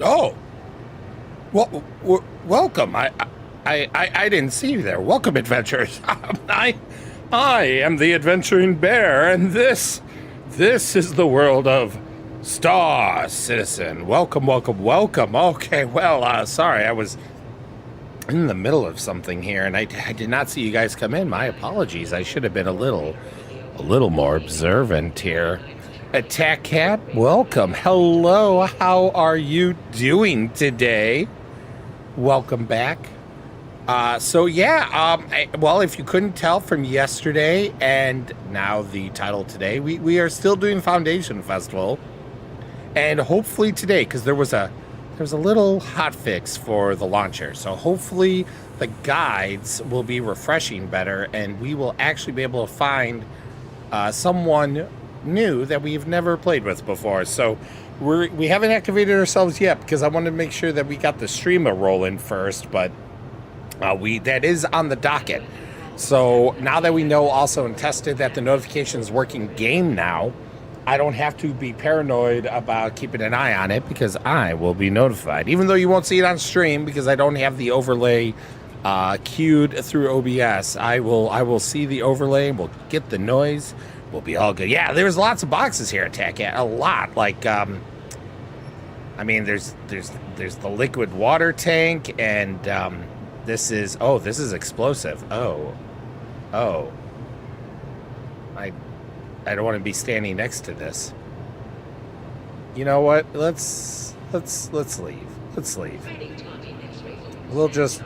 Oh, well, welcome. I didn't see you there. Welcome, adventurers. I am the adventuring bear, and this is the world of Star Citizen. Welcome, welcome, welcome. Okay, well, sorry, I was in the middle of something here, and I did not see you guys come in. My apologies. I should have been a little more observant here. Attack Cat, welcome. Hello, how are you doing today? Welcome back. Well, if you couldn't tell from yesterday and now the title today, we are still doing Foundation Festival, and hopefully today, because there was a little hot fix for the launcher, so hopefully the guides will be refreshing better, and we will actually be able to find someone new that we've never played with before. So we haven't activated ourselves yet because I wanted to make sure that we got the streamer rolling first, but that is on the docket. So now that we know also and tested that the notification is working game now, I don't have to be paranoid about keeping an eye on it because I will be notified, even though you won't see it on stream because I don't have the overlay queued through OBS. I will see the overlay. We'll get the noise. We'll be all good. Yeah, there's lots of boxes here, Attack Cat. A lot. Like, I mean, there's the liquid water tank, and this is explosive. Oh, I don't want to be standing next to this. You know what? Let's leave. Let's leave. We'll just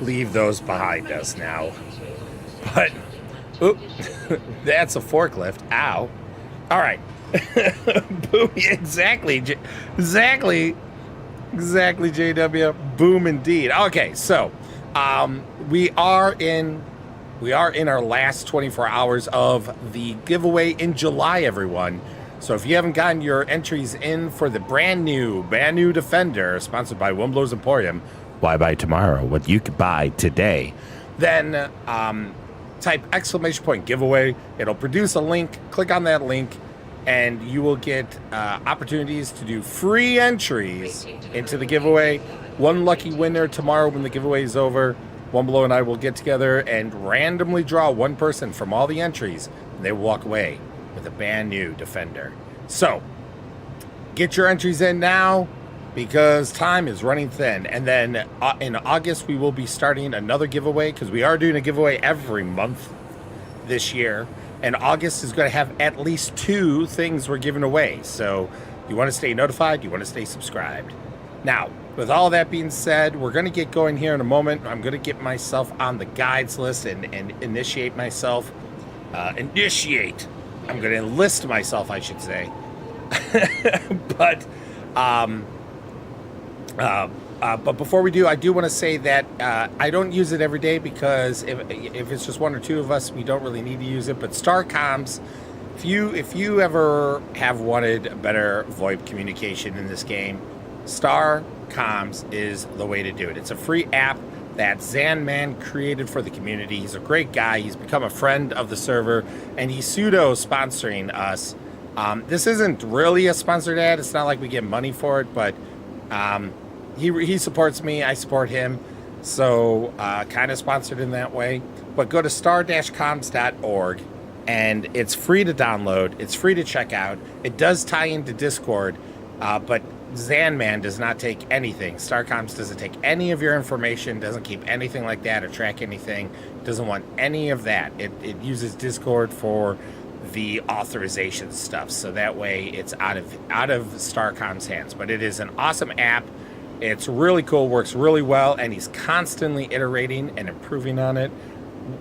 leave those behind us now. But oop, that's a forklift. Ow. All right. Boom. Exactly, JW. Boom indeed. Okay, so we are in our last 24 hours of the giveaway in July, everyone. So if you haven't gotten your entries in for the brand new Defender, sponsored by Wimblow's Emporium, why buy tomorrow what you could buy today? Then type ! giveaway. It'll produce a link. Click on that link, and you will get opportunities to do free entries into the giveaway. One lucky winner tomorrow when the giveaway is over. Wimblow and I will get together and randomly draw one person from all the entries, and they will walk away with a brand new Defender. So get your entries in now because time is running thin. And then in August, we will be starting another giveaway because we are doing a giveaway every month this year. And August is going to have at least 2 things we're giving away. So you want to stay notified, you want to stay subscribed. Now, with all that being said, we're going to get going here in a moment. I'm going to get myself on the guides list and initiate myself. I'm going to enlist myself, I should say. But before we do, I do want to say that I don't use it every day because if it's just 1 or 2 of us, we don't really need to use it. But Star Comms, if you ever have wanted better VoIP communication in this game, Star Comms is the way to do it. It's a free app that Zanman created for the community. He's a great guy. He's become a friend of the server, and he's pseudo-sponsoring us. This isn't really a sponsored ad. It's not like we get money for it, but he supports me. I support him. So kind of sponsored in that way. But go to star-comms.org, and it's free to download. It's free to check out. It does tie into Discord, but Zanman does not take anything. Starcoms doesn't take any of your information, doesn't keep anything like that or track anything, doesn't want any of that. It uses Discord for the authorization stuff, so that way it's out of Starcom's hands. But it is an awesome app. It's really cool, works really well, and he's constantly iterating and improving on it.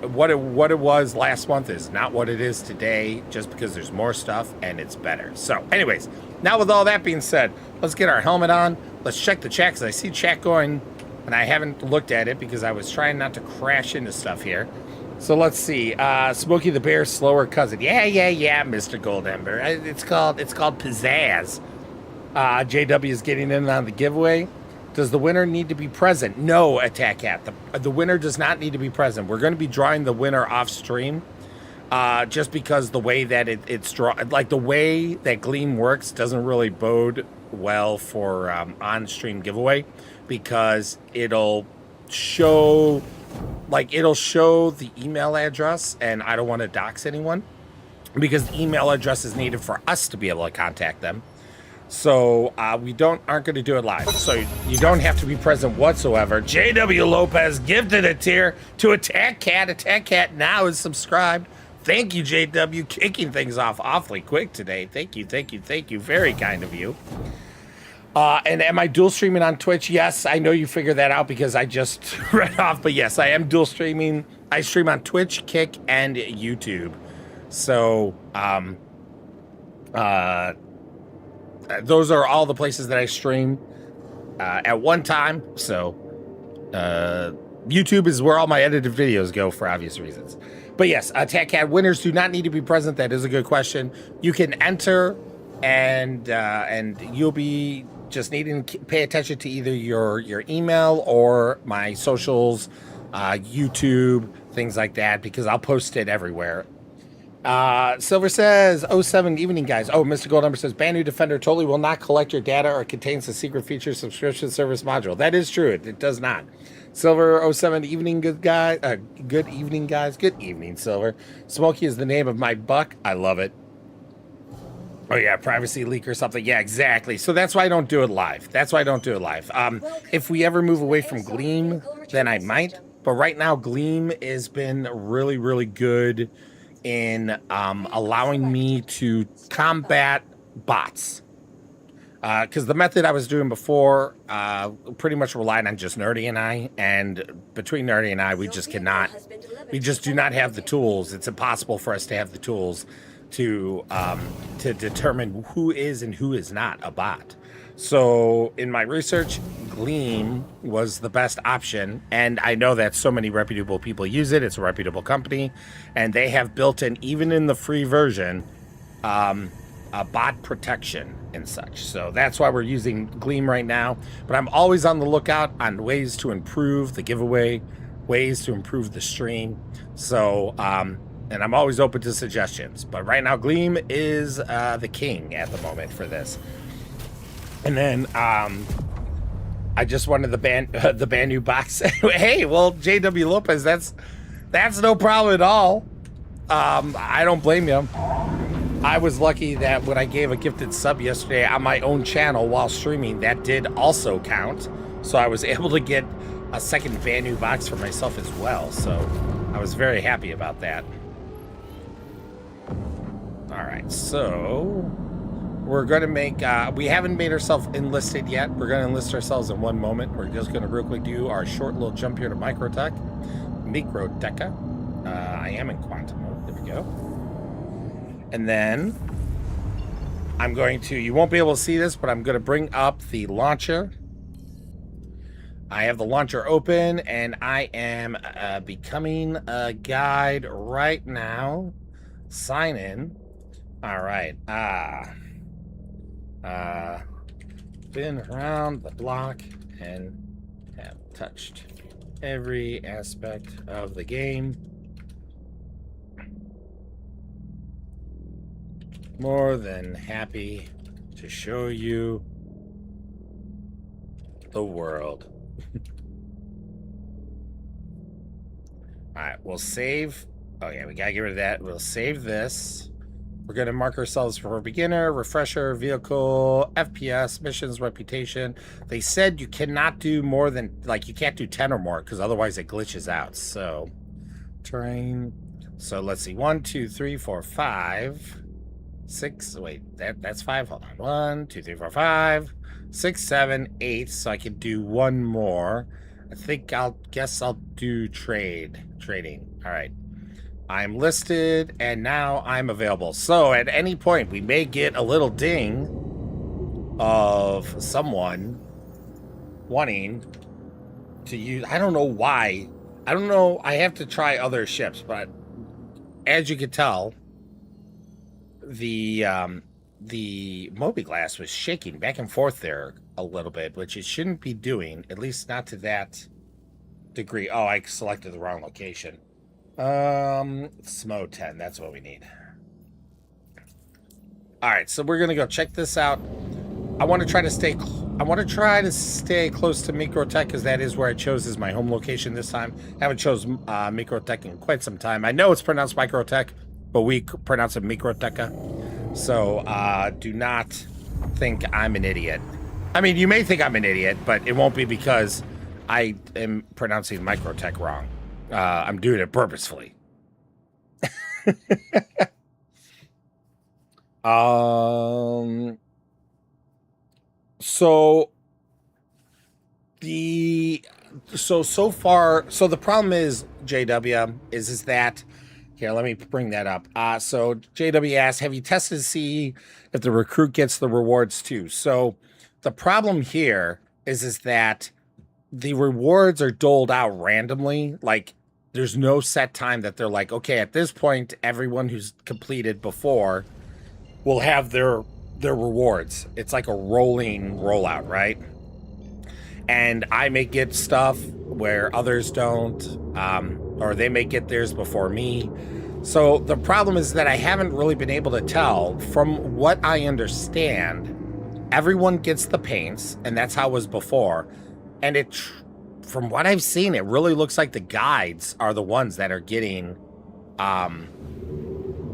What it was last month is not what it is today, just because there's more stuff and it's better. So anyways, now with all that being said, let's get our helmet on. Let's check the chat, because I see chat going, and I haven't looked at it because I was trying not to crash into stuff here. So let's see. Smokey the Bear's slower cousin. Yeah, Mr. Goldember. It's called Pizzazz. JW is getting in on the giveaway. Does the winner need to be present? No, Attack Cat. The winner does not need to be present. We're going to be drawing the winner off stream. Just because the way that it's drawn, like the way that Gleam works doesn't really bode well for on-stream giveaway, because it'll show the email address, and I don't want to dox anyone because the email address is needed for us to be able to contact them. So we aren't going to do it live. So you don't have to be present whatsoever. JW Lopez gifted a tier to Attack Cat. Attack Cat now is subscribed. Thank you, JW, kicking things off awfully quick today. Thank you, thank you, thank you. Very kind of you. And am I dual streaming on Twitch? Yes, I know you figured that out because I just read off. But yes, I am dual streaming. I stream on Twitch, Kick, and YouTube. So those are all the places that I stream at one time. So YouTube is where all my edited videos go for obvious reasons. But yes, Attack Cat winners do not need to be present. That is a good question. You can enter, and you'll be just needing to pay attention to either your email or my socials, YouTube, things like that, because I'll post it everywhere. Silver says, 07 evening, guys. Oh, Mr. Gold Number says, Brand New Defender totally will not collect your data or contains the secret feature subscription service module. That is true. It does not. Silver 07 evening, good guy. Good evening, guys. Good evening, Silver. Smokey is the name of my buck. I love it. Oh yeah, privacy leak or something. Yeah, exactly. So that's why I don't do it live. If we ever move away from Gleam, then I might. But right now, Gleam has been really, really good in allowing me to combat bots. Because the method I was doing before pretty much relied on just Nerdy and I, and between Nerdy and I, we just do not have the tools. It's impossible for us to have the tools to determine who is and who is not a bot. So in my research, Gleam was the best option, and I know that so many reputable people use it. It's a reputable company, and they have built in, even in the free version, bot protection and such. So that's why we're using Gleam right now. But I'm always on the lookout on ways to improve the giveaway, ways to improve the stream. So and I'm always open to suggestions. But right now, Gleam is the king at the moment for this. And then I just wanted the brand new box. Hey, well, JW Lopez, that's no problem at all. I don't blame you. I was lucky that when I gave a gifted sub yesterday on my own channel while streaming, that did also count. So I was able to get a second brand new box for myself as well. So I was very happy about that. All right, so we're going to make, we haven't made ourselves enlisted yet. We're going to enlist ourselves in one moment. We're just going to real quick do our short little jump here to Microtecha. I am in quantum mode. There we go. And then I'm going to, you won't be able to see this, but I'm going to bring up the launcher. I have the launcher open, and I am becoming a guide right now. Sign in. All right. Been around the block and have touched every aspect of the game. More than happy to show you the world. All right, we'll save. Oh yeah, we gotta get rid of that. We'll save this. We're gonna mark ourselves for beginner, refresher, vehicle, FPS, missions, reputation. They said you cannot do more than, like, you can't do 10 or more because otherwise it glitches out. So terrain. So let's see, 1, 2, 3, 4, 5, 6. Wait, that's 5. Hold on. 1, 2, 3, 4, 5, 6, 7, 8. So I can do one more. I think I'll do trading. All right. I'm listed, and now I'm available. So at any point, we may get a little ding of someone wanting to use, I don't know why. I don't know. I have to try other ships, but as you can tell, the Moby-Glass was shaking back and forth there a little bit, which it shouldn't be doing, at least not to that degree. Oh, I selected the wrong location. SMO 10, that's what we need. All right, so we're gonna go check this out. I want to try to stay. I want to try to stay close to Microtech because that is where I chose as my home location this time. I haven't chose Microtech in quite some time. I know it's pronounced Microtech, but we pronounce it Microteca. So do not think I'm an idiot. I mean, you may think I'm an idiot, but it won't be because I am pronouncing Microtech wrong. I'm doing it purposefully. So so far, so the problem is, JW, is that here, let me bring that up. So JW asks, have you tested to see if the recruit gets the rewards too? So the problem here is that the rewards are doled out randomly. Like, there's no set time that they're like, okay, at this point, everyone who's completed before will have their rewards. It's like a rolling rollout, right? And I may get stuff where others don't, or they may get theirs before me. So the problem is that I haven't really been able to tell. From what I understand, everyone gets the paints, and that's how it was before. And from what I've seen, it really looks like the guides are the ones that are getting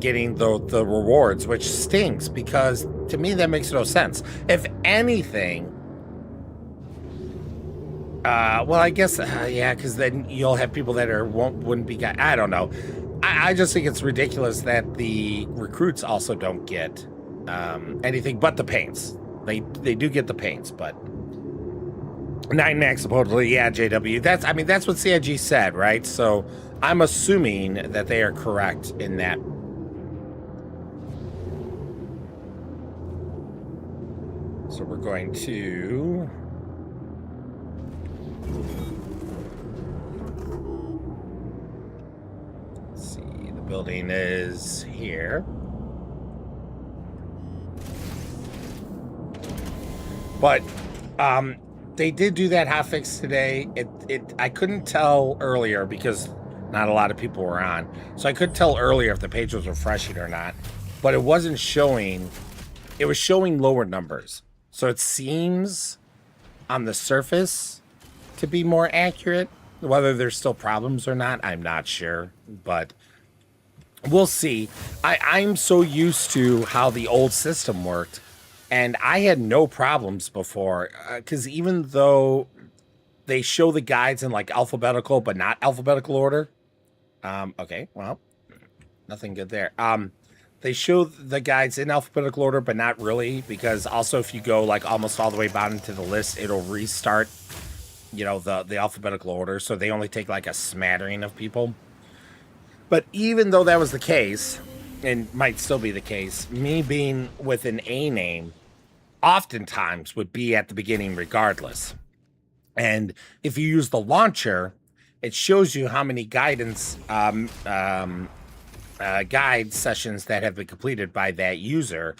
the rewards, which stinks because to me that makes no sense. If anything, well, I guess yeah, because then you'll have people that wouldn't be guides. I don't know. I just think it's ridiculous that the recruits also don't get anything but the paints. They do get the paints, but 9 supposedly, yeah, JW. That's what CIG said, right? So I'm assuming that they are correct in that. So we're going to let's see. The building is here. But they did do that hotfix today. I couldn't tell earlier because not a lot of people were on. So I couldn't tell earlier if the page was refreshing or not. But it wasn't showing. It was showing lower numbers. So it seems on the surface to be more accurate. Whether there's still problems or not, I'm not sure. But we'll see. I'm so used to how the old system worked. And I had no problems before, because even though they show the guides in like alphabetical, but not alphabetical order. Okay, well, nothing good there. They show the guides in alphabetical order, but not really, because also if you go like almost all the way down to the list, it'll restart, the alphabetical order. So they only take like a smattering of people. But even though that was the case, and might still be the case, me being with an A name oftentimes would be at the beginning regardless. And if you use the launcher, it shows you how many guidance guide sessions that have been completed by that user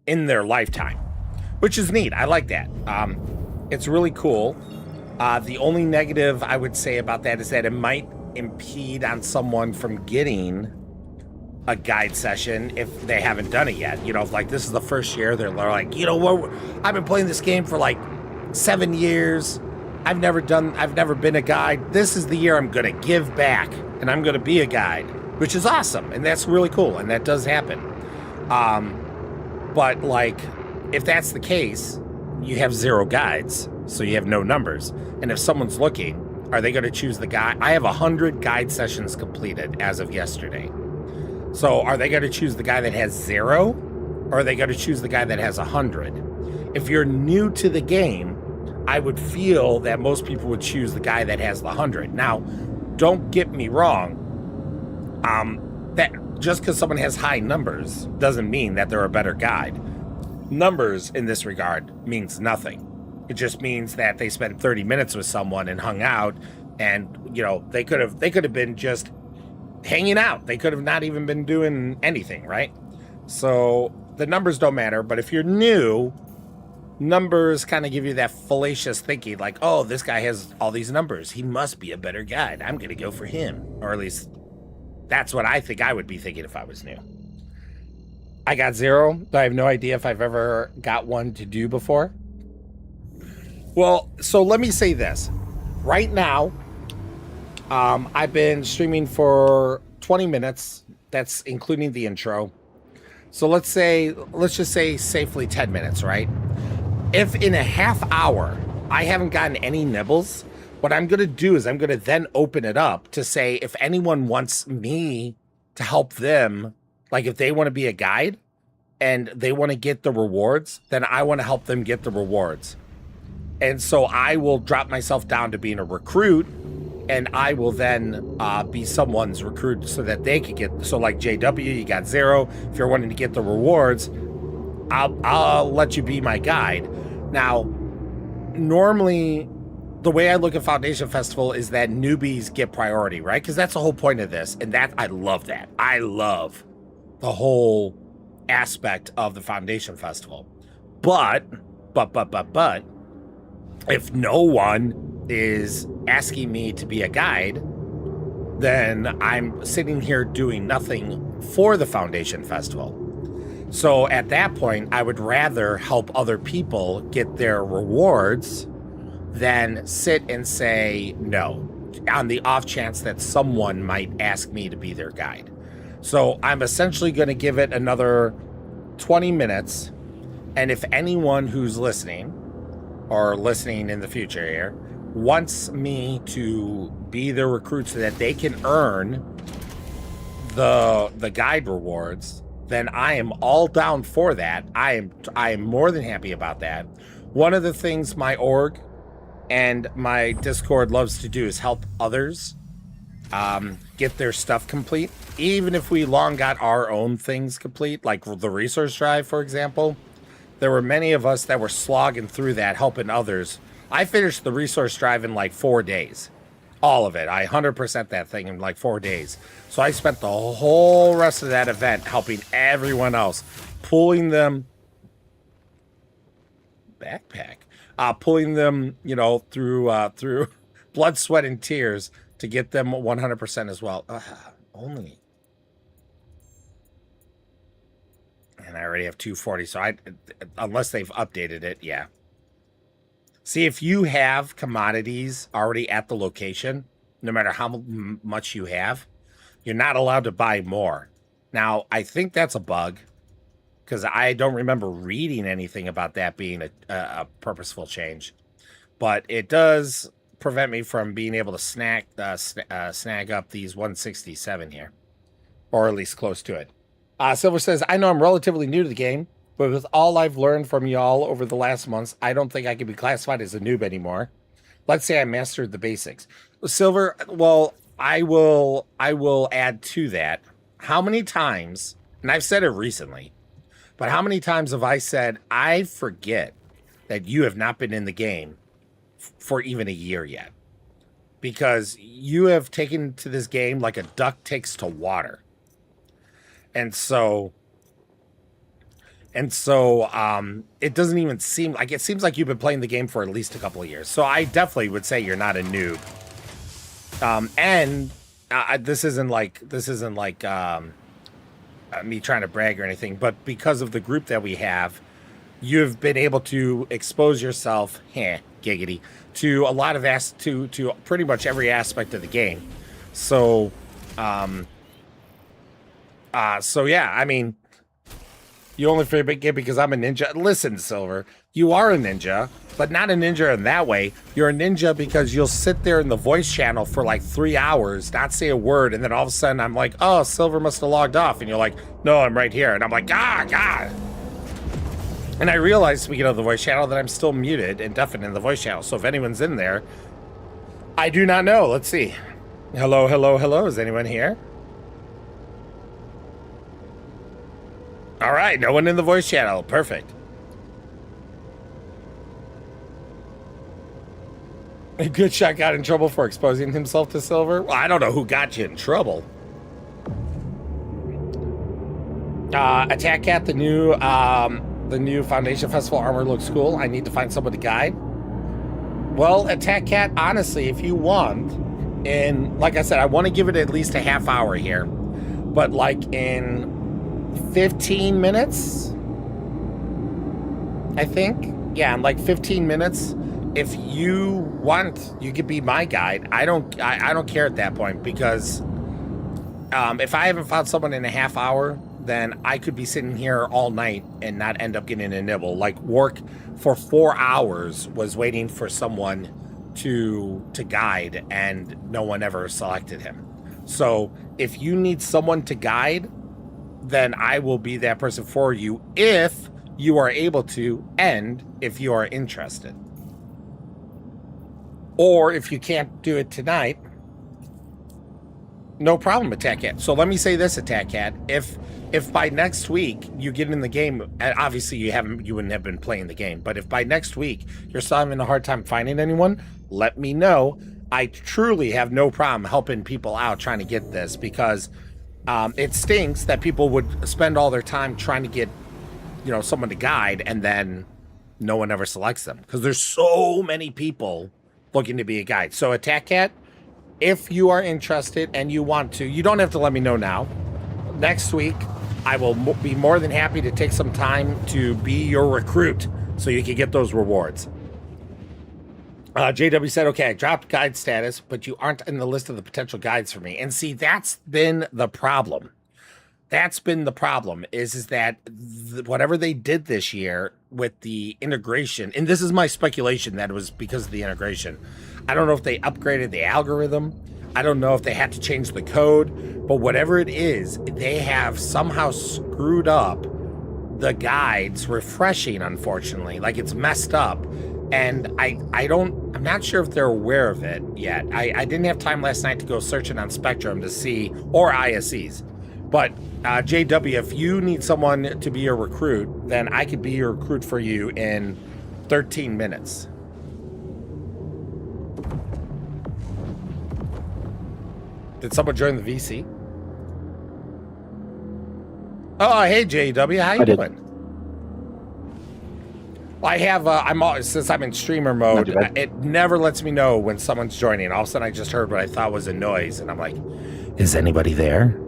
in their lifetime, which is neat. I like that. It's really cool. The only negative I would say about that is that it might impede on someone from getting a guide session if they haven't done it yet. If like this is the first year, they're like, what? I've been playing this game for like 7 years. I've never been a guide. This is the year I'm going to give back and I'm going to be a guide, which is awesome. And that's really cool. And that does happen. But like, if that's the case, you have 0 guides. So you have no numbers. And if someone's looking, are they going to choose the guide? I have 100 guide sessions completed as of yesterday. So are they going to choose the guy that has 0? Or are they going to choose the guy that has 100? If you're new to the game, I would feel that most people would choose the guy that has the 100. Now, don't get me wrong. That just because someone has high numbers doesn't mean that they're a better guide. Numbers in this regard means nothing. It just means that they spent 30 minutes with someone and hung out, and they could have been just hanging out. They could have not even been doing anything, right? So the numbers don't matter. But if you're new, numbers kind of give you that fallacious thinking, like, oh, this guy has all these numbers. He must be a better guide. I'm going to go for him. Or at least that's what I think I would be thinking if I was new. I got 0. I have no idea if I've ever got one to do before. Well, so let me say this. Right now, I've been streaming for 20 minutes. That's including the intro. So let's just say safely 10 minutes, right? If in a half hour I haven't gotten any nibbles, what I'm going to do is I'm going to then open it up to say if anyone wants me to help them, like if they want to be a guide and they want to get the rewards, then I want to help them get the rewards. And so I will drop myself down to being a recruit, and I will then be someone's recruit so that they could get, so like JW, you got 0. If you're wanting to get the rewards, I'll let you be my guide. Now, normally, the way I look at Foundation Festival is that newbies get priority, right? Because that's the whole point of this. And that, I love that. I love the whole aspect of the Foundation Festival. But, if no one is asking me to be a guide, then I'm sitting here doing nothing for the Foundation Festival. So at that point, I would rather help other people get their rewards than sit and say no on the off chance that someone might ask me to be their guide. So I'm essentially going to give it another 20 minutes. And if anyone who's listening or listening in the future here wants me to be their recruit so that they can earn the guide rewards, then I am all down for that. I am more than happy about that. One of the things my org and my Discord loves to do is help others get their stuff complete. Even if we long got our own things complete, like the resource drive, for example, there were many of us that were slogging through that, helping others. I finished the resource drive in like 4 days. All of it. I 100% that thing in like 4 days. So I spent the whole rest of that event helping everyone else, pulling them pulling them, you know, through blood, sweat, and tears to get them 100% as well. Only. And I already have 240, so unless they've updated it, yeah. See, if you have commodities already at the location, no matter how much you have, you're not allowed to buy more. Now, I think that's a bug, because I don't remember reading anything about that being a purposeful change. But it does prevent me from being able to snag up these 167 here, or at least close to it. Silver says, I know I'm relatively new to the game, but with all I've learned from y'all over the last months, I don't think I can be classified as a noob anymore. Let's say I mastered the basics. Silver, well, I will add to that. How many times, and I've said it recently, but how many times have I said, I forget that you have not been in the game for even a year yet? Because you have taken to this game like a duck takes to water. And so it doesn't even seem like, it seems like you've been playing the game for at least a couple of years. So I definitely would say you're not a noob. This isn't like me trying to brag or anything, but because of the group that we have, you've been able to expose yourself, giggity, to a lot of to pretty much every aspect of the game. So, yeah, I mean, you only forget because I'm a ninja. Listen, Silver, you are a ninja, but not a ninja in that way. You're a ninja because you'll sit there in the voice channel for like 3 hours, not say a word, and then all of a sudden I'm like, oh, Silver must have logged off. And you're like, no, I'm right here. And I'm like, God. And I realized, speaking of the voice channel, that I'm still muted and deafened in the voice channel. So if anyone's in there, I do not know. Let's see. Hello. Is anyone here? All right, no one in the voice channel. Perfect. A good shot got in trouble for exposing himself to Silver. Well, I don't know who got you in trouble. Attack Cat, the new Foundation Festival armor looks cool. I need to find someone to guide. Well, Attack Cat, honestly, if you want, and like I said, I want to give it at least a half hour here, but like in 15 minutes, I think. Yeah, in like 15 minutes. If you want, you could be my guide. I don't care at that point, because if I haven't found someone in a half hour, then I could be sitting here all night and not end up getting a nibble. Like, work for 4 hours was waiting for someone to guide, and no one ever selected him. So if you need someone to guide, then I will be that person for you if you are able to, and if you are interested. Or if you can't do it tonight, no problem, Attack Cat. So let me say this, Attack Cat. If by next week you get in the game, and obviously you wouldn't have been playing the game, but if by next week you're still having a hard time finding anyone, let me know. I truly have no problem helping people out trying to get this, because it stinks that people would spend all their time trying to get, someone to guide, and then no one ever selects them, because there's so many people looking to be a guide. So Attack Cat, if you are interested and you want to, you don't have to let me know now. Next week, I will be more than happy to take some time to be your recruit so you can get those rewards. JW said, okay, I dropped guide status, but you aren't in the list of the potential guides for me. And see, that's been the problem. That's been the problem, is that whatever they did this year with the integration, and this is my speculation that it was because of the integration. I don't know if they upgraded the algorithm. I don't know if they had to change the code, but whatever it is, they have somehow screwed up the guides refreshing, unfortunately. Like, it's messed up. And I'm not sure if they're aware of it yet. I didn't have time last night to go searching on Spectrum to see, or ISEs. But JW, if you need someone to be your recruit, then I could be your recruit for you in 13 minutes. Did someone join the VC? Oh, hey JW, how you doing? Well, I have, since I'm in streamer mode, it never lets me know when someone's joining. All of a sudden I just heard what I thought was a noise, and I'm like, is anybody there?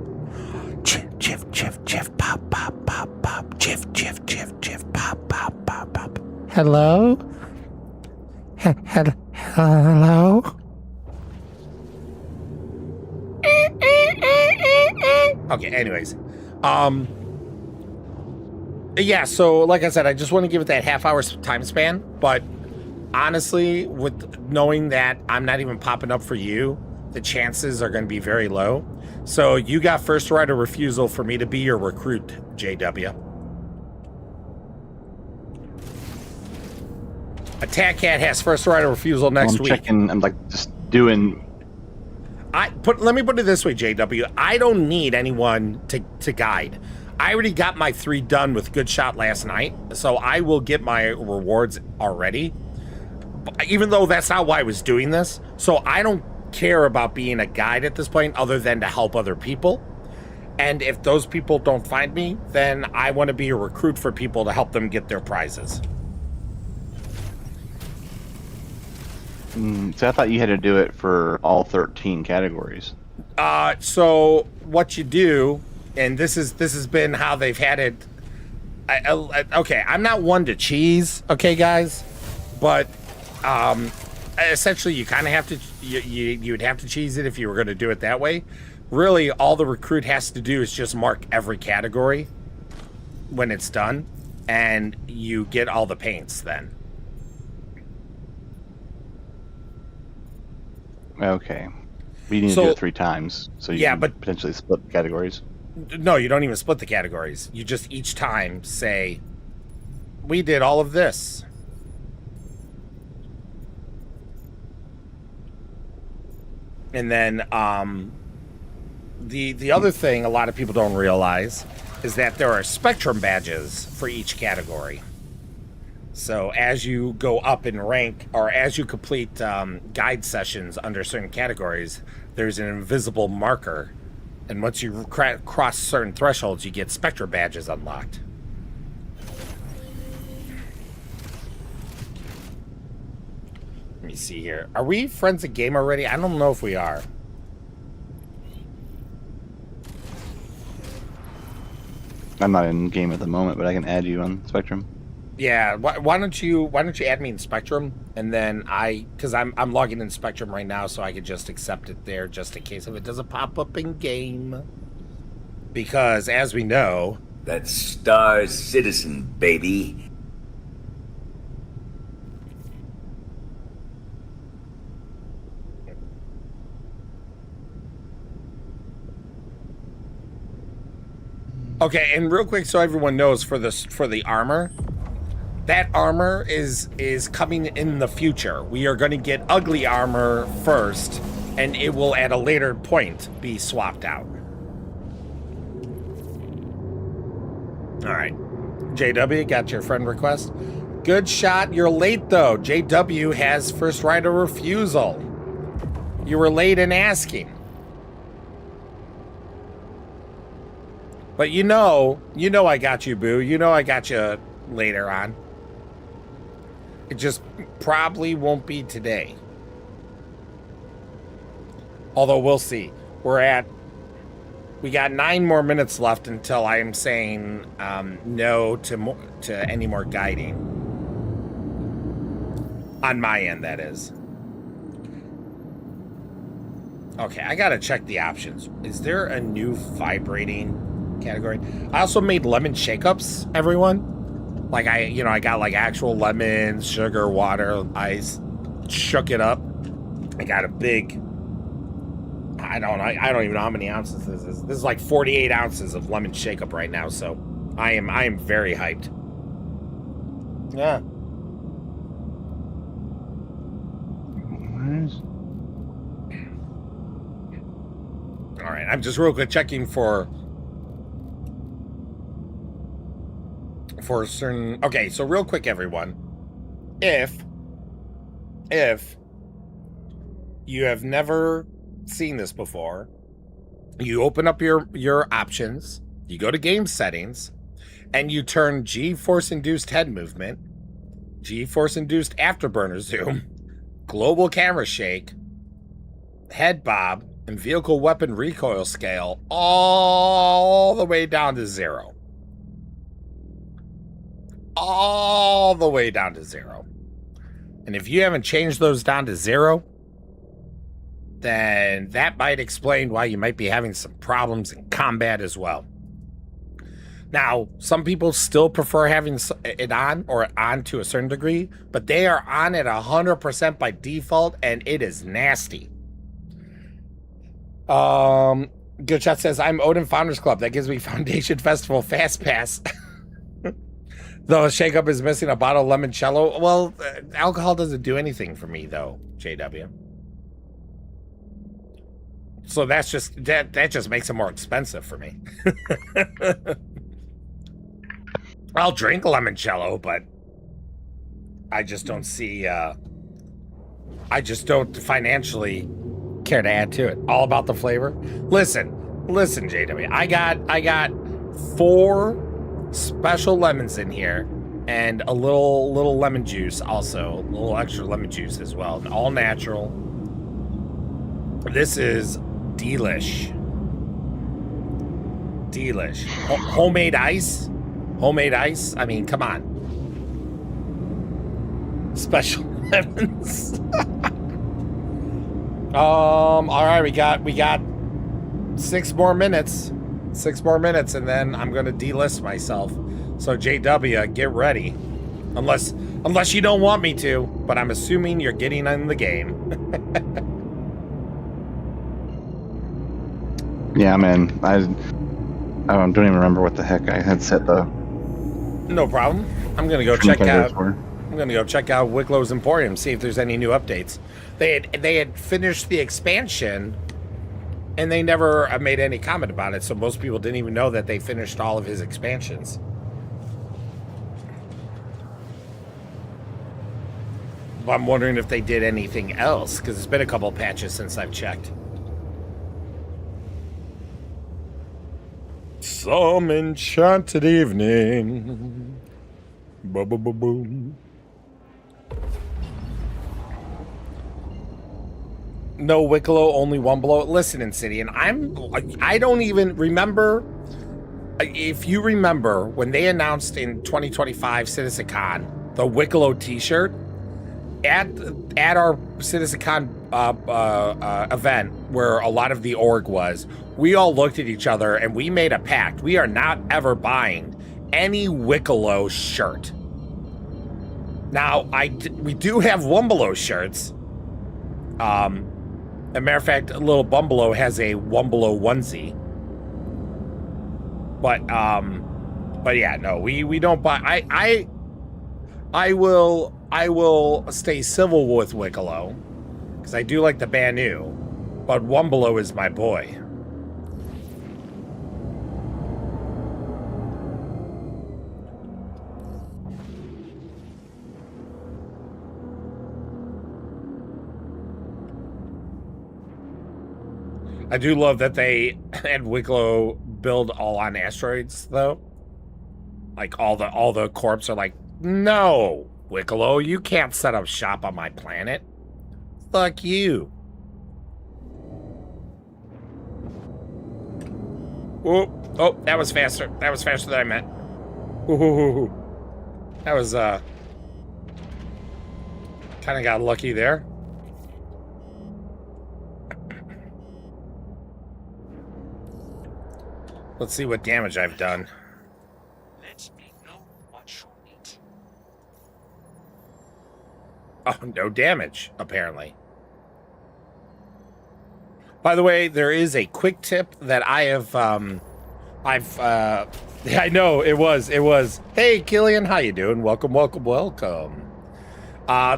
Jiff, jiff, jiff, pop, pop, pop, pop, jiff, jiff, jiff, jiff, pop, pop, pop, pop. Hello? Hello? Okay, anyways. Yeah, so like I said, I just want to give it that half hour time span, but honestly, with knowing that I'm not even popping up for you, the chances are going to be very low. So you got first right of refusal for me to be your recruit, JW. Attack Cat has first right of refusal next week. I'm like just doing. Let me put it this way, JW. I don't need anyone to guide. I already got my 3 done with Good Shot last night, so I will get my rewards already. Even though that's not why I was doing this, so I don't care about being a guide at this point other than to help other people. And if those people don't find me, then I want to be a recruit for people to help them get their prizes. So I thought you had to do it for all 13 categories. So what you do, and this has been how they've had it. Okay, I'm not one to cheese, okay, guys, but essentially you kind of have to. You would have to cheese it if you were going to do it that way. Really, all the recruit has to do is just mark every category when it's done, and you get all the paints then. Okay. We need to do it 3 times, so you can potentially split the categories. No, you don't even split the categories. You just each time say, we did all of this. And then the other thing a lot of people don't realize is that there are Spectrum badges for each category. So as you go up in rank, or as you complete guide sessions under certain categories, there's an invisible marker. And once you cross certain thresholds, you get Spectrum badges unlocked. Let me see here. Are we friends of game already? I don't know if we are. I'm not in game at the moment, but I can add you on Spectrum. Yeah, why don't you add me in Spectrum, and then because I'm logging in Spectrum right now, so I could just accept it there just in case if it doesn't pop up in game. Because as we know, that's Star Citizen, baby. Okay, and real quick, so everyone knows, for the armor, that armor is coming in the future. We are going to get ugly armor first, and it will at a later point be swapped out. All right, JW, got your friend request. Good shot. You're late though. JW has first right of refusal. You were late in asking. But you know I got you, boo. You know I got you later on. It just probably won't be today. Although we'll see. We got 9 more minutes left until I am saying no to any more guiding. On my end, that is. Okay, I gotta check the options. Is there a new vibrating category? I also made lemon shake-ups, everyone. Like I got like actual lemons, sugar, water. I shook it up. I got a big, I don't even know how many ounces this is. This is like 48 ounces of lemon shake-up right now, so I am very hyped. Yeah. All right, I'm just real quick checking for certain. Okay, so real quick, everyone, if you have never seen this before, you open up your options, you go to game settings, and you turn G-force induced head movement, G-force induced afterburner zoom, global camera shake, head bob, and vehicle weapon recoil scale all the way down to 0. All the way down to 0. And if you haven't changed those down to 0, then that might explain why you might be having some problems in combat as well. Now, some people still prefer having it on or on to a certain degree, but they are on at 100% by default, and it is nasty. Good Shot says, I'm Odin Founders Club. That gives me Foundation Festival Fast Pass. Though a shake-up is missing a bottle of limoncello. Well, alcohol doesn't do anything for me, though, JW. So that's just, that just makes it more expensive for me. I'll drink limoncello, but I just don't see, I just don't financially care to add to it. All about the flavor. Listen, JW. I got 4 special lemons in here, and a little lemon juice also, a little extra lemon juice as well, and all natural. This is delish. Homemade ice. I mean, come on. Special lemons. All right, we got 6 more minutes. 6 more minutes, and then I'm gonna delist myself. So JW, get ready. Unless you don't want me to, but I'm assuming you're getting in the game. Yeah, man. I don't even remember what the heck I had set though. No problem. I'm gonna go check out Wicklow's Emporium, see if there's any new updates. They had finished the expansion, and they never made any comment about it, so most people didn't even know that they finished all of his expansions. I'm wondering if they did anything else, because it's been a couple patches since I've checked. Some enchanted evening. Boom. No Wicklow, only one below. Listen, Insidian, I don't even remember If you remember, when they announced in 2025 CitizenCon, the Wicklow t-shirt, at our CitizenCon event where a lot of the org was, we all looked at each other and we made a pact. We are not ever buying any Wicklow shirt. Now, we do have Wumbalo shirts. As a matter of fact, little Bumbalo has a Wumbalo onesie. But yeah, no, we don't buy. I will stay civil with Wicklow because I do like the Banu, but Wumbalo is my boy. I do love that they had Wicklow build all on asteroids, though. Like all the corps are like, no, Wicklow, you can't set up shop on my planet. Fuck you. Oh, that was faster. That was faster than I meant. Ooh, that was kind of got lucky there. Let's see what damage I've done. Let me know what you need. Oh, no damage, apparently. By the way, there is a quick tip that I have, I know, it was. Hey, Killian, how you doing? Welcome.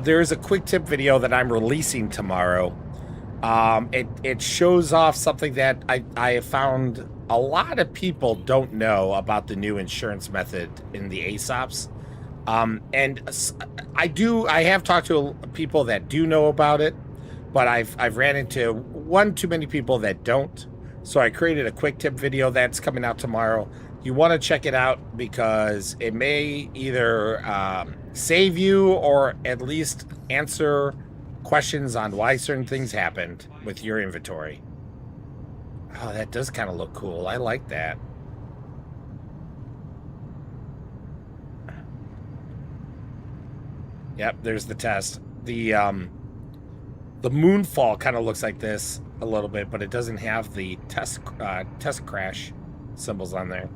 There is a quick tip video that I'm releasing tomorrow. It shows off something that I have found a lot of people don't know about the new insurance method in the ASOPs. And I have talked to people that do know about it, but I've ran into one too many people that don't. So I created a quick tip video that's coming out tomorrow. You want to check it out because it may either save you or at least answer questions on why certain things happened with your inventory. Oh, that does kind of look cool. I like that. Yep, there's the test. The moonfall kind of looks like this a little bit, but it doesn't have the test crash symbols on there.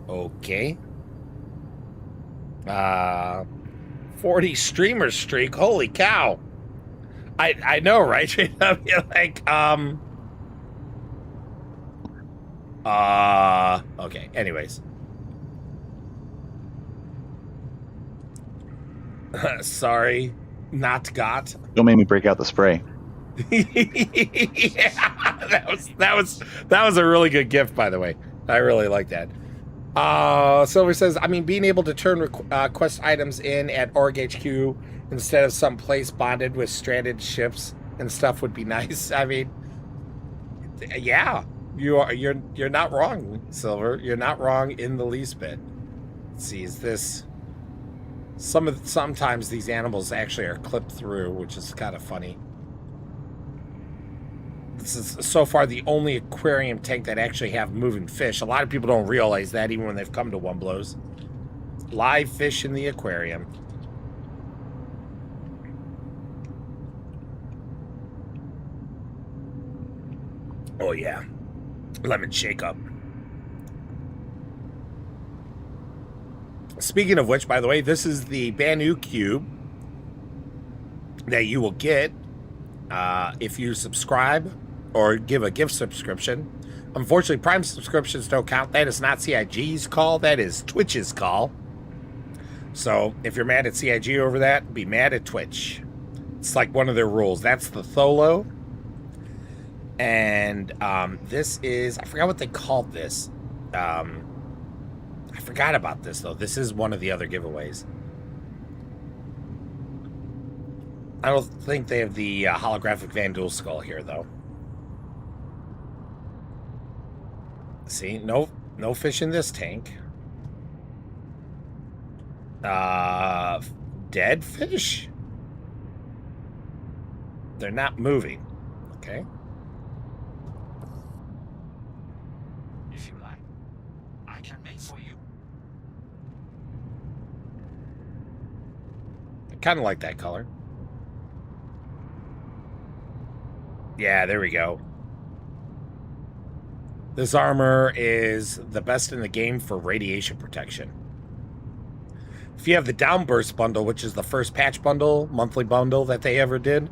Okay. 40 streamer streak. Holy cow. I know, right? Like, okay, anyways. Sorry, not got. Don't make me break out the spray. Yeah, that was a really good gift, by the way. I really like that. Silver says, I mean, being able to turn quest items in at Org HQ instead of some place bonded with stranded ships and stuff would be nice. I mean, yeah, you're not wrong, Silver. You're not wrong in the least bit. Let's see, is this sometimes these animals actually are clipped through, which is kind of funny. This is so far the only aquarium tank that actually have moving fish. A lot of people don't realize that even when they've come to Wumblos. Live fish in the aquarium. Oh yeah, lemon shake up. Speaking of which, by the way, this is the Banu cube that you will get if you subscribe or give a gift subscription. Unfortunately, Prime subscriptions don't count. That is not CIG's call. That is Twitch's call. So if you're mad at CIG over that, be mad at Twitch. It's like one of their rules. That's the Tholo. And this is, I forgot what they called this. I forgot about this, though. This is one of the other giveaways. I don't think they have the holographic Van Duel skull here, though. See, no fish in this tank. Dead fish? They're not moving. Okay. If you like, I can make for you. I kind of like that color. Yeah, there we go. This armor is the best in the game for radiation protection. If you have the Downburst bundle, which is the first patch bundle, monthly bundle that they ever did,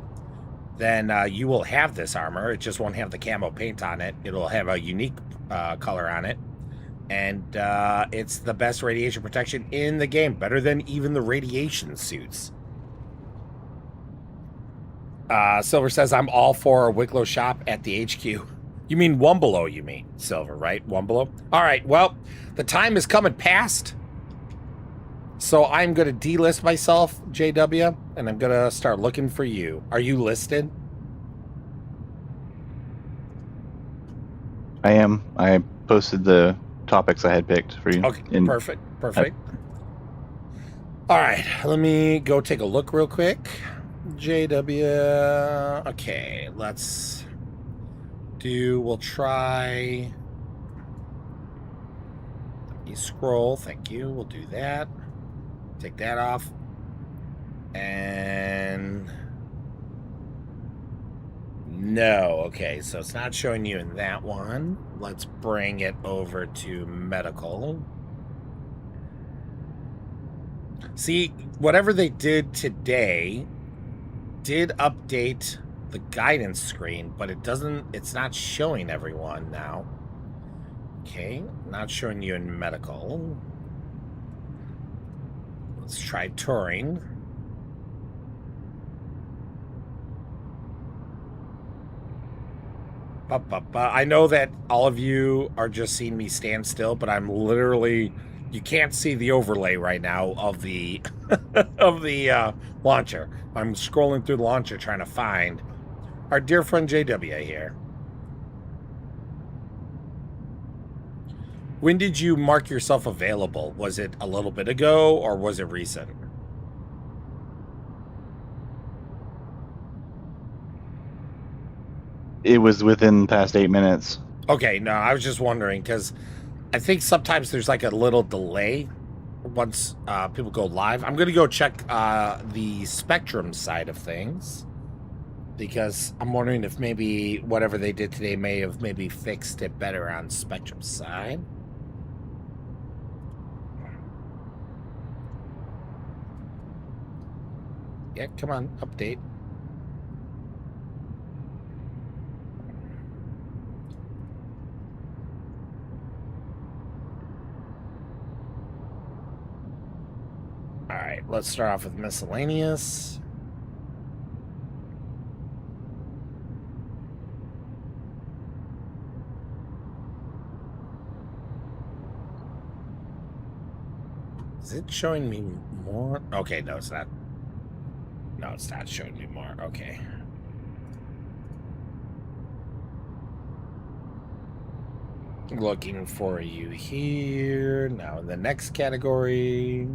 then you will have this armor. It just won't have the camo paint on it. It'll have a unique color on it. And it's the best radiation protection in the game. Better than even the radiation suits. Silver says, I'm all for a Wicklow shop at the HQ. You mean Wombolo, you mean, Silver, right? Wombolo? All right, well, the time is coming past. So I'm going to delist myself, JW, and I'm going to start looking for you. Are you listed? I am. I posted the topics I had picked for you. Okay, perfect. All right, let me go take a look real quick. JW. Okay, we'll try. Let me scroll. Thank you. We'll do that. Take that off. And no. Okay, so it's not showing you in that one. Let's bring it over to medical. See, whatever they did today did update the guidance screen, but it's not showing everyone now. Okay, not showing you in medical. Let's try touring. I know that all of you are just seeing me stand still, but I'm literally, you can't see the overlay right now of the of the launcher. I'm scrolling through the launcher trying to find our dear friend JW here. When did you mark yourself available? Was it a little bit ago or was it recent? It was within the past 8 minutes. Okay, no, I was just wondering because I think sometimes there's like a little delay once people go live. I'm going to go check the Spectrum side of things because I'm wondering if maybe whatever they did today may have maybe fixed it better on Spectrum's side. Yeah, come on, update. All right, let's start off with miscellaneous. Is it showing me more? Okay, no, it's not. No, it's not showing me more. Okay. Looking for you here. Now in the next category.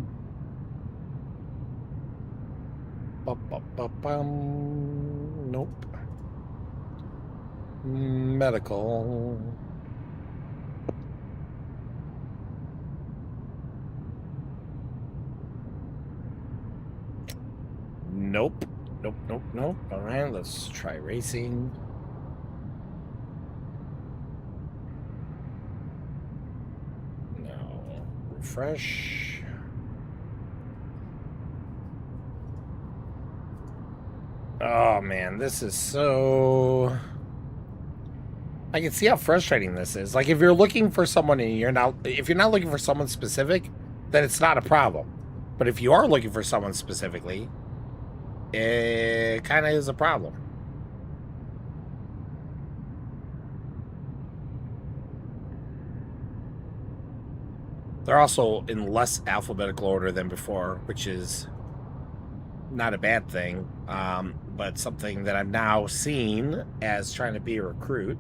Nope. Medical. Nope. Nope. All right, let's try racing. No. Refresh. Oh man, this is so... I can see how frustrating this is. Like if you're looking for someone and if you're not looking for someone specific, then it's not a problem. But if you are looking for someone specifically, it kind of is a problem. They're also in less alphabetical order than before, which is not a bad thing, but something that I'm now seeing as trying to be a recruit.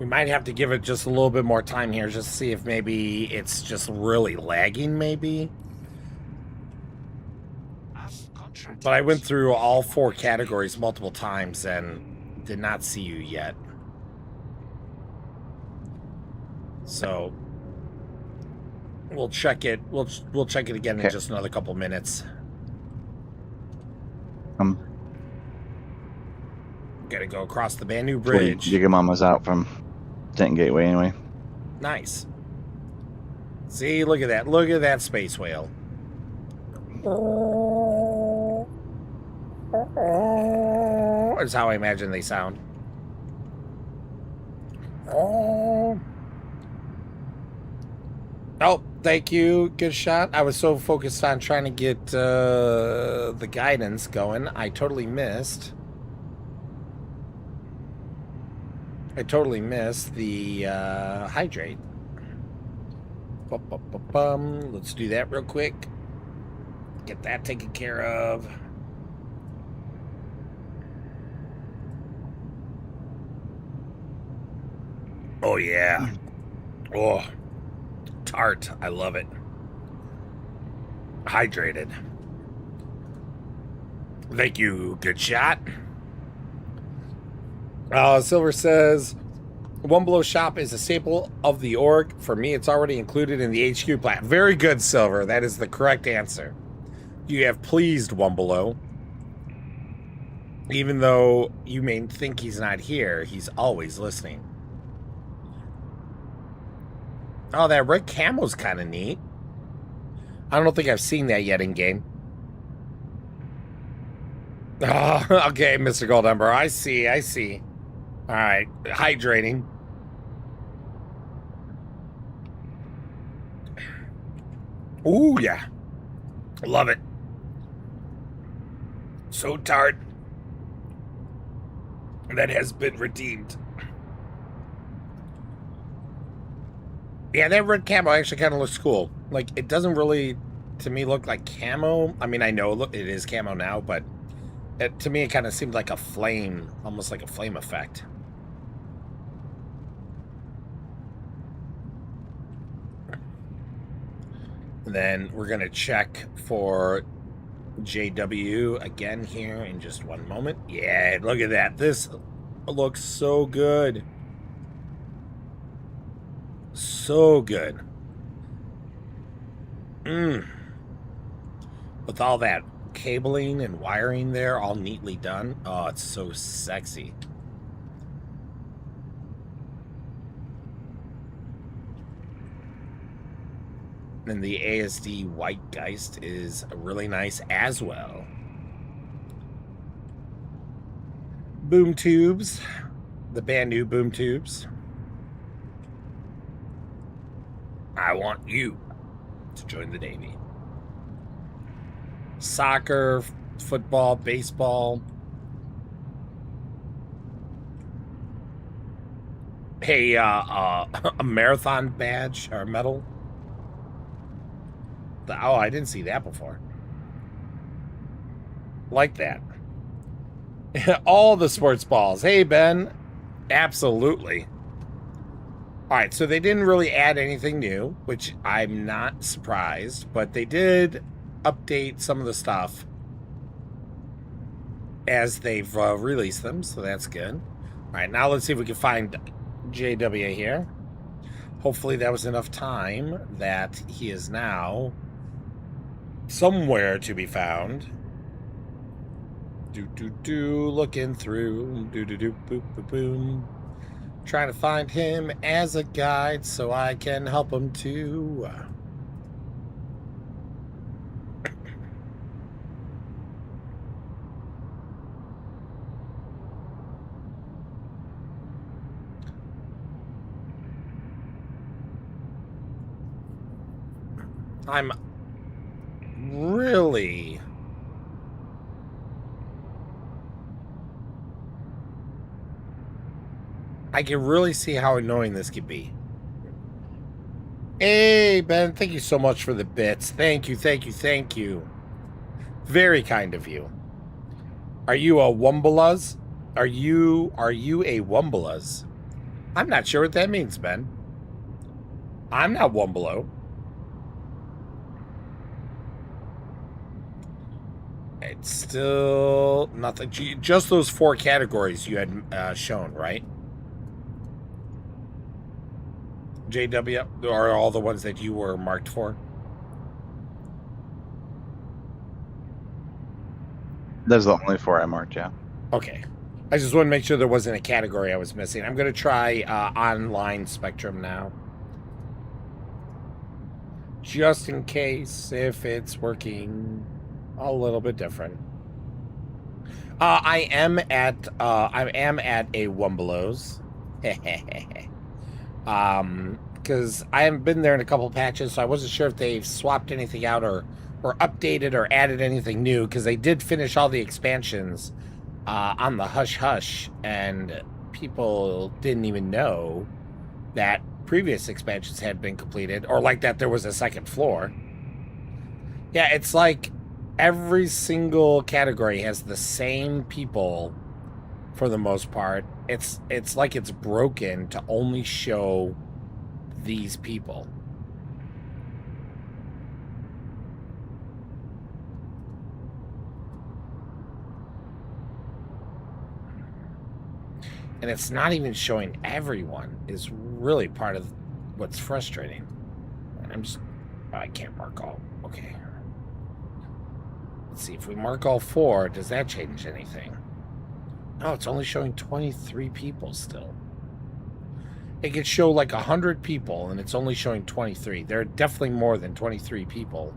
We might have to give it just a little bit more time here, just to see if maybe it's just really lagging, maybe. But I went through all 4 categories multiple times and did not see you yet. So we'll check it. We'll check it again in just another couple minutes. Gotta go across the Banu Bridge. Your mom was out from Denton Gateway anyway. Nice. See, look at that. Look at that space whale. Is how I imagine they sound. Oh, thank you. Good shot. I was so focused on trying to get the guidance going, I totally missed. The hydrate. Let's do that real quick. Get that taken care of. Oh, yeah. Oh, tart. I love it. Hydrated. Thank you. Good shot. Silver says, One Below shop is a staple of the org. For me, it's already included in the HQ plan. Very good, Silver. That is the correct answer. You have pleased One Below. Even though you may think he's not here, he's always listening. Oh, that red camo's kind of neat. I don't think I've seen that yet in game. Oh, okay, Mr. Goldember. I see. All right, hydrating. Ooh, yeah. Love it. So tart. That has been redeemed. Yeah, that red camo actually kind of looks cool. Like, it doesn't really, to me, look like camo. I mean, I know it is camo now, but to me, it kind of seemed like a flame, almost like a flame effect. And then we're going to check for JW again here in just one moment. Yeah, look at that. This looks so good. So good. With all that cabling and wiring there, all neatly done. Oh, it's so sexy. And the ASD White Geist is really nice as well. Boom tubes. The brand new boom tubes. I want you to join the Navy. Soccer, football, baseball. Hey, a marathon badge or medal. Oh, I didn't see that before. Like that. All the sports balls. Hey, Ben. Absolutely. All right, so they didn't really add anything new, which I'm not surprised, but they did update some of the stuff as they've released them, so that's good. All right, now let's see if we can find JW here. Hopefully that was enough time that he is now somewhere to be found. Looking through. Boom. Trying to find him as a guide so I can help him too. I'm really... I can really see how annoying this could be. Hey, Ben, thank you so much for the bits. Thank you. Very kind of you. Are you a Wumbaluz? Are you a Wumbaluz? I'm not sure what that means, Ben. I'm not one below. It's still nothing. Just those 4 categories you had shown, right? JW are all the ones that you were marked for? Those are the only 4 I marked, yeah. Okay. I just want to make sure there wasn't a category I was missing. I'm going to try online Spectrum now. Just in case if it's working a little bit different. I am at a Womble's. Because I haven't been there in a couple patches, so I wasn't sure if they've swapped anything out or updated or added anything new, because they did finish all the expansions on the Hush Hush, and people didn't even know that previous expansions had been completed, or like that there was a second floor. Yeah, it's like every single category has the same people for the most part. It's like it's broken to only show these people. And it's not even showing everyone is really part of what's frustrating. I can't mark all. Okay. Let's see, if we mark all 4, does that change anything? No, it's only showing 23 people still. It could show like 100 people, and it's only showing 23. There are definitely more than 23 people.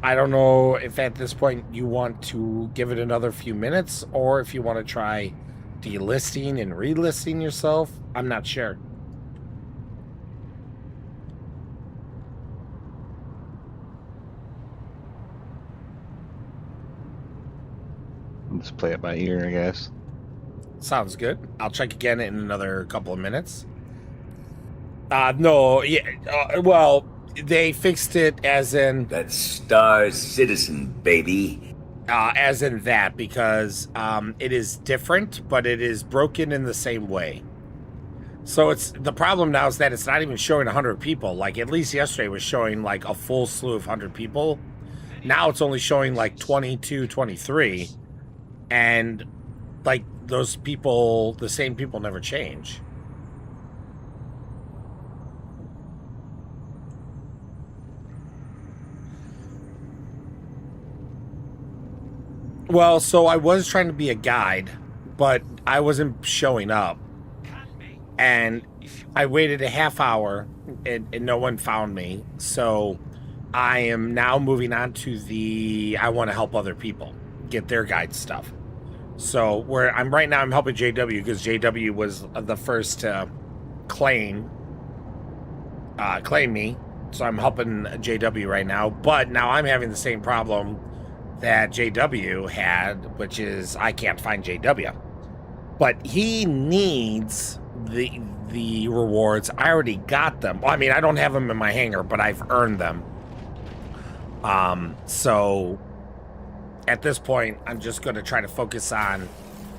I don't know if at this point you want to give it another few minutes, or if you want to try delisting and relisting yourself. I'm not sure. Let's play it by ear, I guess. Sounds good. I'll check again in another couple of minutes. No, yeah, well, they fixed it as in... That Star Citizen, baby. As in that, because it is different, but it is broken in the same way. So it's the problem now is that it's not even showing 100 people. Like, at least yesterday was showing like a full slew of 100 people. Now it's only showing like 22, 23. And like those people, the same people never change. Well, so I was trying to be a guide, but I wasn't showing up. And I waited a half hour and no one found me. So I am now moving on to the I want to help other people get their guide stuff. So where I'm right now, I'm helping JW because JW was the first to claim me. So I'm helping JW right now. But now I'm having the same problem that JW had, which is I can't find JW. But he needs the rewards. I already got them. Well, I mean, I don't have them in my hangar, but I've earned them. So at this point, I'm just going to try to focus on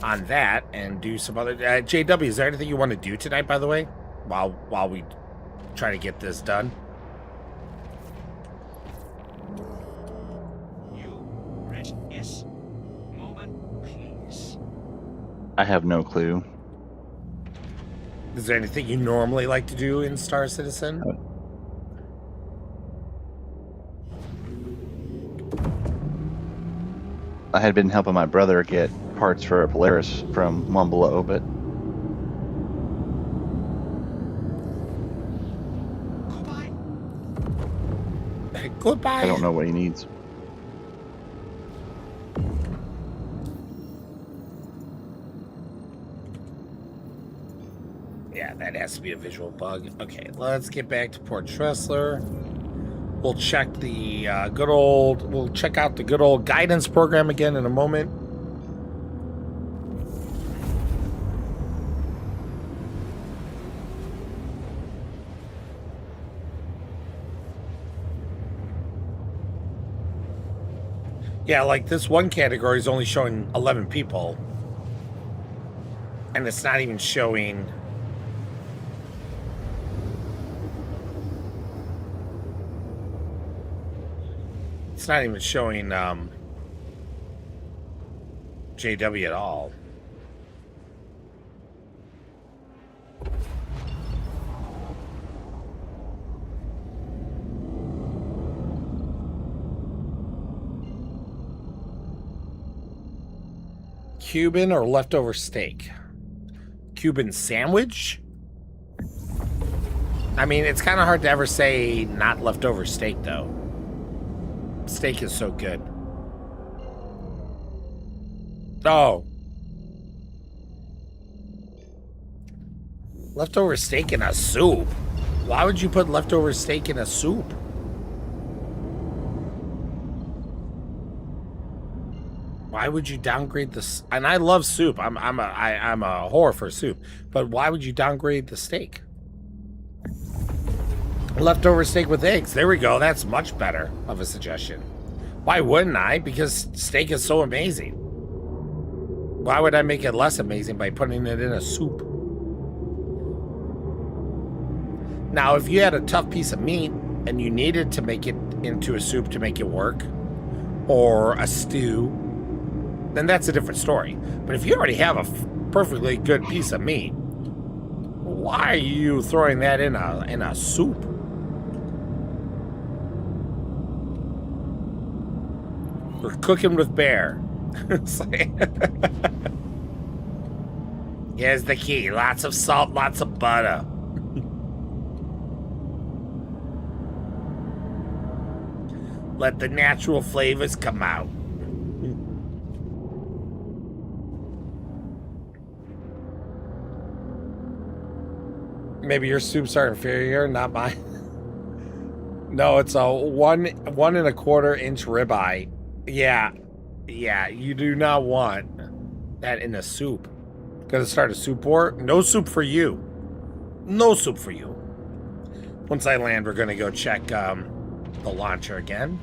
that and do some other... JW, is there anything you want to do tonight, by the way? While we try to get this done? Yes. Moment, please. I have no clue. Is there anything you normally like to do in Star Citizen? I had been helping my brother get parts for a Polaris from One Below, but Goodbye. I don't know what he needs. Yeah, that has to be a visual bug. Okay, let's get back to Port Tressler. We'll check the we'll check out the good old guidance program again in a moment. Yeah, like this one category is only showing 11 people. And it's not even showing... It's not even showing JW at all. Cuban or leftover steak? Cuban sandwich? I mean, it's kind of hard to ever say not leftover steak, though. Steak is so good. Oh. Leftover steak in a soup? Why would you put leftover steak in a soup? Why would you downgrade this? And I love soup. I'm a whore for soup. But why would you downgrade the steak? Leftover steak with eggs. There we go. That's much better of a suggestion. Why wouldn't I? Because steak is so amazing. Why would I make it less amazing by putting it in a soup? Now, if you had a tough piece of meat and you needed to make it into a soup to make it work, or a stew, then that's a different story. But if you already have a perfectly good piece of meat, why are you throwing that in a soup? We're cooking with bear. Here's the key. Lots of salt, lots of butter. Let the natural flavors come out. Maybe your soups are inferior, not mine. No, it's a 1 1¼ inch ribeye. Yeah, you do not want that in a soup. Gonna start a soup war? No soup for you. No soup for you. Once I land, we're gonna go check the launcher again.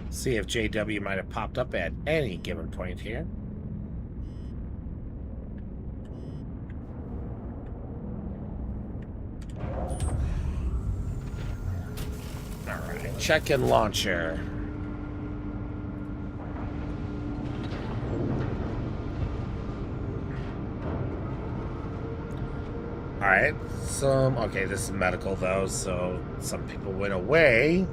See if JW might have popped up at any given point here. Alright, check in launcher. Alright, okay, this is medical though, so some people went away,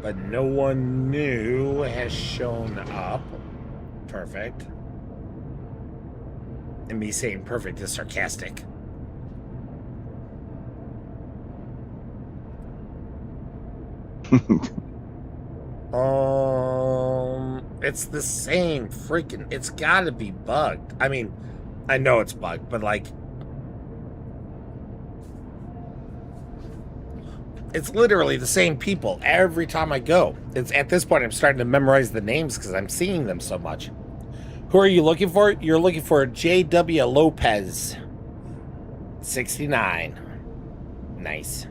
but no one new has shown up. Perfect. And me saying perfect is sarcastic. It's the same freaking, it's gotta be bugged. I mean, I know it's bugged, but like, it's literally the same people every time I go. It's at this point I'm starting to memorize the names because I'm seeing them so much. Who are you looking for? You're looking for J.W. Lopez, 69. Nice.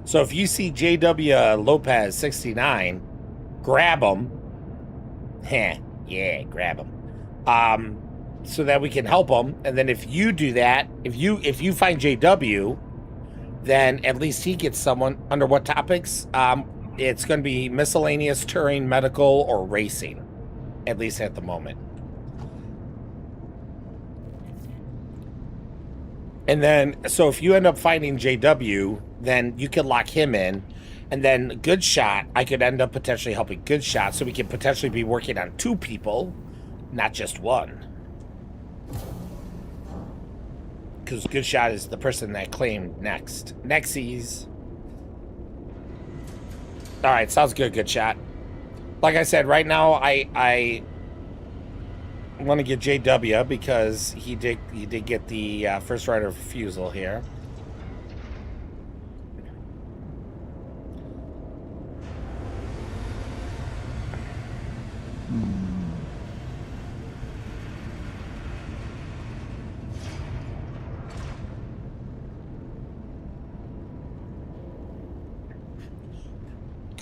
So if you see J.W. Lopez, 69, grab him. Yeah, grab him. So that we can help him. And then if you do that, if you find J.W., then at least he gets someone. Under what topics? It's going to be miscellaneous, touring, medical, or racing, at least at the moment. And then, so if you end up finding JW, then you can lock him in. And then Good Shot, I could end up potentially helping Good Shot, so we can potentially be working on 2 people, not just 1. Because Good Shot is the person that claimed next. Nexies. Alright, sounds good, Good Shot. Like I said, right now I want to get JW because he did get the first right of refusal here.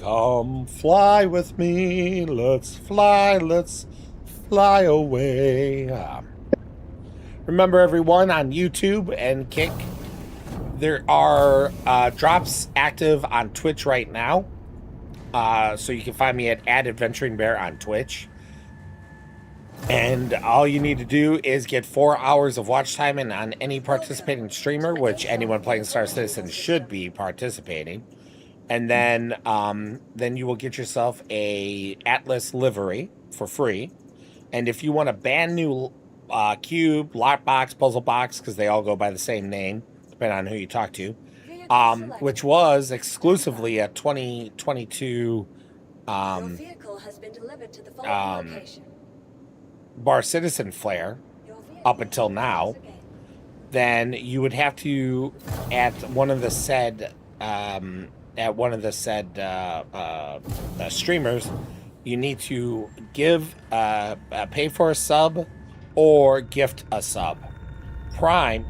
Come fly with me. Let's fly away. Remember, everyone, on YouTube and Kick, there are drops active on Twitch right now. So you can find me at Adventuring Bear on Twitch. And all you need to do is get 4 hours of watch time and on any participating streamer, which anyone playing Star Citizen should be participating. And then you will get yourself a Atlas livery for free. And if you want a brand new cube, lockbox, puzzle box, because they all go by the same name, depending on who you talk to, which was exclusively a 2022 Your vehicle has been delivered to the following location. Bar Citizen flare up until now, then you would have to at one of the said streamers, you need to give pay for a sub or gift a sub. Prime.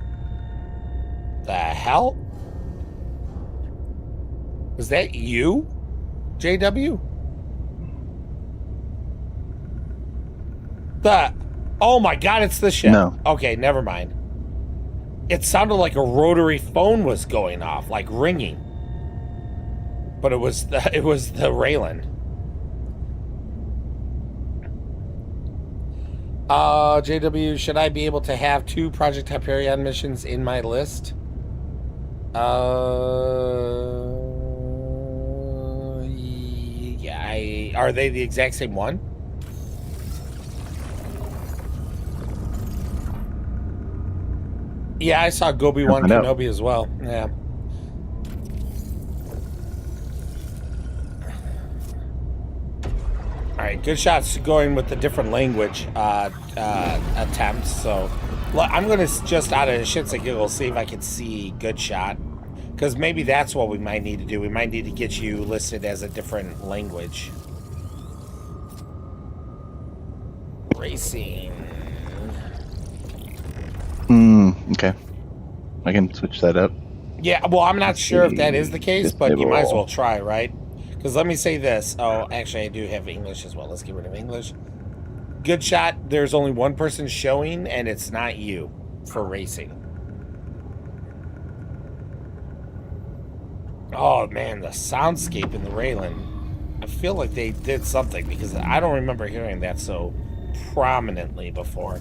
The hell? Was that you, JW? Oh my god, it's the ship. No. Okay, never mind. It sounded like a rotary phone was going off, like ringing. But it was the Raylan. JW, should I be able to have 2 Project Hyperion missions in my list? Yeah, are they the exact same one? Yeah, I saw Gobi-Wan Kenobi as well. Yeah. All right, good shots going with the different language attempts. So I'm going to just out of shits and giggles see if I can see good shot. Because maybe that's what we might need to do. We might need to get you listed as a different language. Racing. Okay. I can switch that up. Yeah, well, I'm not sure if that is the case, but you might as well try, right? Because let me say this. Oh, actually, I do have English as well. Let's get rid of English. Good shot. There's only one person showing, and it's not you for racing. Oh, man, the soundscape in the Raylan. I feel like they did something because I don't remember hearing that so prominently before.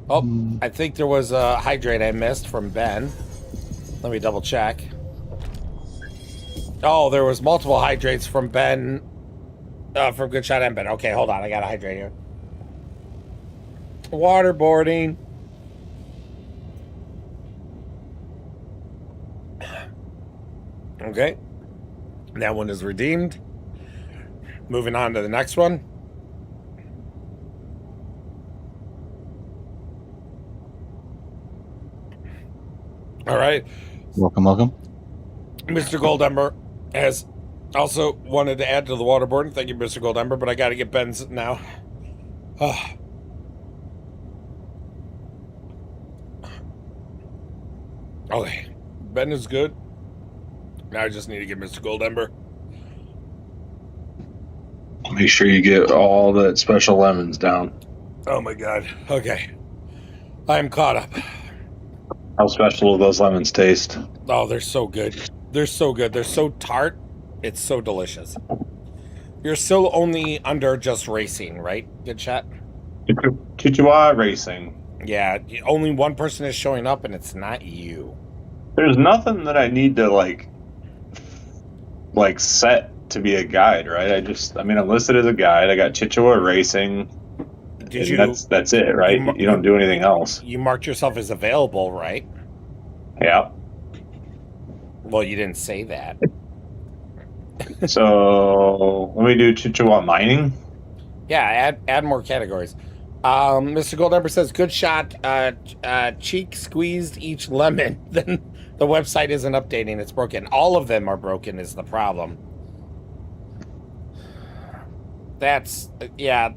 Oh, I think there was a hydrate I missed from Ben. Let me double check. Oh, there was multiple hydrates from Ben. From Good Shot and Ben. Okay, hold on. I got a hydrate here. Waterboarding. Okay. That one is redeemed. Moving on to the next one. All right. Welcome, welcome. Mr. Goldember has also wanted to add to the waterboarding. Thank you, Mr. Goldember, but I got to get Ben's now. Okay. Ben is good. Now I just need to get Mr. Goldember. Make sure you get all that special lemons down. Oh my god. Okay. I am caught up. How special do those lemons taste? Oh, they're so good. They're so good. They're so tart. It's so delicious. You're still only under just racing, right? Good shot? Chihuahua Racing. Yeah, only one person is showing up and it's not you. There's nothing that I need to like set to be a guide, right? I'm listed as a guide. I got Chihuahua Racing. Did you? That's it, right? You don't do anything else. You marked yourself as available, right? Yeah. Well, you didn't say that. So let me do Chihuahua Mining. Yeah, add more categories. Mr. Goldember says, good shot. Cheek squeezed each lemon. Then the website isn't updating. It's broken. All of them are broken is the problem. That's, yeah,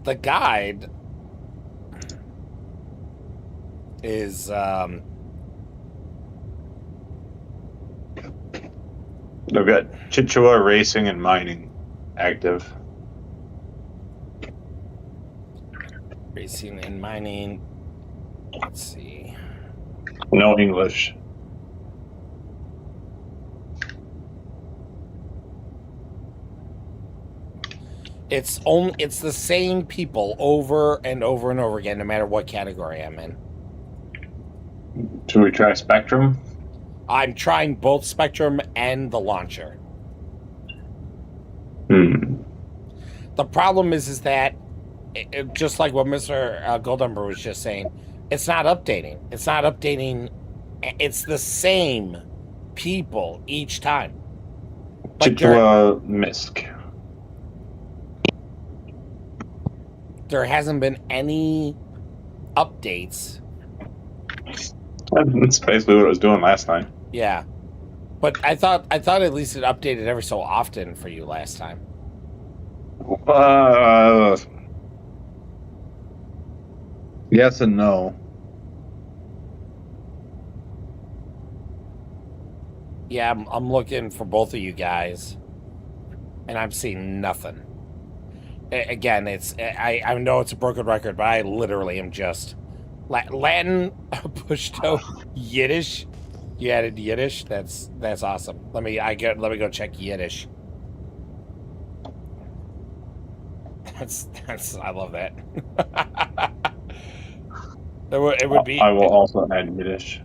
The guide is They've got Chichewa Racing and Mining active. racing and mining. Let's see. No English. It's the same people over and over and over again, no matter what category I'm in. Should we try Spectrum? I'm trying both Spectrum and the launcher. The problem is that just like what Mr. Goldumber was just saying, it's not updating. It's not updating. It's the same people each time. Like Chichewa Misk. There hasn't been any updates. That's basically what it was doing last time. Yeah, but I thought at least it updated every so often for you last time. Yes and no. Yeah, I'm looking for both of you guys, and I'm seeing nothing. Again, I know it's a broken record, but I literally am just Latin, Pashto, Yiddish. You added Yiddish. That's awesome. Let me go check Yiddish. That's I love that. It would be. I will also add Yiddish.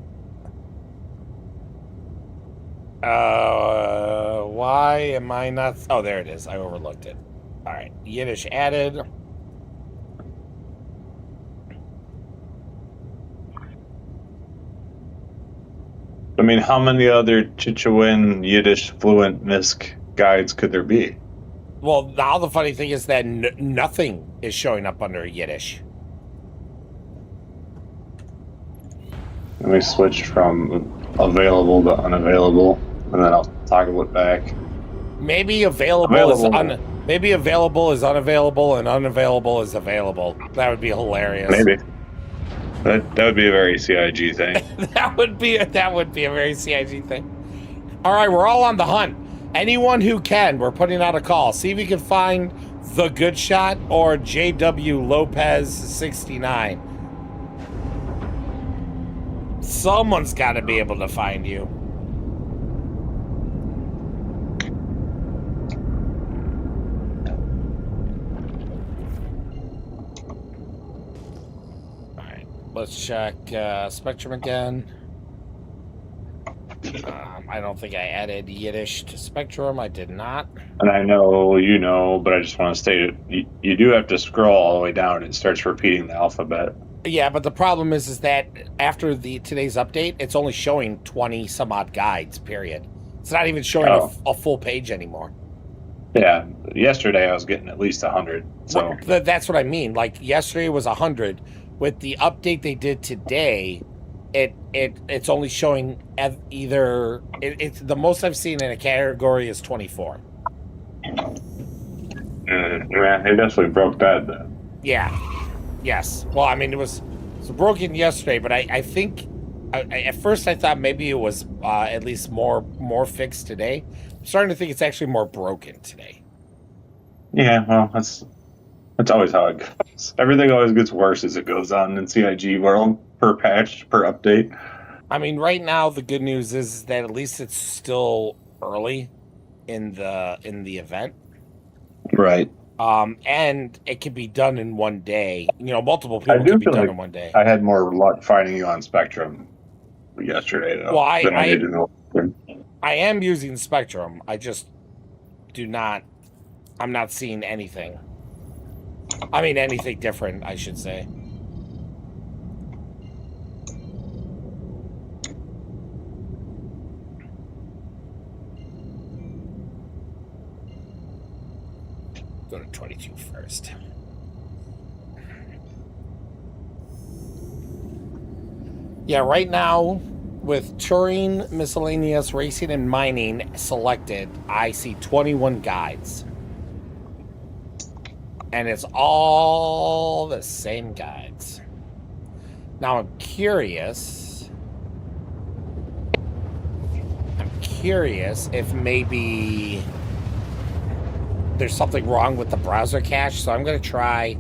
Why am I not? Oh, there it is. I overlooked it. All right, Yiddish added. I mean, how many other Chichewan Yiddish fluent Misk guides could there be? Well, now the funny thing is that nothing is showing up under Yiddish. Let me switch from available to unavailable, and then I'll toggle it back. Maybe available is unavailable and unavailable is available. That would be hilarious. Maybe. That would be a very CIG thing. that would be a very CIG thing. All right, we're all on the hunt. Anyone who can, we're putting out a call. See if you can find The Good Shot or JW Lopez 69. Someone's got to be able to find you. All right, let's check Spectrum again. I don't think I added Yiddish to Spectrum. I did not. And I know you know, but I just want to state it. You do have to scroll all the way down. It starts repeating the alphabet. Yeah, but the problem is that after today's update, it's only showing 20 some odd guides, period. It's not even showing a full page anymore. Yeah, yesterday I was getting at least 100. So well, that's what I mean. Like yesterday was 100. With the update they did today, it's only showing either it's the most I've seen in a category is 24. Yeah, they definitely broke that then. Yeah. Yes. Well, I mean, it was broken yesterday, but I think at first I thought maybe it was at least more fixed today. I'm starting to think it's actually more broken today. Yeah, well, that's always how it goes. Everything always gets worse as it goes on in CIG world per patch, per update. I mean, right now the good news is that at least it's still early in the event. Right. And it can be done in one day. You know, multiple people can be done in one day. I had more luck finding you on Spectrum yesterday, though. Well, I I am using Spectrum. I just I'm not seeing anything. I mean, anything different, I should say. Go to 22 first. Yeah, right now, with touring, miscellaneous, racing, and mining selected, I see 21 guides. And it's all the same guides. Now I'm curious if maybe there's something wrong with the browser cache, so I'm going to try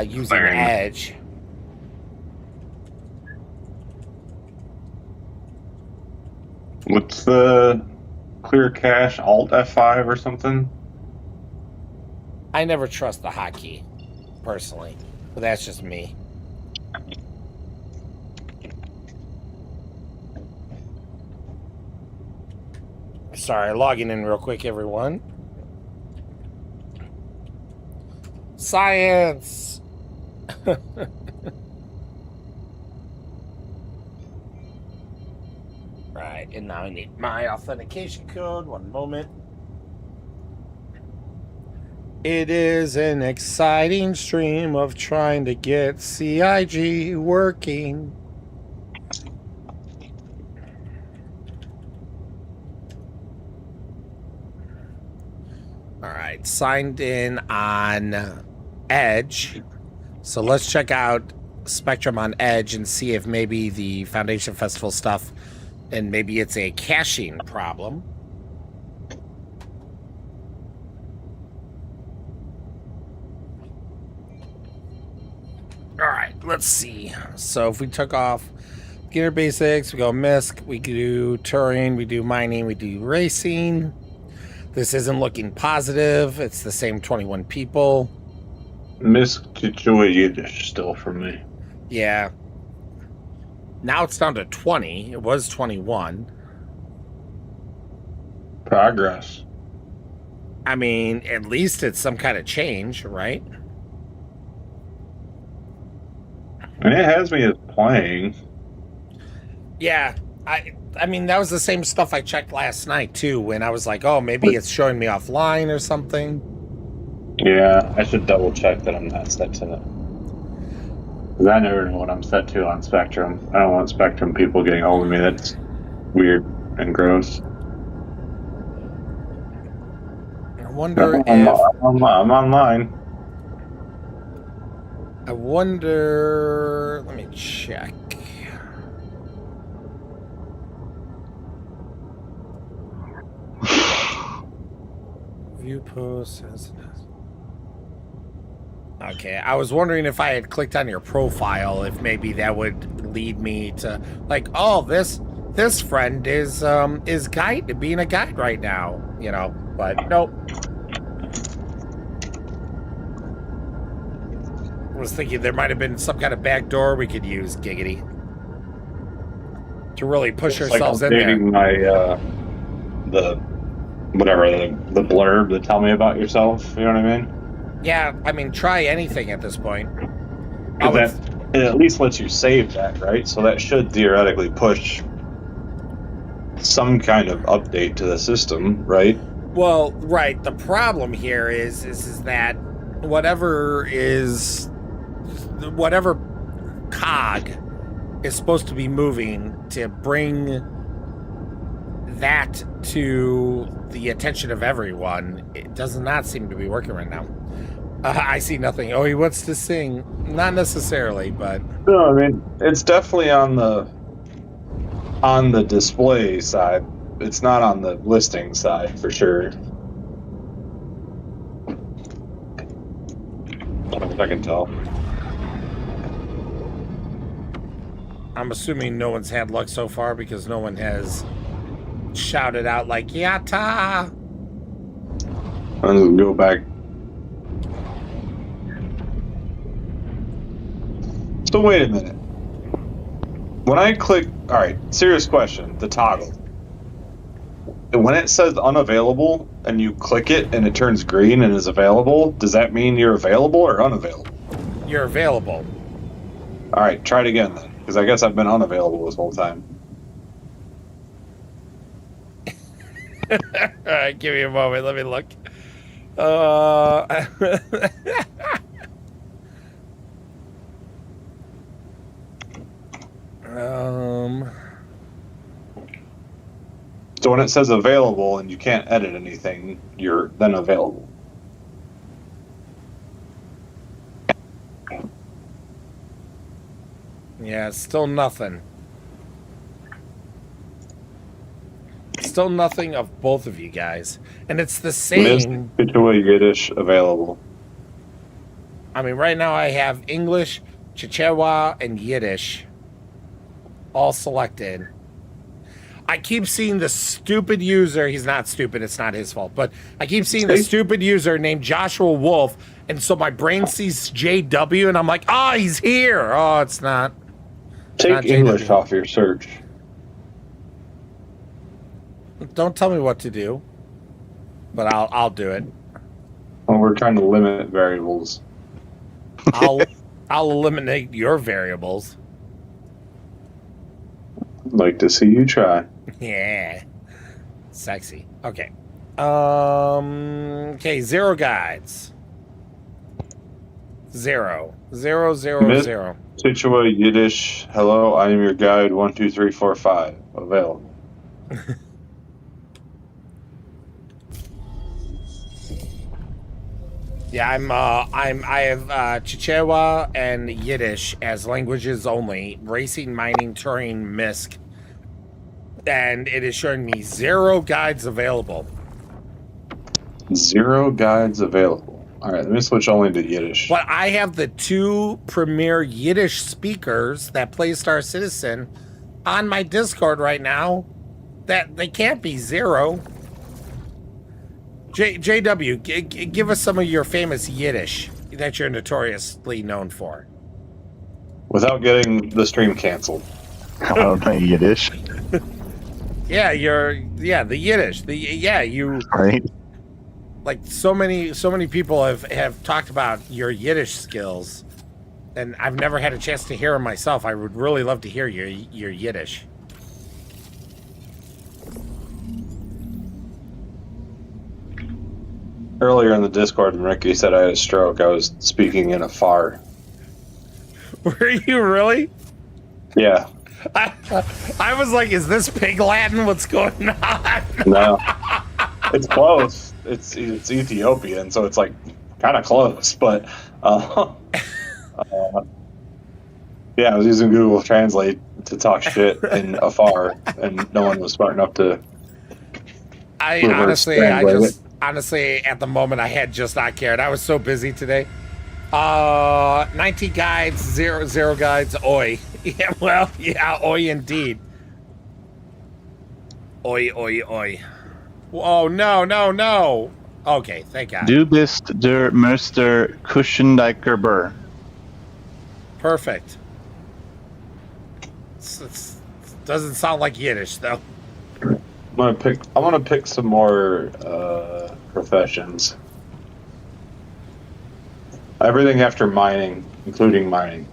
using Edge. What's the clear cache? Alt F5 or something? I never trust the hotkey, personally, but that's just me. Sorry, logging in real quick, everyone. Science! Right, and now I need my authentication code. One moment. It is an exciting stream of trying to get CIG working. All right, signed in on Edge. So let's check out Spectrum on Edge and see if maybe the Foundation Festival stuff, and maybe it's a caching problem. All right, let's see. So if we took off beginner basics, we go MISC, we do touring, we do mining, we do racing. This isn't looking positive. It's the same 21 people. MISC to Joy Yiddish still for me. Yeah. Now it's down to 20. It was 21. Progress. I mean, at least it's some kind of change, right? And it has me as playing. Yeah. I mean, that was the same stuff I checked last night, too, when I was like, oh, maybe it's showing me offline or something. Yeah, I should double check that I'm not set to that. Because I never know what I'm set to on Spectrum. I don't want Spectrum people getting hold of me. That's weird and gross. I wonder if... I'm online. I wonder... Let me check. View posts. Okay, I was wondering if I had clicked on your profile, if maybe that would lead me to, like, oh, this friend is being a guide right now, you know. But nope. I was thinking there might have been some kind of back door we could use, Giggity, to really push ourselves in there. My the blurb that tell me about yourself. You know what I mean? Yeah, I mean, try anything at this point. It at least lets you save that, right? So that should theoretically push some kind of update to the system, right? Well, right. The problem here is that whatever cog is supposed to be moving to bring that to the attention of everyone, it does not seem to be working right now. I see nothing. Oh, he wants to sing. Not necessarily, but... No, I mean, it's definitely on the display side. It's not on the listing side, for sure. I can tell. I'm assuming no one's had luck so far because no one has shouted out like, Yatta! I'll go back. So wait a minute. When I click, all right, serious question, the toggle. When it says unavailable and you click it and it turns green and is available, does that mean you're available or unavailable? You're available. All right, try it again then, because I guess I've been unavailable this whole time. All right, give me a moment. Let me look. So when it says available and you can't edit anything, you're then available. Yeah, still nothing. Still nothing of both of you guys. And it's the same. Kichwa Yiddish available. I mean, right now I have English, Chichewa, and Yiddish all selected. I keep seeing the stupid user. He's not stupid. It's not his fault. But I keep seeing the stupid user named Joshua Wolf. And so my brain sees JW, and I'm like, oh, he's here. Oh, it's not. Take English off your search. Don't tell me what to do. But I'll do it. Well, we're trying to limit variables. I'll eliminate your variables. I'd like to see you try. Yeah. Sexy. Okay. Okay, 0 guides. 0. 0, 0, 0. Kichwa Yiddish. Hello, I am your guide. 1, 2, 3, 4, 5. Available. Yeah, I have Chichewa and Yiddish as languages only. Racing, mining, touring, MISC. And it is showing me 0 guides available. 0 guides available. All right, let me switch only to Yiddish. But I have the 2 premier Yiddish speakers that play Star Citizen on my Discord right now. That they can't be 0. JW, give us some of your famous Yiddish that you're notoriously known for. Without getting the stream canceled. Oh, Yiddish. Yeah, the Yiddish. You right. Like so many people have talked about your Yiddish skills, and I've never had a chance to hear them myself. I would really love to hear your Yiddish. Earlier in the Discord, when Ricky said I had a stroke, I was speaking in a far. Were you really? Yeah. I was like, is this pig Latin? What's going on? No. It's close. It's Ethiopian, so it's like kind of close, but yeah, I was using Google Translate to talk shit in afar, and no one was smart enough to. Honestly, at the moment, I had just not cared. I was so busy today. 19 guides, 0 guides, oi. Yeah, well, yeah, oi indeed. Oi, oi, oi. Oh, no. Okay, thank God. Du bist der Meister Kuschendiker. Perfect. It doesn't sound like Yiddish, though. I'm gonna pick some more professions. Everything after mining, including mining.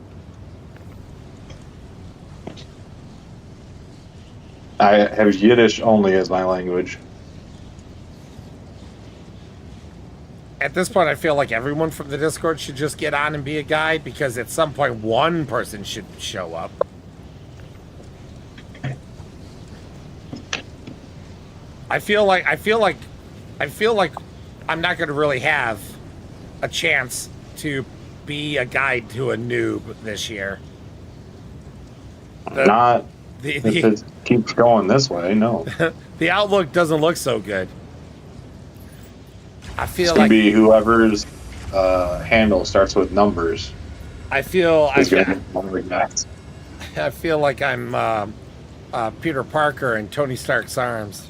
I have Yiddish only as my language. At this point, I feel like everyone from the Discord should just get on and be a guide, because at some point, one person should show up. I feel like I'm not going to really have a chance to be a guide to a noob this year. If it keeps going this way, no. The outlook doesn't look so good. I feel it's like be whoever's handle starts with numbers. I feel like I'm Peter Parker in Tony Stark's arms.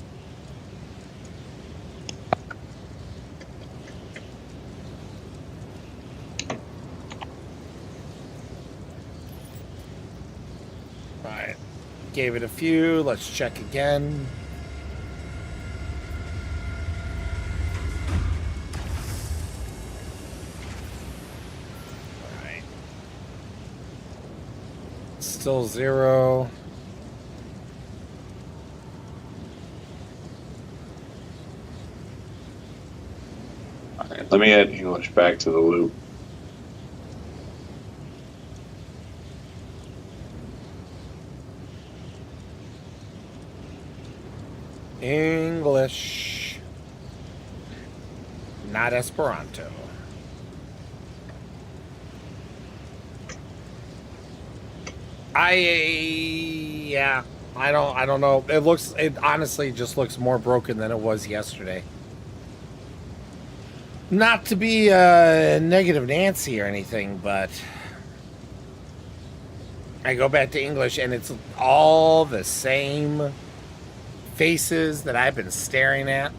Alright. Gave it a few. Let's check again. Alright. Still 0. Alright, let me add English back to the loop. English, not Esperanto. Yeah, I don't know. It honestly just looks more broken than it was yesterday. Not to be negative Nancy or anything, but I go back to English and it's all the same faces that I've been staring at.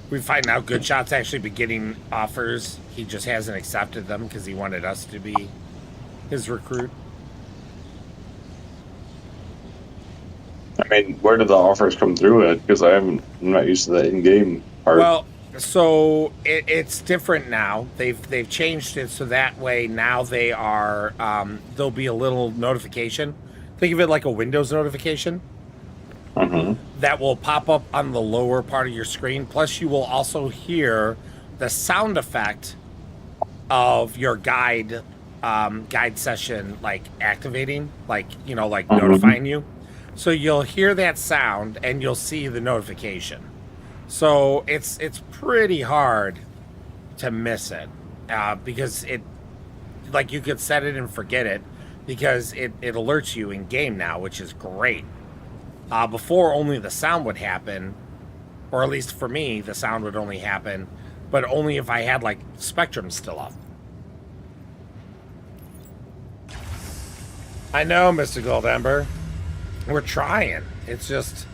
We find out Good Shot's actually been getting offers. He just hasn't accepted them because he wanted us to be his recruit. I mean, where did the offers come through at? Because I'm not used to the in-game part. Well, so it's different now. They've changed it so that way now they are there'll be a little notification. Think of it like a Windows notification. That will pop up on the lower part of your screen. Plus, you will also hear the sound effect of your guide session, like activating, like notifying you. So you'll hear that sound and you'll see the notification. So it's pretty hard to miss it because it, like, you could set it and forget it because it alerts you in game now, which is great. Before, only the sound would happen, or at least for me, the sound would only happen, but only if I had, like, Spectrum still up. I know, Mr. Goldember. We're trying. It's just...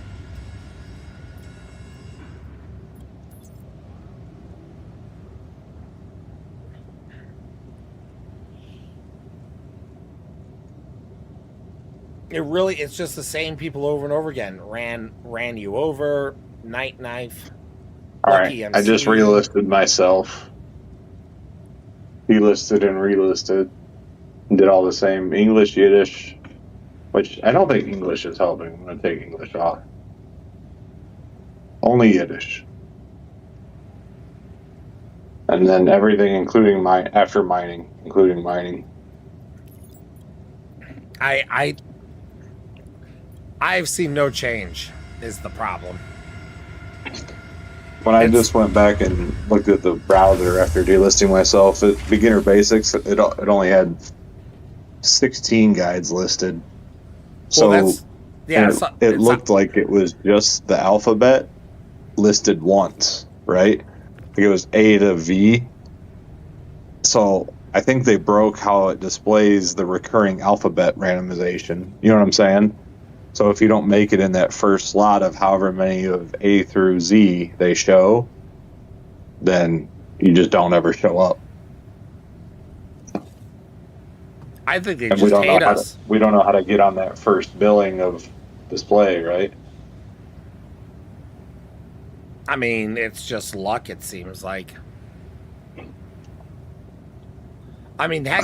it's just the same people over and over again. Ran you over, Night Knife. Alright, I just relisted myself. Delisted and relisted. And did all the same. English, Yiddish. Which, I don't think English is helping. I'm going to take English off. Only Yiddish. And then everything including after mining. Including mining. I've seen no change is the problem. When I just went back and looked at the browser after delisting myself, at Beginner Basics, it only had 16 guides listed. So it looked like it was just the alphabet listed once, right? Like it was A to V. So I think they broke how it displays the recurring alphabet randomization. You know what I'm saying? So if you don't make it in that first slot of however many of A through Z they show, then you just don't ever show up. I think they just hate us. We don't know how to get on that first billing of display, right? I mean, it's just luck, it seems like. I mean, heck,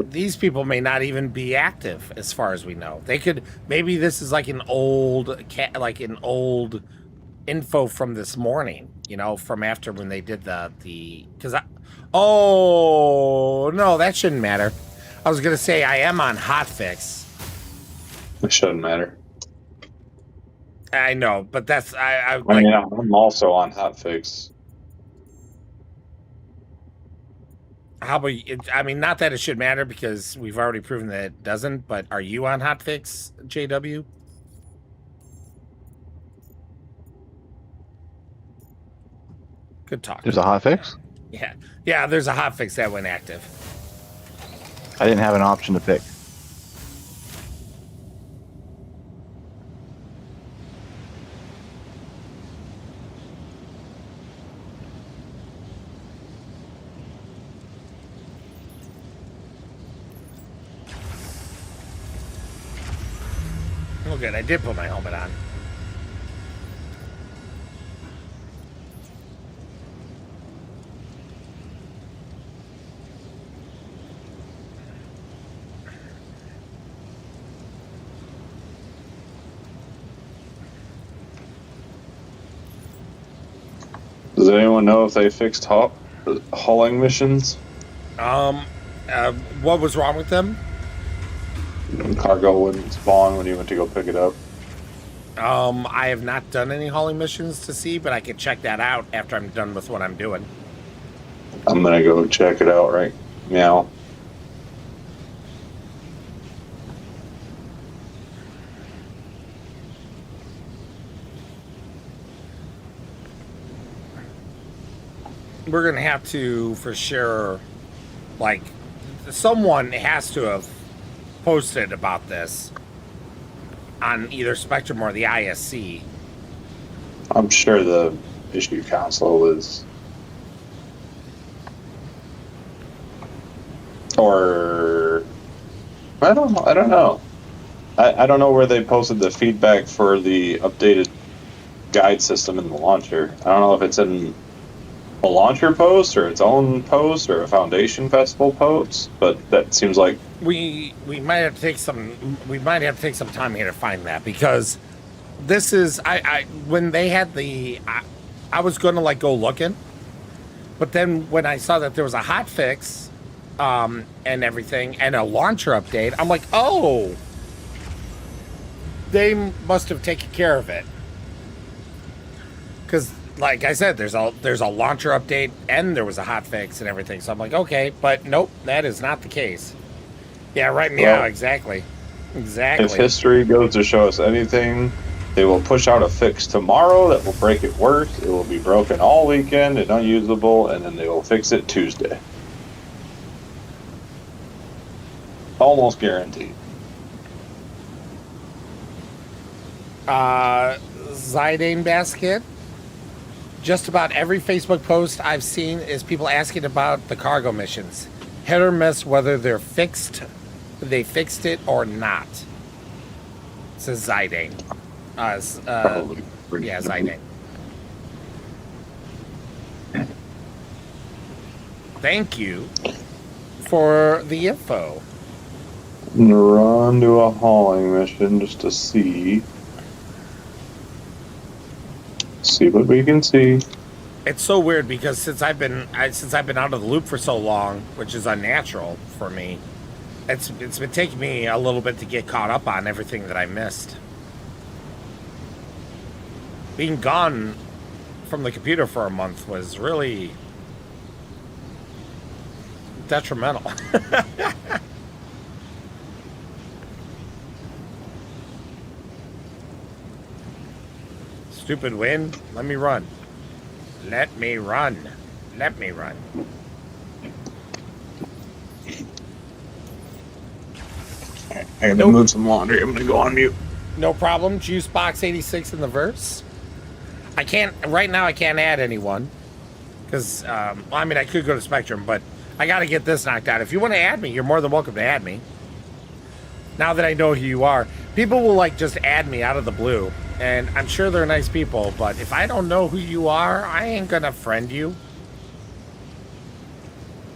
these people may not even be active, as far as we know. They could, maybe this is like an old info from this morning, from after when they did oh no, that shouldn't matter. I was gonna say I am on hotfix. It shouldn't matter. I know, but that's I'm also on hotfix. How about you? I mean, not that it should matter because we've already proven that it doesn't, but are you on hotfix, JW? Good talk. There's a hotfix? Yeah, there's a hotfix that went active. I didn't have an option to pick. Oh, good. I did put my helmet on. Does anyone know if they fixed hop hauling missions? What was wrong with them? Cargo wouldn't spawn when you went to go pick it up. I have not done any hauling missions to see, but I can check that out after I'm done with what I'm doing. I'm gonna go check it out right now. We're gonna have to, for sure, like, someone has to have posted about this on either Spectrum or the ISC. I'm sure the issue council is, or I don't know. I don't know where they posted the feedback for the updated guide system in the launcher. I don't know if it's in a launcher post or its own post or a Foundation Festival post, but that seems like we might have to take some time here to find that, because this is I when they had the I was gonna like go looking, but then when I saw that there was a hot fix and everything and a launcher update, I'm like, oh, they must have taken care of it, because like I said, there's a launcher update and there was a hot fix and everything. So I'm like, okay, but nope, that is not the case. Yeah, right now, exactly. If history goes to show us anything, they will push out a fix tomorrow that will break it worse. It will be broken all weekend and unusable, and then they will fix it Tuesday. Almost guaranteed. Zidane Basket. Just about every Facebook post I've seen is people asking about the cargo missions. Hit or miss whether they fixed it or not. Says Zidane. Yeah, Zidane. Thank you for the info. I'm gonna run to a hauling mission just to see what we can see. It's so weird because since I've been out of the loop for so long, which is unnatural for me, it's been taking me a little bit to get caught up on everything that I missed. Being gone from the computer for a month was really detrimental. Stupid wind. Let me run. Let me run. Let me run. I gotta move some laundry. I'm gonna go on mute. No problem. Juicebox 86 in the verse. I can't right now. I can't add anyone because I mean I could go to Spectrum, but I got to get this knocked out. If you want to add me, you're more than welcome to add me. Now that I know who you are, people will like just add me out of the blue. And I'm sure they're nice people, but if I don't know who you are, I ain't gonna friend you.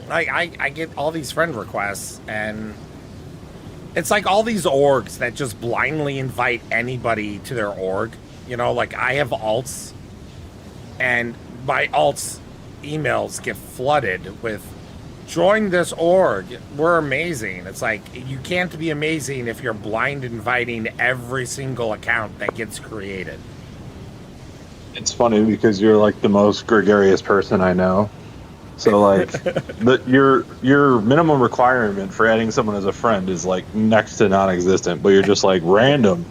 Like, I get all these friend requests, and it's like all these orgs that just blindly invite anybody to their org. You know, like I have alts, and my alts emails get flooded with, join this org, we're amazing. It's like, you can't be amazing if you're blind inviting every single account that gets created. It's funny because you're like the most gregarious person I know. So like your minimum requirement for adding someone as a friend is like next to non-existent, but you're just like random.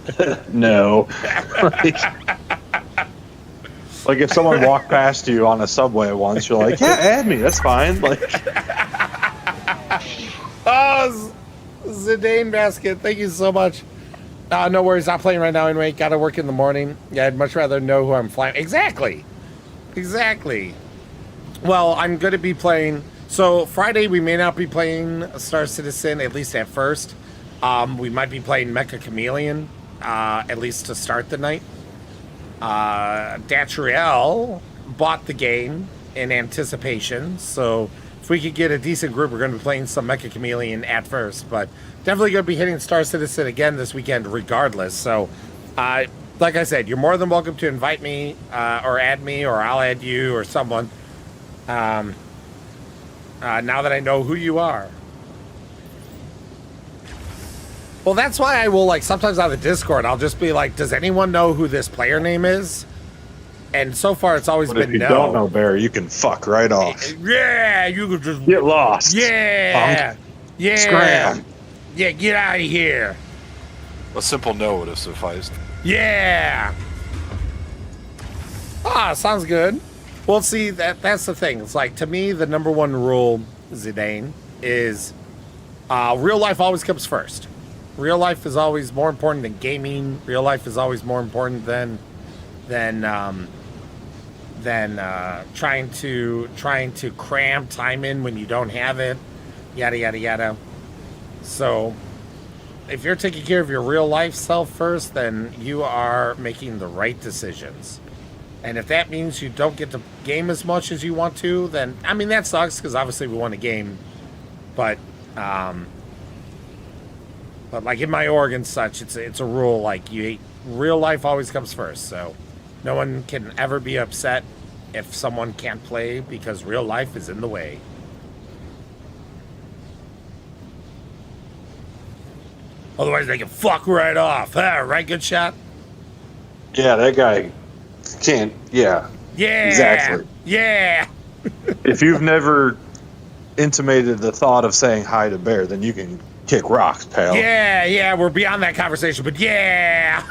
No. Like if someone walked past you on a subway once, you're like, yeah, add me, that's fine. Like oh, Zidane Basket, thank you so much. No worries, not playing right now anyway. Gotta work in the morning. Yeah, I'd much rather know who I'm flying. Exactly. Well, I'm gonna be playing. So Friday we may not be playing Star Citizen, at least at first. We might be playing Mecha Chameleon, at least to start the night. Datriel bought the game in anticipation, so if we could get a decent group, we're going to be playing some Mecha Chameleon at first, but definitely going to be hitting Star Citizen again this weekend regardless. So, like I said, you're more than welcome to invite me or add me, or I'll add you or someone. now that I know who you are. Well, that's why I will, like, sometimes on the Discord, I'll just be like, does anyone know who this player name is? And so far, it's always been no. If you don't know, Bear, you can fuck right off. Yeah, you could just... Get lost. Yeah. Punk. Yeah. Scram. Yeah, get out of here. A simple no would have sufficed. Yeah. Ah, sounds good. Well, see, that's the thing. It's like, to me, the number one rule, Zidane, is real life always comes first. Real life is always more important than gaming. Real life is always more important than trying to cram time in when you don't have it. Yada yada yada. So, if you're taking care of your real life self first, then you are making the right decisions. And if that means you don't get to game as much as you want to, then, I mean, that sucks, because obviously we want to game. But like in my org and such, it's a rule, like, real life always comes first. So no one can ever be upset if someone can't play, because real life is in the way. Otherwise, they can fuck right off. Huh? Right, good shot? Yeah, that guy can't. Yeah. Yeah. Exactly. Yeah. If you've never intimated the thought of saying hi to Bear, then you can kick rocks, pal. Yeah, we're beyond that conversation, but yeah.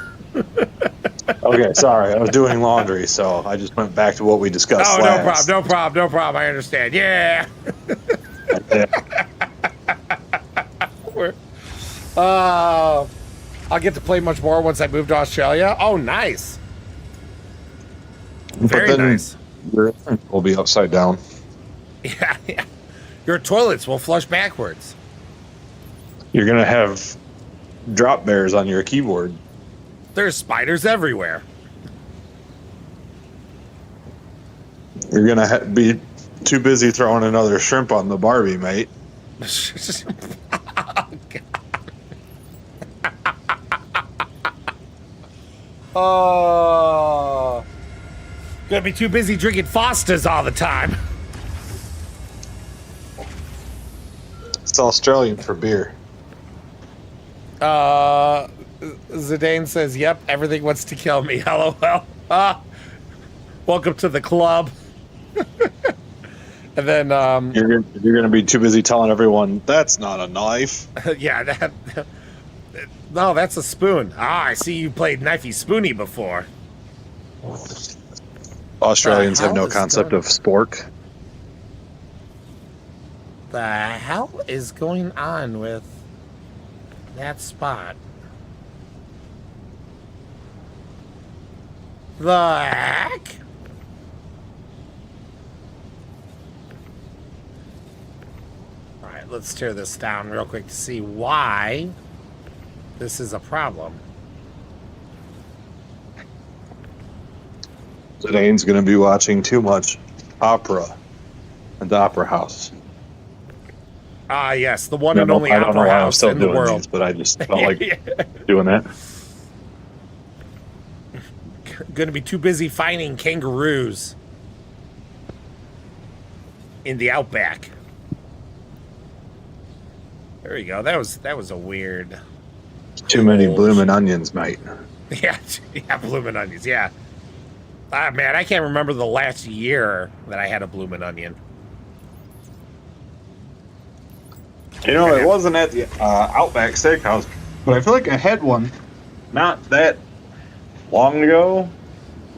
Okay, sorry. I was doing laundry, so I just went back to what we discussed last. No problem. I understand. Yeah. I'll get to play much more once I move to Australia. Oh, nice. Very nice. Your will be upside down. Yeah. Your toilets will flush backwards. You're going to have drop bears on your keyboard. There's spiders everywhere. You're going to be too busy throwing another shrimp on the Barbie, mate. Oh, gonna be too busy drinking Fosters all the time. It's Australian for beer. Zidane says, "Yep, everything wants to kill me." LOL. Welcome to the club. And then you're gonna be too busy telling everyone that's not a knife. Yeah, no, that's a spoon. I see you played Knifey Spoony before. Australians have no concept of spork. The hell is going on with that spot? The heck? All right, let's tear this down real quick to see why this is a problem. Zidane's going to be watching too much opera at the Opera House. Ah, yes, the one and only opera house in the world. These, but I just felt like doing that. Going to be too busy finding kangaroos in the outback. There you go. That was a weird. Too many bloomin' onions, mate. Yeah, bloomin' onions. Yeah. Ah, man, I can't remember the last year that I had a bloomin' onion. You know, it wasn't at the Outback Steakhouse, but I feel like I had one not that long ago.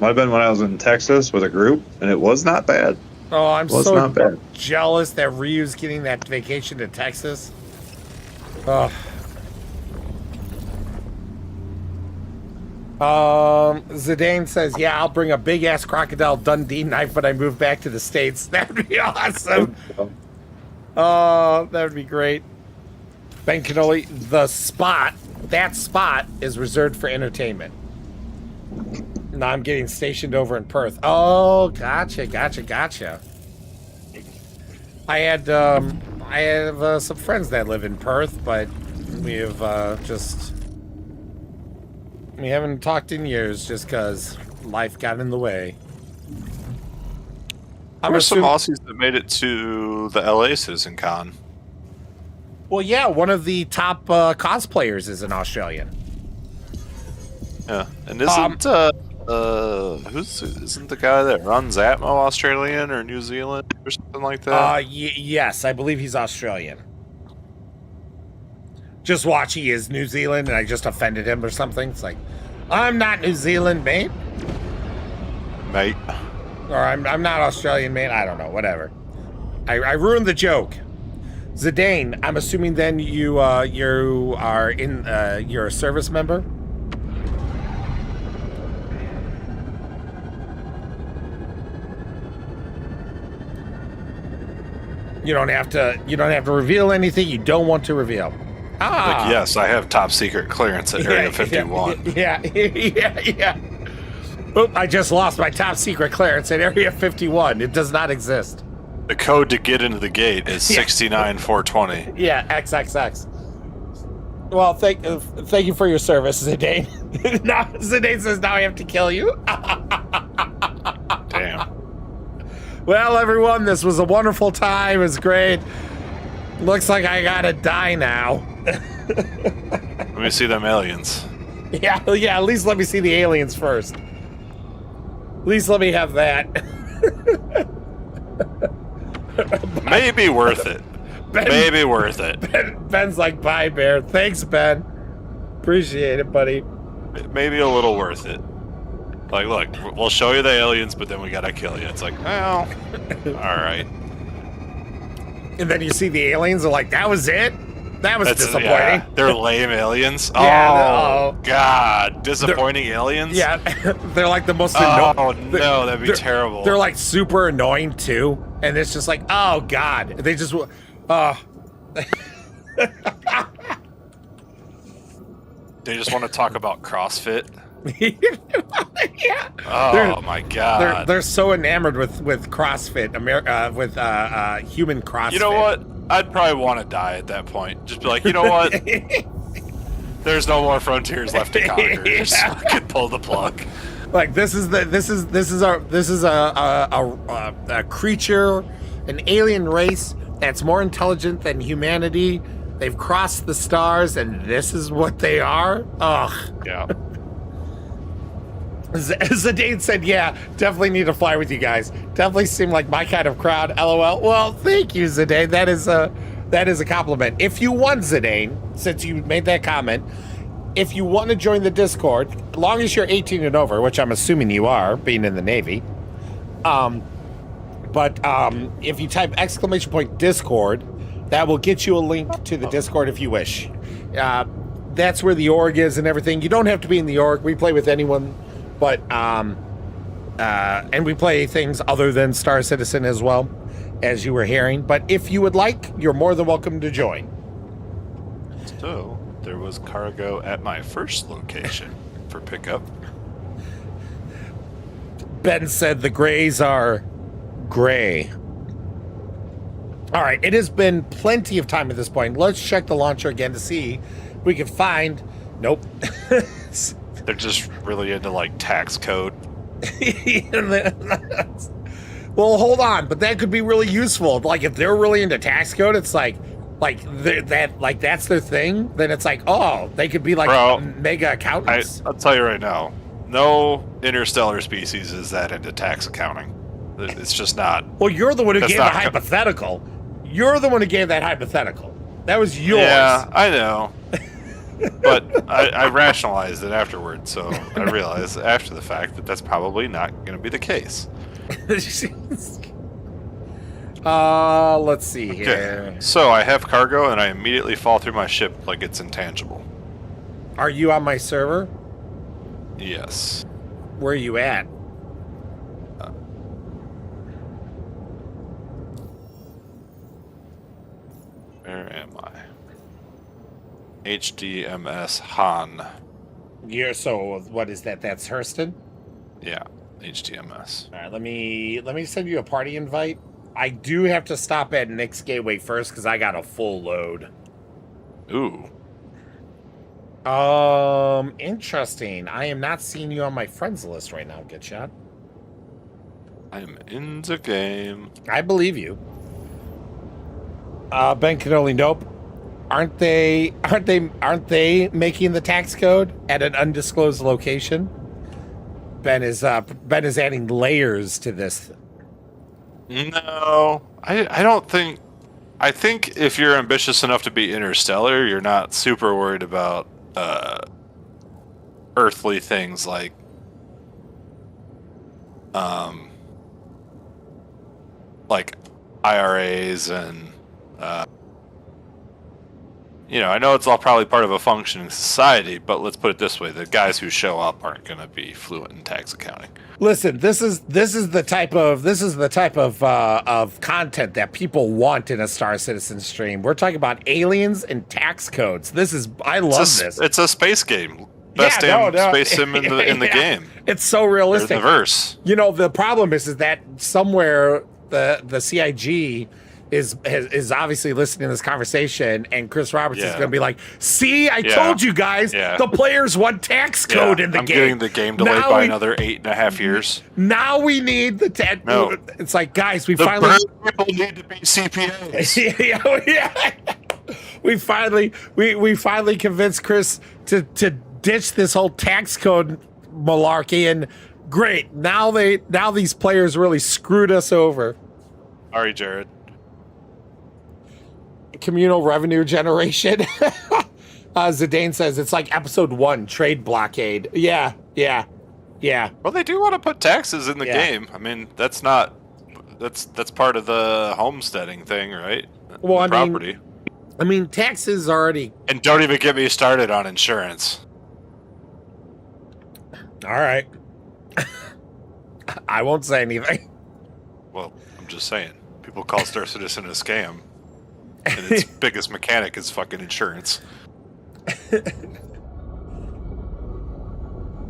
Might have been when I was in Texas with a group, and it was not bad. Oh, I'm so jealous that Ryu's getting that vacation to Texas. Oh. Zidane says, yeah, I'll bring a big-ass Crocodile Dundee knife when I move back to the States. That would be awesome. Oh, that would be great. Ben Cannoli, that spot is reserved for entertainment. Now I'm getting stationed over in Perth. Oh, gotcha. I have some friends that live in Perth, but we haven't talked in years just because life got in the way. There were some Aussies that made it to to the LA Citizen Con. Well, yeah, one of the top cosplayers is an Australian. Yeah, and isn't isn't the guy that runs Atmo Australian or New Zealand or something like that? Yes, I believe he's Australian. Just watch, he is New Zealand, and I just offended him or something. It's like, I'm not New Zealand, mate. Mate. Or I'm not Australian, mate. I don't know, whatever. I ruined the joke. Zidane, I'm assuming then you're a service member? You don't have to reveal anything you don't want to reveal. Like, yes, I have top secret clearance at Area 51. Yeah. Oop, I just lost my top secret clearance at Area 51. It does not exist. The code to get into the gate is 69420. Yeah, XXX. Well, thank you for your service, Zidane. Now Zidane says now I have to kill you. Damn. Well, everyone, this was a wonderful time. It was great. Looks like I gotta die now. Let me see them aliens. Yeah, at least let me see the aliens first. At least let me have that. Maybe worth it. Maybe worth it. Ben's like, bye, Bear. Thanks, Ben. Appreciate it, buddy. Maybe a little worth it. Like, look, we'll show you the aliens, but then we gotta kill you. It's like, well, alright. And then you see the aliens are like, that was it? That was disappointing. Yeah, they're lame aliens. Yeah, God. Disappointing aliens? Yeah, they're like the most annoying. Oh, no, that'd be terrible. They're like super annoying, too. And it's just like, oh, God. They just, They just want to talk about CrossFit. Yeah. Oh my God. They're so enamored with CrossFit, with human CrossFit. You know what? I'd probably want to die at that point. Just be like, you know what? There's no more frontiers left to conquer. Just fucking pull the plug. Like this is a creature, an alien race that's more intelligent than humanity. They've crossed the stars, and this is what they are. Ugh. Yeah. Zidane said, yeah, definitely need to fly with you guys. Definitely seem like my kind of crowd, LOL. Well, thank you, Zidane. That is a compliment. If you want, Zidane, since you made that comment, if you want to join the Discord, as long as you're 18 and over, which I'm assuming you are, being in the Navy, but if you type !Discord, that will get you a link to the Discord if you wish. That's where the org is and everything. You don't have to be in the org. We play with anyone. But, and we play things other than Star Citizen as well, as you were hearing. But if you would like, you're more than welcome to join. So, there was cargo at my first location for pickup. Ben said the grays are gray. All right, it has been plenty of time at this point. Let's check the launcher again to see if we can find... Nope. They're just really into, like, tax code. Well, hold on, but that could be really useful. Like, if they're really into tax code, it's like that's their thing. Then it's like, oh, they could be like mega accountants. I'll tell you right now, no interstellar species is that into tax accounting. It's just not. Well, you're the one who gave the hypothetical. You're the one who gave that hypothetical. That was yours. Yeah, I know. But I rationalized it afterwards, so I realized after the fact that that's probably not going to be the case. Let's see here. Okay. So I have cargo, and I immediately fall through my ship like it's intangible. Are you on my server? Yes. Where are you at? Where am I? HDMS Han. So what is that? That's Hurston? Yeah, HDMS. All right, let me send you a party invite. I do have to stop at Nick's Gateway first because I got a full load. Ooh. Interesting. I am not seeing you on my friends list right now, Good Shot. I'm in the game. I believe you. Ben Canoli, nope. Aren't they making the tax code at an undisclosed location? Ben is adding layers to this. No, I don't think. I think if you're ambitious enough to be interstellar, you're not super worried about earthly things like IRAs and I know it's all probably part of a functioning society, but let's put it this way: the guys who show up aren't going to be fluent in tax accounting. Listen, this is the type of content that people want in a Star Citizen stream. We're talking about aliens and tax codes. I love this. It's a space game. Best space sim in the game. It's so realistic. The verse. The problem is that somewhere the CIG is obviously listening to this conversation, and Chris Roberts is going to be like, "See, I told you guys, the players want tax code in the game. I'm getting the game delayed by another 8.5 years. Now we need the tax. No. It's like, guys, we finally people need to be CPAs. we finally convinced Chris to ditch this whole tax code malarkey, and great. Now these players really screwed us over. Sorry, Jared. Communal revenue generation. Zidane says it's like episode 1, trade blockade. Yeah. Well, they do want to put taxes in the game. I mean, that's part of the homesteading thing, right? Well, property. I mean, taxes already. And don't even get me started on insurance. All right. I won't say anything. Well, I'm just saying. People call Star Citizen a scam. And its biggest mechanic is fucking insurance.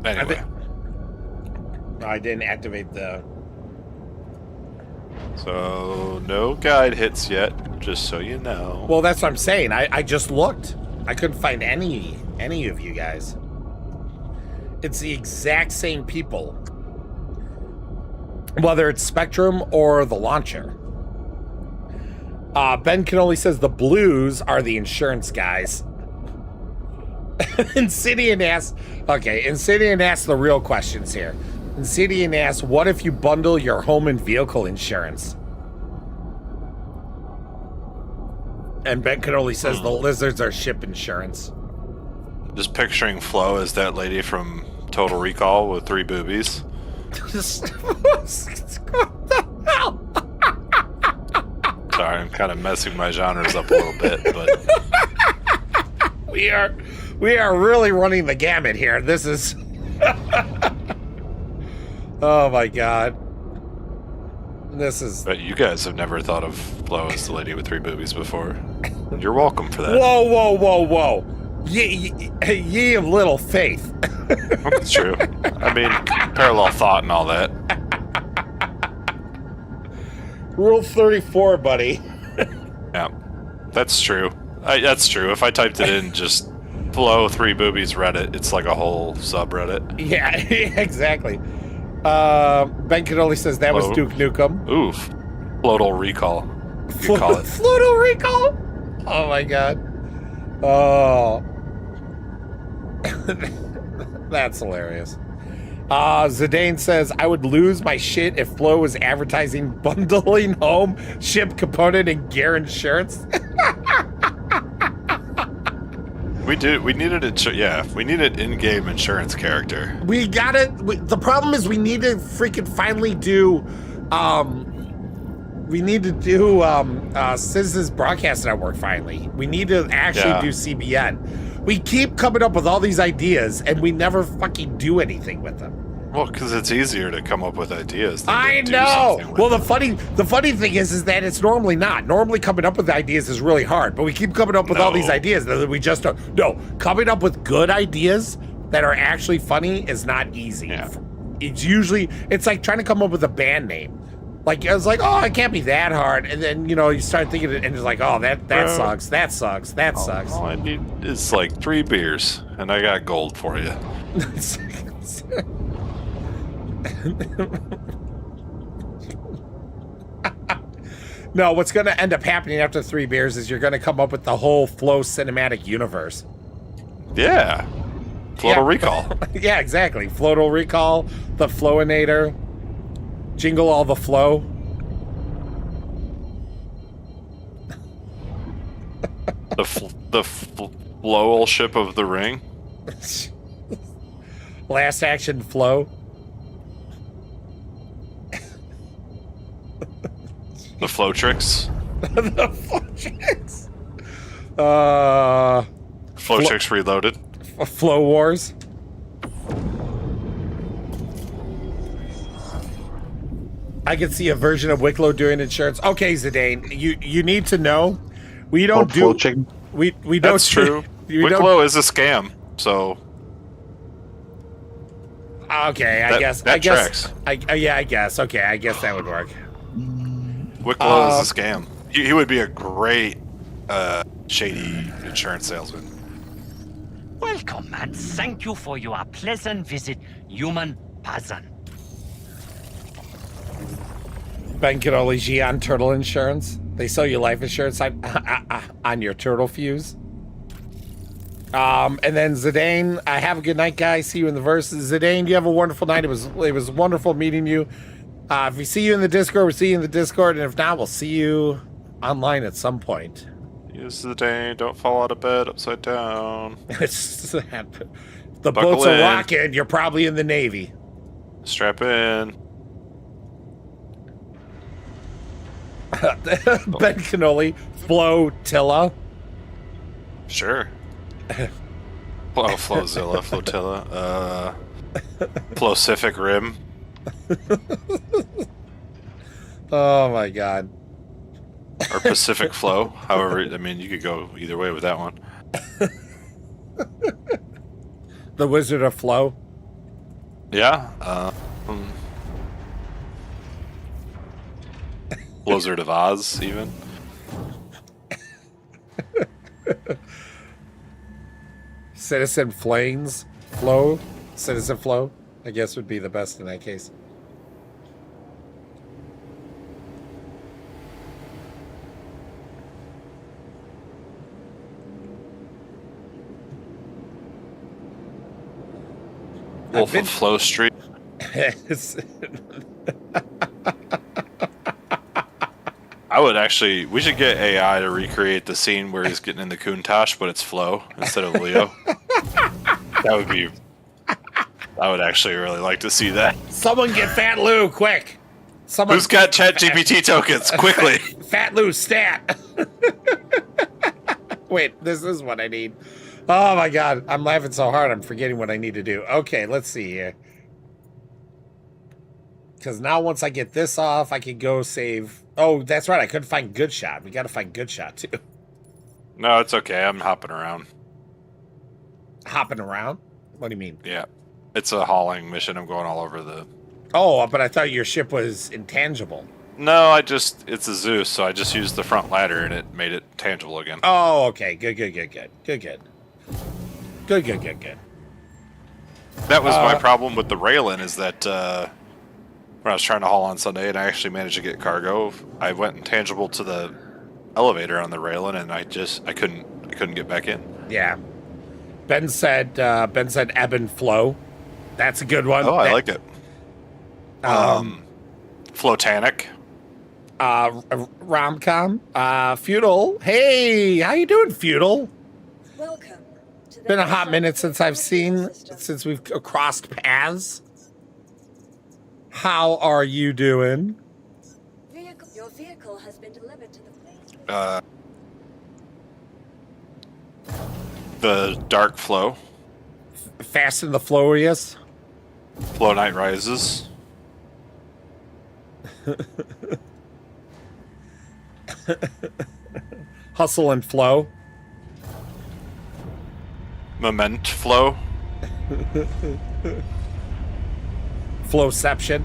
Anyway. I didn't activate the... So, no guide hits yet, just so you know. Well, that's what I'm saying. I just looked. I couldn't find any of you guys. It's the exact same people. Whether it's Spectrum or the launcher. Ben Canoli says the Blues are the insurance guys. Insidian asks the real questions here. Insidian asks, what if you bundle your home and vehicle insurance? And Ben Canoli says the lizards are ship insurance. Just picturing Flo as that lady from Total Recall with 3 boobies. What the hell? Sorry, I'm kind of messing my genres up a little bit, but we are really running the gamut here. This is oh my god. This is. But you guys have never thought of Flo as the lady with 3 boobies before. You're welcome for that. Whoa. Ye of little faith. That's true. I mean, parallel thought and all that. Rule 34, buddy. Yeah, that's true. That's true. If I typed it in, just Flo 3 boobies Reddit, it's like a whole subreddit. Yeah, exactly. Ben Canoli says that was Duke Nukem. Oof. Floatal Recall. You call it. Floatal Recall? Oh my god. Oh. That's hilarious. Zidane says, I would lose my shit if Flo was advertising bundling home, ship component, and gear insurance. We needed it. We needed in-game insurance character. We got it. The problem is we need to freaking finally do, Citizens Broadcast Network finally. We need to actually do CBN. We keep coming up with all these ideas, and we never fucking do anything with them. Well, because it's easier to come up with ideas than I to do know. something with Well, them. the funny thing is that it's normally not. Normally coming up with ideas is really hard, but we keep coming up with all these ideas that we just don't. No, coming up with good ideas that are actually funny is not easy. Yeah. It's like trying to come up with a band name. Like, I was like, oh, it can't be that hard. And then, you start thinking it, and it's like, oh, that sucks. That sucks. That sucks. All I need is like 3 beers, and I got gold for you. No, what's going to end up happening after 3 beers is you're going to come up with the whole Flow cinematic universe. Yeah. Floatal Recall. Yeah, exactly. Floatal Recall, the Flowinator, Jingle All the Flow. The Flow ship of the ring. Last Action Flow. The Flow Tricks. The Flow Tricks. Flow Tricks Reloaded. Flow Wars. I can see a version of Wicklow doing insurance. Okay, Zidane, you need to know we don't do we don't. That's true. Wicklow is a scam, so. Okay, I guess. Tracks. Yeah, I guess. Okay, I guess that would work. Wicklow is a scam. He would be a great shady insurance salesman. Welcome and thank you for your pleasant visit, human person. Ben Canoli, Gian Turtle Insurance. They sell you life insurance on your turtle fuse. And then Zidane, have a good night, guys. See you in the verses. Zidane, you have a wonderful night. It was wonderful meeting you. If we see you in the Discord, we'll see you in the Discord, and if not, we'll see you online at some point. Use Zidane. Don't fall out of bed upside down. The Buckle boats are in. rocking. You're probably in the Navy. Strap in. Ben Canoli, Flotilla. Sure. Flowzilla, Flotilla. Flocific Rim. Oh my God. Or Pacific Flow. However, I mean, you could go either way with that one. The Wizard of Flow. Yeah. Blizzard of Oz, even. Citizen Flames Flow. Citizen Flow, I guess, would be the best in that case. Wolf of Flow Street. I would actually. We should get AI to recreate the scene where he's getting in the Countach, but it's Flo instead of Leo. That would be. I would actually really like to see that. Someone get Fat Lou, quick! Someone. Who's got ChatGPT tokens? Quickly! Fat Lou stat! Wait, this is what I need. Oh my God, I'm laughing so hard I'm forgetting what I need to do. Okay, let's see here. Because now once I get this off, I can go save... Oh, that's right, I couldn't find Good Shot. We gotta find Good Shot, too. No, it's okay. I'm hopping around. Hopping around? What do you mean? Yeah. It's a hauling mission. I'm going all over the... Oh, but I thought your ship was intangible. No, it's a Zeus, so I just used the front ladder and it made it tangible again. Oh, okay. Good. That was my problem with the Raylan, is that when I was trying to haul on Sunday and I actually managed to get cargo, I went intangible to the elevator on the Raylan and I couldn't get back in. Yeah. Ben said ebb and flow. That's a good one. Oh, I like it. Flotanic. Romcom. Feudal. Hey, how you doing, Feudal? Welcome to the Been a hot minute since we've crossed paths. How are you doing? Your vehicle has been delivered to the place. The Dark Flow. Fast and the Furious. Flow Night Rises. Hustle and Flow. Moment Flow. Flowception.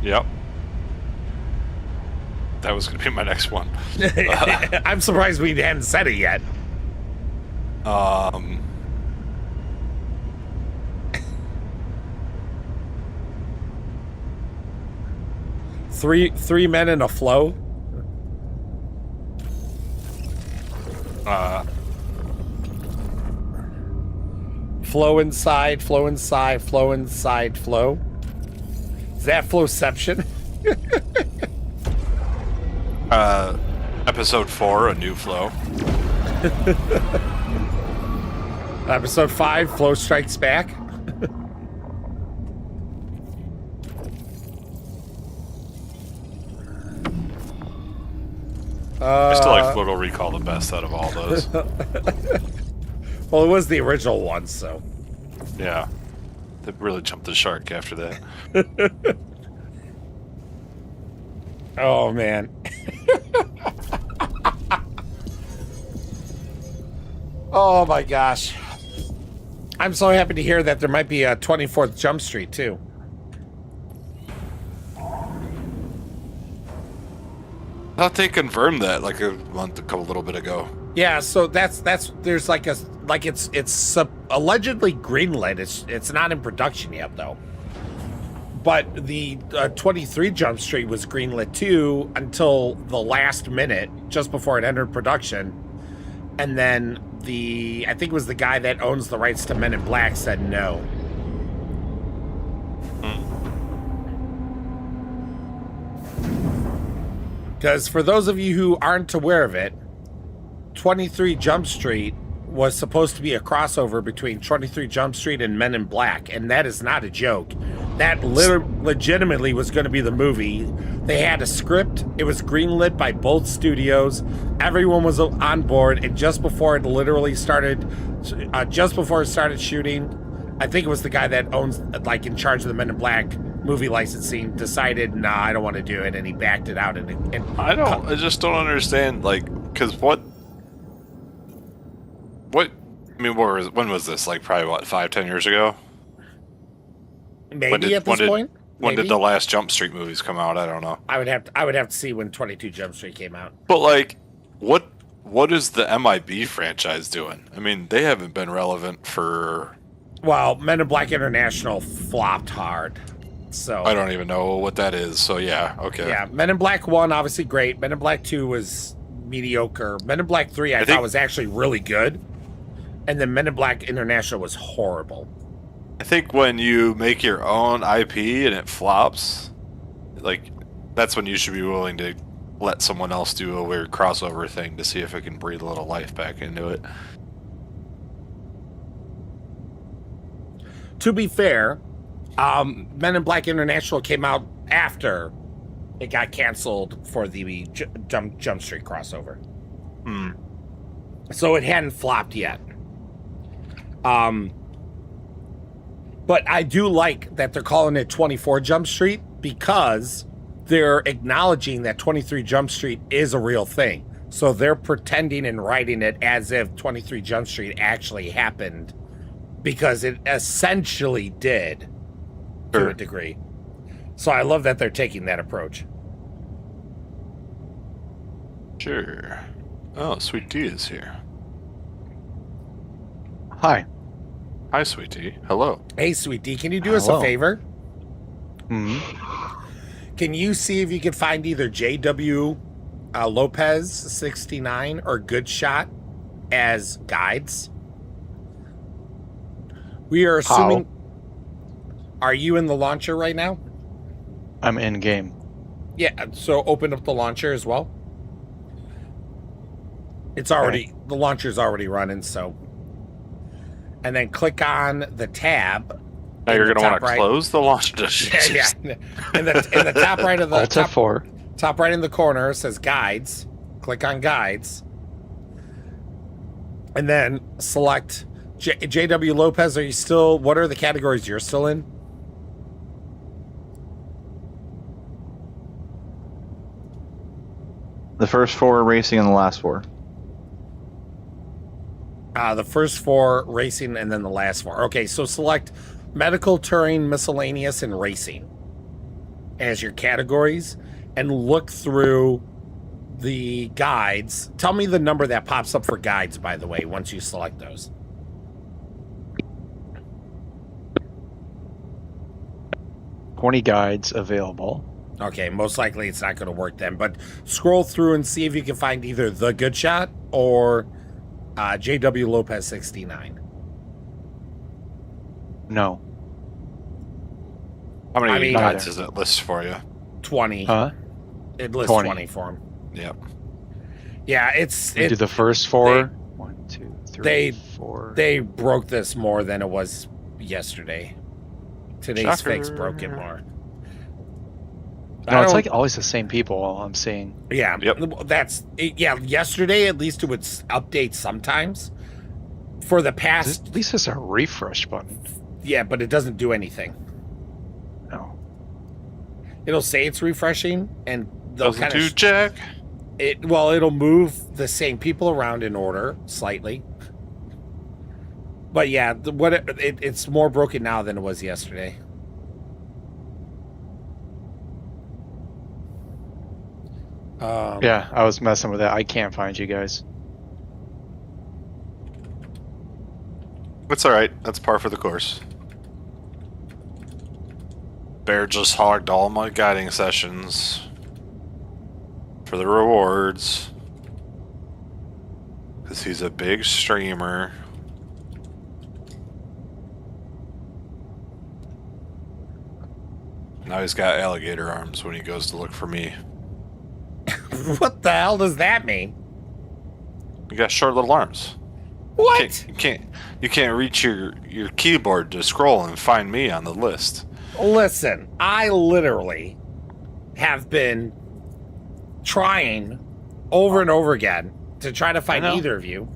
Yep. That was going to be my next one. I'm surprised we hadn't said it yet. Three men in a flow. flow inside, flow inside, flow inside, flow. Is that flowception? Episode 4, A New Flow. Episode 5, Flow Strikes Back. I still like Floatal Recall the best out of all those. Well, it was the original one, so. Yeah. They really jumped the shark after that. Oh, man. Oh, my gosh. I'm so happy to hear that there might be a 24th Jump Street, too. I thought they confirmed that like a little bit ago. Yeah, so that's there's like it's allegedly greenlit. It's not in production yet though. But the 23 Jump Street was greenlit too until the last minute, just before it entered production, and then I think it was the guy that owns the rights to Men in Black said no. Because for those of you who aren't aware of it, 23 Jump Street was supposed to be a crossover between 23 Jump Street and Men in Black, and that is not a joke. That legitimately was going to be the movie. They had a script. It was greenlit by both studios. Everyone was on board, and just before it started shooting, I think it was the guy that owns, like, in charge of the Men in Black movie licensing, decided, nah, I don't want to do it, and he backed it out. And I just don't understand, like, because when was this? Like, probably, 5-10 years ago? Maybe at this point? When did the last Jump Street movies come out? I don't know. I would have to see when 22 Jump Street came out. But, like, what is the MIB franchise doing? I mean, they haven't been relevant for... Well, Men in Black International flopped hard. So I don't even know what that is. So yeah, okay. Yeah, Men in Black 1 obviously great. Men in Black 2 was mediocre. Men in Black 3 I thought was actually really good. And then Men in Black International was horrible. I think when you make your own IP and it flops, like, that's when you should be willing to let someone else do a weird crossover thing to see if it can breathe a little life back into it. To be fair, Men in Black International came out after it got canceled for the Jump Street crossover. So it hadn't flopped yet. But I do like that they're calling it 24 Jump Street because they're acknowledging that 23 Jump Street is a real thing. So they're pretending and writing it as if 23 Jump Street actually happened, because it essentially did to a degree. So I love that they're taking that approach. Sure. Oh, Sweet Tea is here. Hi. Hi, Sweet Tea. Hello. Hey, Sweet Tea, can you do us a favor? Mm-hmm. Can you see if you can find either JW Lopez 69 or Good Shot as guides? We are assuming... Are you in the launcher right now? I'm in game. Yeah, so open up the launcher as well. It's already... Okay. The launcher's already running, so... And then click on the tab. Now you're going to want to close the launcher. Yeah. In the top right of the... Alt F4. Top right in the corner says Guides. Click on Guides. And then select JW Lopez. Are you still... What are the categories you're still in? The first 4 are racing and the last 4. The first 4 racing and then the last 4. Okay, so select medical, touring, miscellaneous, and racing as your categories, and look through the guides. Tell me the number that pops up for guides, by the way, once you select those. $20 guides available. Okay, most likely it's not going to work then, but scroll through and see if you can find either The Good Shot or JW Lopez 69. No. How many I mean, guides does it list for you? 20. Huh? It lists 20 for him. Yep. Yeah, We did the first 4. 1, 2, 3, 4. They broke this more than it was yesterday. Today's fix broke it more. No, it's like always the same people I'm seeing. Yeah, Yep. yesterday at least it would update sometimes. For the past... At least there's a refresh button. Yeah, but it doesn't do anything. No. It'll say it's refreshing, and they'll Doesn't kind do jack. It'll move the same people around in order slightly. But yeah, it's more broken now than it was yesterday. Yeah, I was messing with that. I can't find you guys. It's alright. That's par for the course. Bear just hogged all my guiding sessions for the rewards. Because he's a big streamer. Now he's got alligator arms when he goes to look for me. What the hell does that mean? You got short little arms. What? You can't reach your keyboard to scroll and find me on the list. Listen, I literally have been trying over and over again to try to find either of you.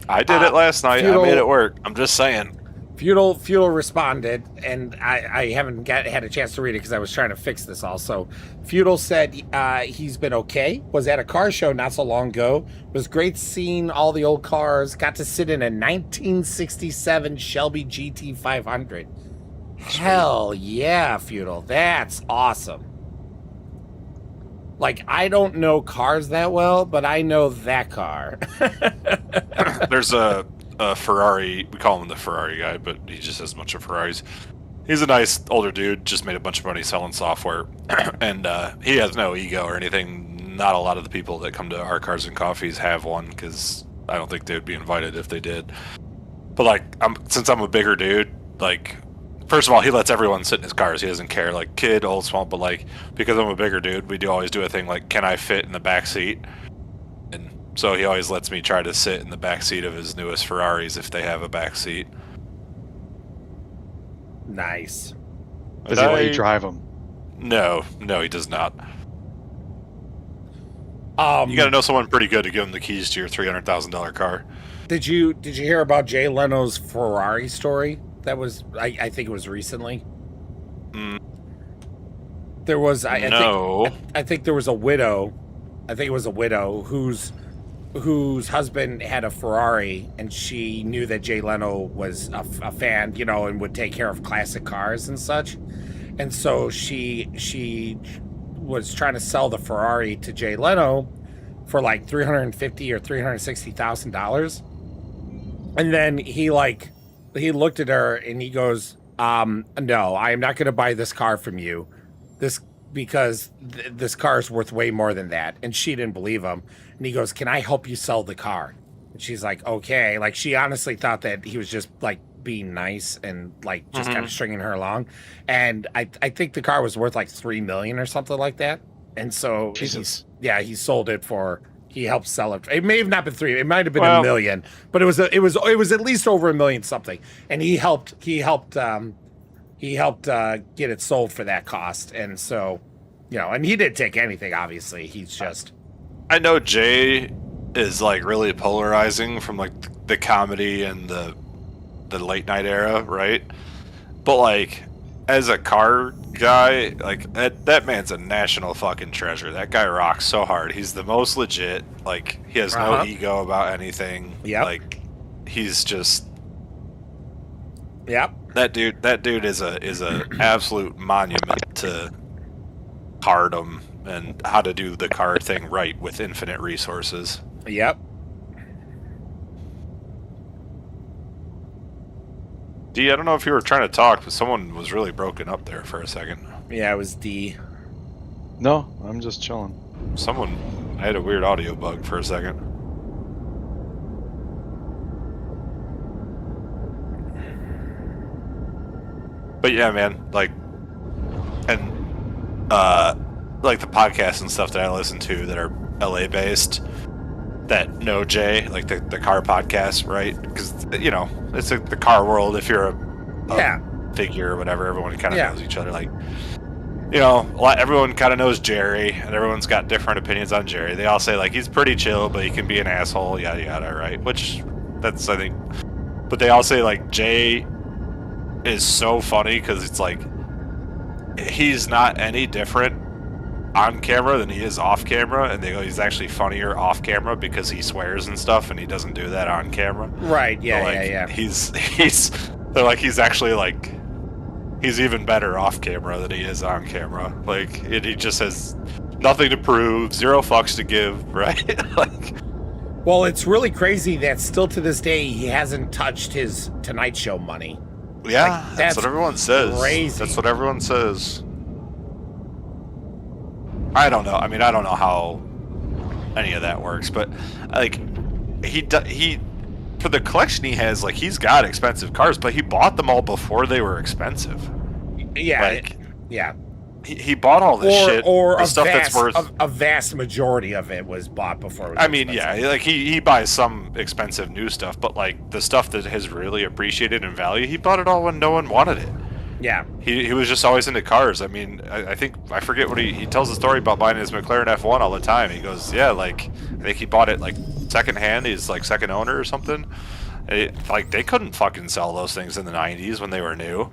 I did it last night. I made it work. I'm just saying. Feudal responded, and I haven't had a chance to read it because I was trying to fix this also. Feudal said he's been okay, was at a car show not so long ago, was great seeing all the old cars, got to sit in a 1967 Shelby GT 500. Hell yeah, Feudal, that's awesome. Like, I don't know cars that well, but I know that car. There's a Ferrari, we call him the Ferrari guy, but he just has a bunch of Ferraris. He's a nice older dude, just made a bunch of money selling software, and he has no ego or anything. Not a lot of the people that come to our Cars and Coffees have one, because I don't think they would be invited if they did. But like, since I'm a bigger dude, like, first of all, he lets everyone sit in his cars. He doesn't care, like, kid, old, small, but like, because I'm a bigger dude, we always do a thing like, can I fit in the back seat? And so he always lets me try to sit in the back seat of his newest Ferraris if they have a back seat. Nice. Does he let you drive them? No, he does not. You got to know someone pretty good to give him the keys to your $300,000 car. Did you hear about Jay Leno's Ferrari story? That was I think it was recently. There was I think there was a widow. I think it was a widow whose husband had a Ferrari, and she knew that Jay Leno was a fan, you know, and would take care of classic cars and such. And so she was trying to sell the Ferrari to Jay Leno for like $350,000 or $360,000. And then he looked at her and he goes, no, I am not going to buy this car from you. Because this car is worth way more than that. And she didn't believe him. And he goes, can I help you sell the car? And she's like, okay. Like, she honestly thought that he was just like being nice and like just kind of stringing her along. And I think the car was worth like $3 million or something like that. And so he sold it for, he helped sell it. It may have not been 3, it might have been $1 million, but it was at least over $1 million something. And he helped get it sold for that cost. And so, you know, and he didn't take anything, obviously. He's just... I know Jay is, like, really polarizing from, like, the comedy and the late night era, right? But, like, as a car guy, like, that man's a national fucking treasure. That guy rocks so hard. He's the most legit. Like, he has no ego about anything. Yep. Like, he's just... Yep. That dude is a absolute monument to cardom and how to do the card thing right with infinite resources. Yep. D, I don't know if you were trying to talk, but someone was really broken up there for a second. Yeah, it was D. No, I'm just chilling. I had a weird audio bug for a second. But yeah, man, like, and like the podcasts and stuff that I listen to that are LA based, that know Jay, like the car podcast, right? Because it's the car world. If you're a figure or whatever, everyone kind of knows each other. Like, everyone kind of knows Jerry, and everyone's got different opinions on Jerry. They all say like he's pretty chill, but he can be an asshole, yada yada, right? Which that's I think, but they all say like Jay is so funny because it's like he's not any different on camera than he is off camera, and they go he's actually funnier off camera because he swears and stuff, and he doesn't do that on camera. Right? Yeah, so, like, yeah. They're like he's actually like he's even better off camera than he is on camera. Like he just has nothing to prove, zero fucks to give, right? Like. Well, it's really crazy that still to this day he hasn't touched his Tonight Show money. Yeah, like, that's what everyone says. Crazy. That's what everyone says. I don't know. I mean, I don't know how any of that works, but like he for the collection he has, like he's got expensive cars, but he bought them all before they were expensive. Yeah, like, yeah. He bought all this shit, or the stuff that's worth. A vast majority of it was bought before. It was expensive. Yeah, like he buys some expensive new stuff, but like the stuff that has really appreciated in value, he bought it all when no one wanted it. Yeah, he was just always into cars. I mean, I think I forget what he tells a story about buying his McLaren F1 all the time. He goes, yeah, like I think he bought it like secondhand. He's like second owner or something. Like they couldn't fucking sell those things in the '90s when they were new.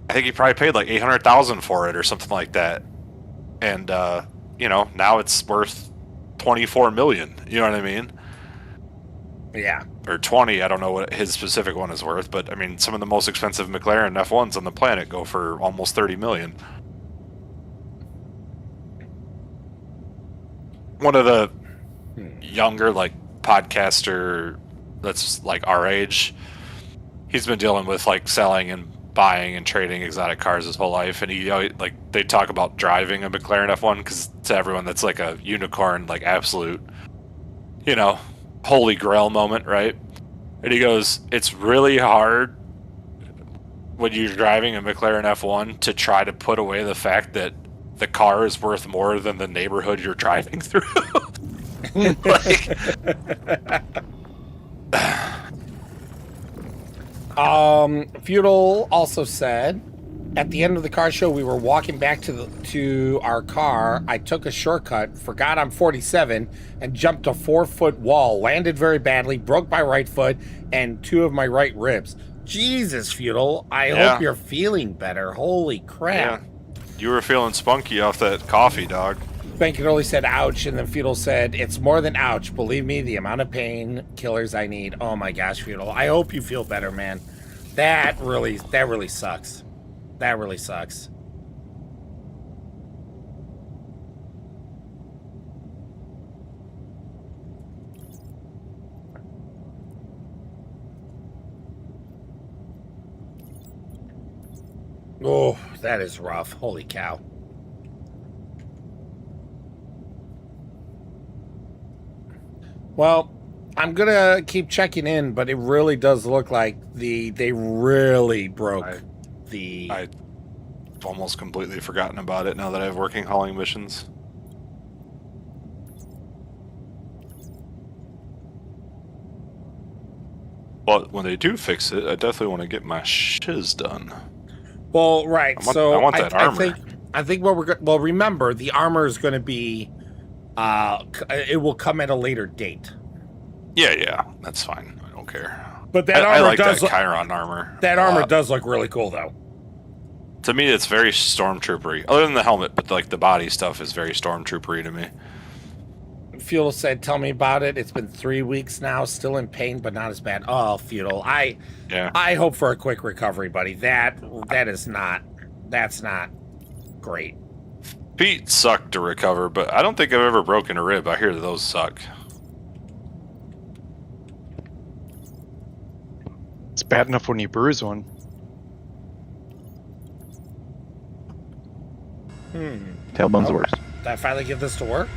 I think he probably paid like $800,000 for it or something like that, and now it's worth $24 million. You know what I mean? Yeah. Or 20. I don't know what his specific one is worth, but I mean, some of the most expensive McLaren F1s on the planet go for almost $30 million. One of the younger like podcaster that's like our age, he's been dealing with like selling and buying and trading exotic cars his whole life, and he like they talk about driving a McLaren F1 because to everyone that's like a unicorn, like absolute, holy grail moment, right? And he goes, it's really hard when you're driving a McLaren F1 to try to put away the fact that the car is worth more than the neighborhood you're driving through. Like, Feudal also said, at the end of the car show, we were walking back to our car. I took a shortcut, forgot I'm 47, and jumped a 4-foot wall. Landed very badly, broke my right foot and 2 of my right ribs. Jesus, Feudal. I hope you're feeling better. Holy crap. Yeah. You were feeling spunky off that coffee, dog. Bankanoli said, ouch, and then Feudal said, it's more than ouch. Believe me, the amount of pain killers I need. Oh my gosh, Feudal. I hope you feel better, man. That really sucks. That really sucks. Oh, that is rough. Holy cow. Well, I'm gonna keep checking in, but it really does look like they really broke I've almost completely forgotten about it now that I have working hauling missions. But when they do fix it, I definitely want to get my shiz done. Well, right. I want that armor. I think what remember, the armor is going to be, it will come at a later date. Yeah, that's fine. I don't care. But that armor I like does that Chiron armor. That armor does look really cool, though. To me, it's very stormtroopery. Other than the helmet, but like the body stuff is very stormtroopery to me. Feudal said, "Tell me about it. It's been 3 weeks now, still in pain, but not as bad." Oh, Feudal, I hope for a quick recovery, buddy. That's not great. Feet suck to recover, but I don't think I've ever broken a rib. I hear that those suck. It's bad enough when you bruise one. Tailbone's the worst. Did I finally get this to work?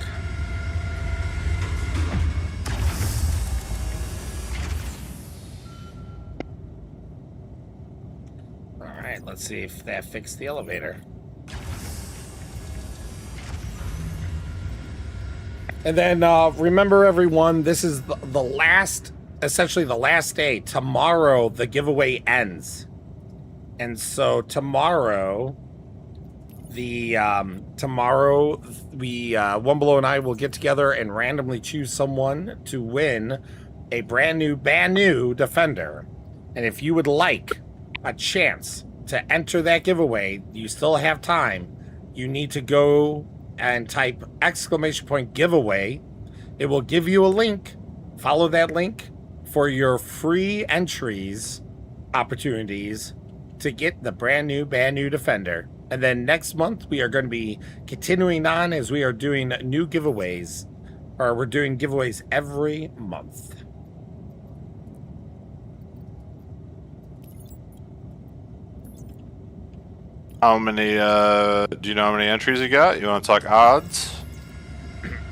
Let's see if that fixed the elevator. And then remember, everyone, this is the last, essentially the last day. Tomorrow, the giveaway ends. And so tomorrow, One Below and I will get together and randomly choose someone to win a brand new Defender. And if you would like a chance to enter that giveaway, you still have time. You need to go and type !giveaway. It will give you a link. Follow that link for your free entries opportunities to get the brand new Defender. And then next month we are going to be continuing on as we are doing new giveaways, or we're doing giveaways every month. How many, do you know how many entries you got? You want to talk odds?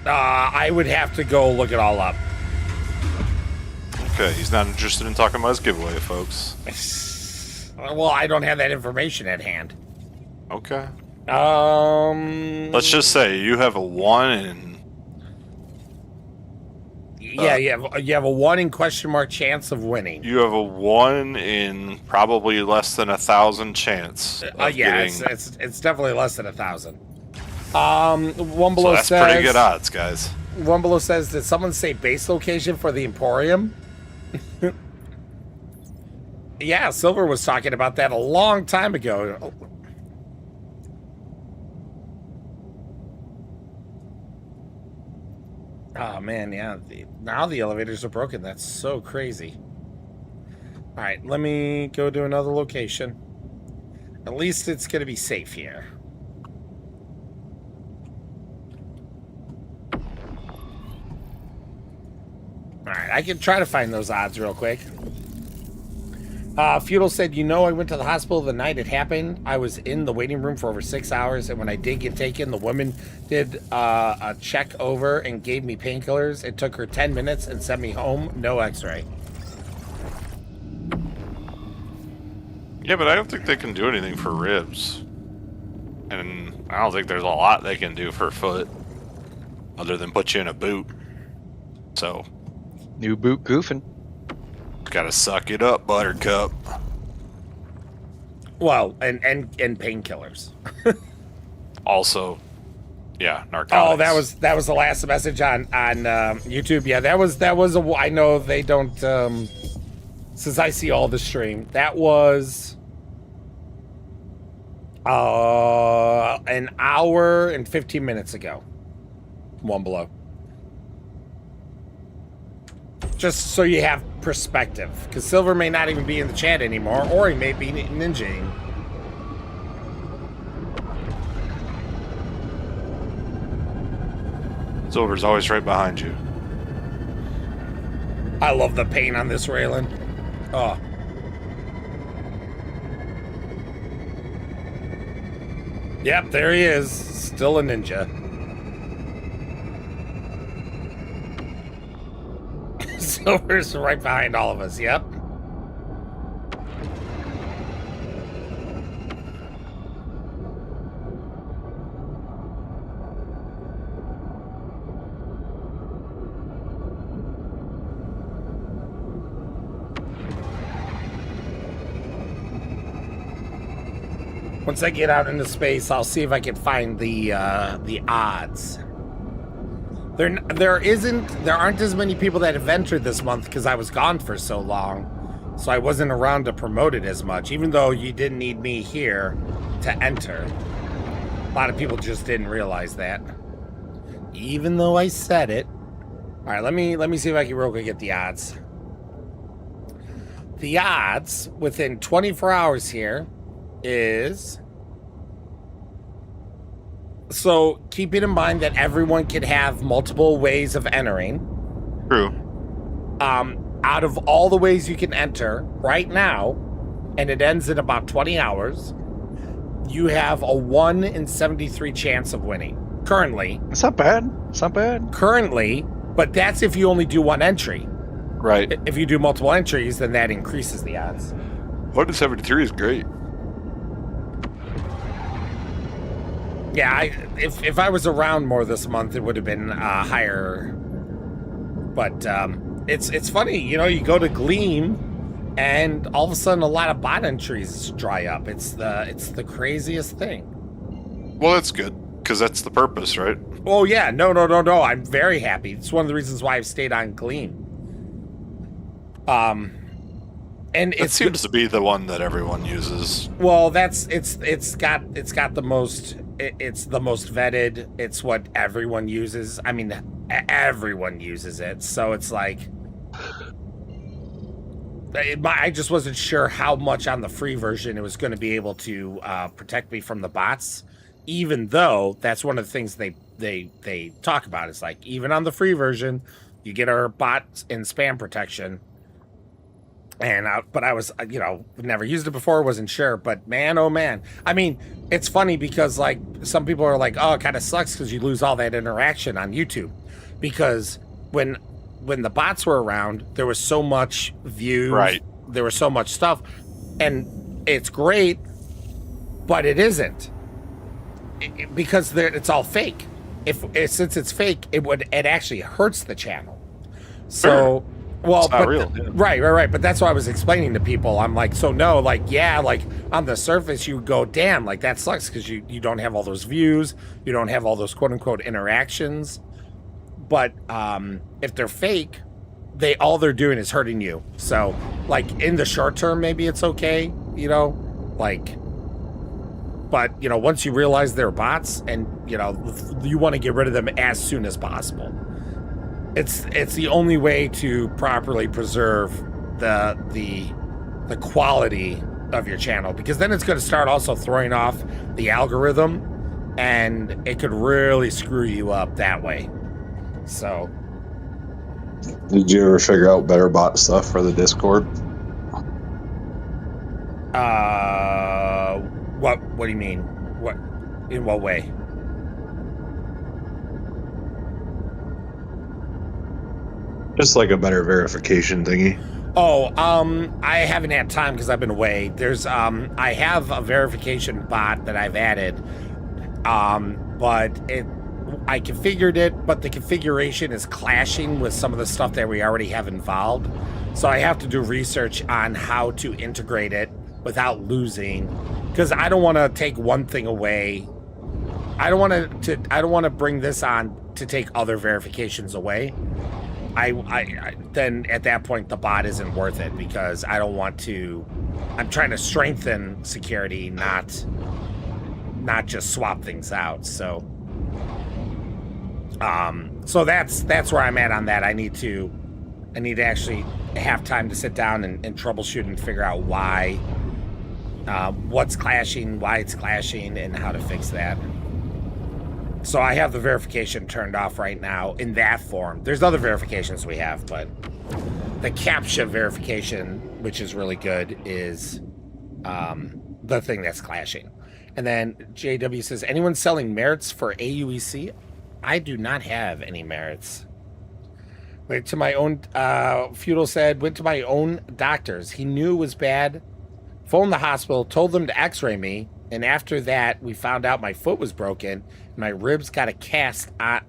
I would have to go look it all up. Okay, he's not interested in talking about his giveaway, folks. Well, I don't have that information at hand. Okay. Let's just say you have a 1 in... Yeah, you have a 1 in question mark chance of winning. You have a 1 in probably less than 1,000 chance. Yeah, it's definitely less than 1,000. One Below that's says... pretty good odds, guys. One Below says, did someone say base location for the Emporium? Yeah, Silver was talking about that a long time ago. Oh, man, yeah. Now the elevators are broken. That's so crazy. All right, let me go to another location. At least it's going to be safe here. All right, I can try to find those odds real quick. Feudal said, I went to the hospital the night it happened. I was in the waiting room for over 6 hours, and when I did get taken, the woman did a check over and gave me painkillers. It took her 10 minutes and sent me home. No x-ray. Yeah, but I don't think they can do anything for ribs. And I don't think there's a lot they can do for foot, other than put you in a boot. So... New boot goofing. Gotta suck it up, Buttercup. Well, and painkillers. Also, yeah, narcotics. Oh, that was the last message on YouTube. Yeah, that was I know they don't since I see all the stream. That was an hour and 15 minutes ago. One Below. Just so you have perspective, because Silver may not even be in the chat anymore, or he may be ninjaing. Silver's always right behind you. I love the paint on this railing. Oh. Yep, there he is. Still a ninja. Silver's right behind all of us, yep. Once I get out into space, I'll see if I can find the odds. There aren't as many people that have entered this month because I was gone for so long, so I wasn't around to promote it as much. Even though you didn't need me here to enter, a lot of people just didn't realize that. Even though I said it. All right, let me see if I can real quick get the odds. The odds within 24 hours here is. So, keeping in mind that everyone can have multiple ways of entering. True. Out of all the ways you can enter right now, and it ends in about 20 hours, you have a 1 in 73 chance of winning. Currently. It's not bad. It's not bad. Currently, but that's if you only do one entry. Right. If you do multiple entries, then that increases the odds. 1 in 73 is great. Yeah, if I was around more this month, it would have been higher. But it's funny, you know, you go to Gleam, and all of a sudden a lot of bot entries dry up. It's the craziest thing. Well, that's good because that's the purpose, right? Oh yeah, no. I'm very happy. It's one of the reasons why I've stayed on Gleam. And it seems to be the one that everyone uses. Well, it's got the most vetted. It's what everyone uses. I mean, everyone uses it. So it's like, I just wasn't sure how much on the free version it was going to be able to protect me from the bots. Even though that's one of the things they talk about. It's like, even on the free version, you get our bots and spam protection. And but I was, you know, never used it before, wasn't sure. But man, oh man. I mean, it's funny because like some people are like, oh, it kind of sucks because you lose all that interaction on YouTube. Because when the bots were around, there was so much views. Right. There was so much stuff. And it's great, but it isn't. Because it's all fake. Since it's fake, it actually hurts the channel. So... Sure. Well, it's not real. Yeah. Right. But that's what I was explaining to people. I'm like, so no, like, yeah, like on the surface you go, damn, like that sucks because you don't have all those views, you don't have all those quote unquote interactions. But if they're fake, all they're doing is hurting you. So like in the short term, maybe it's okay, you know, like, but you know, once you realize they're bots and you know, you want to get rid of them as soon as possible. It's the only way to properly preserve the quality of your channel, because then it's going to start also throwing off the algorithm, and it could really screw you up that way. So, did you ever figure out better bot stuff for the Discord? What do you mean? What, in what way? Just like a better verification thingy. Oh, I haven't had time because I've been away. There's, I have a verification bot that I've added, but I configured it, but the configuration is clashing with some of the stuff that we already have involved. So I have to do research on how to integrate it without losing, because I don't want to take one thing away. I don't want to bring this on to take other verifications away. I then at that point the bot isn't worth it, because I don't want to. I'm trying to strengthen security, not just swap things out. So so that's where I'm at on that. I need to actually have time to sit down and troubleshoot and figure out why, what's clashing, why it's clashing, and how to fix that. So I have the verification turned off right now in that form. There's other verifications we have, but the CAPTCHA verification, which is really good, is the thing that's clashing. And then JW says, anyone selling merits for AUEC? I do not have any merits. Went to my own, Feudal said, went to my own doctors. He knew it was bad. Phoned the hospital, told them to x-ray me. And after that, we found out my foot was broken. My ribs got a cast on,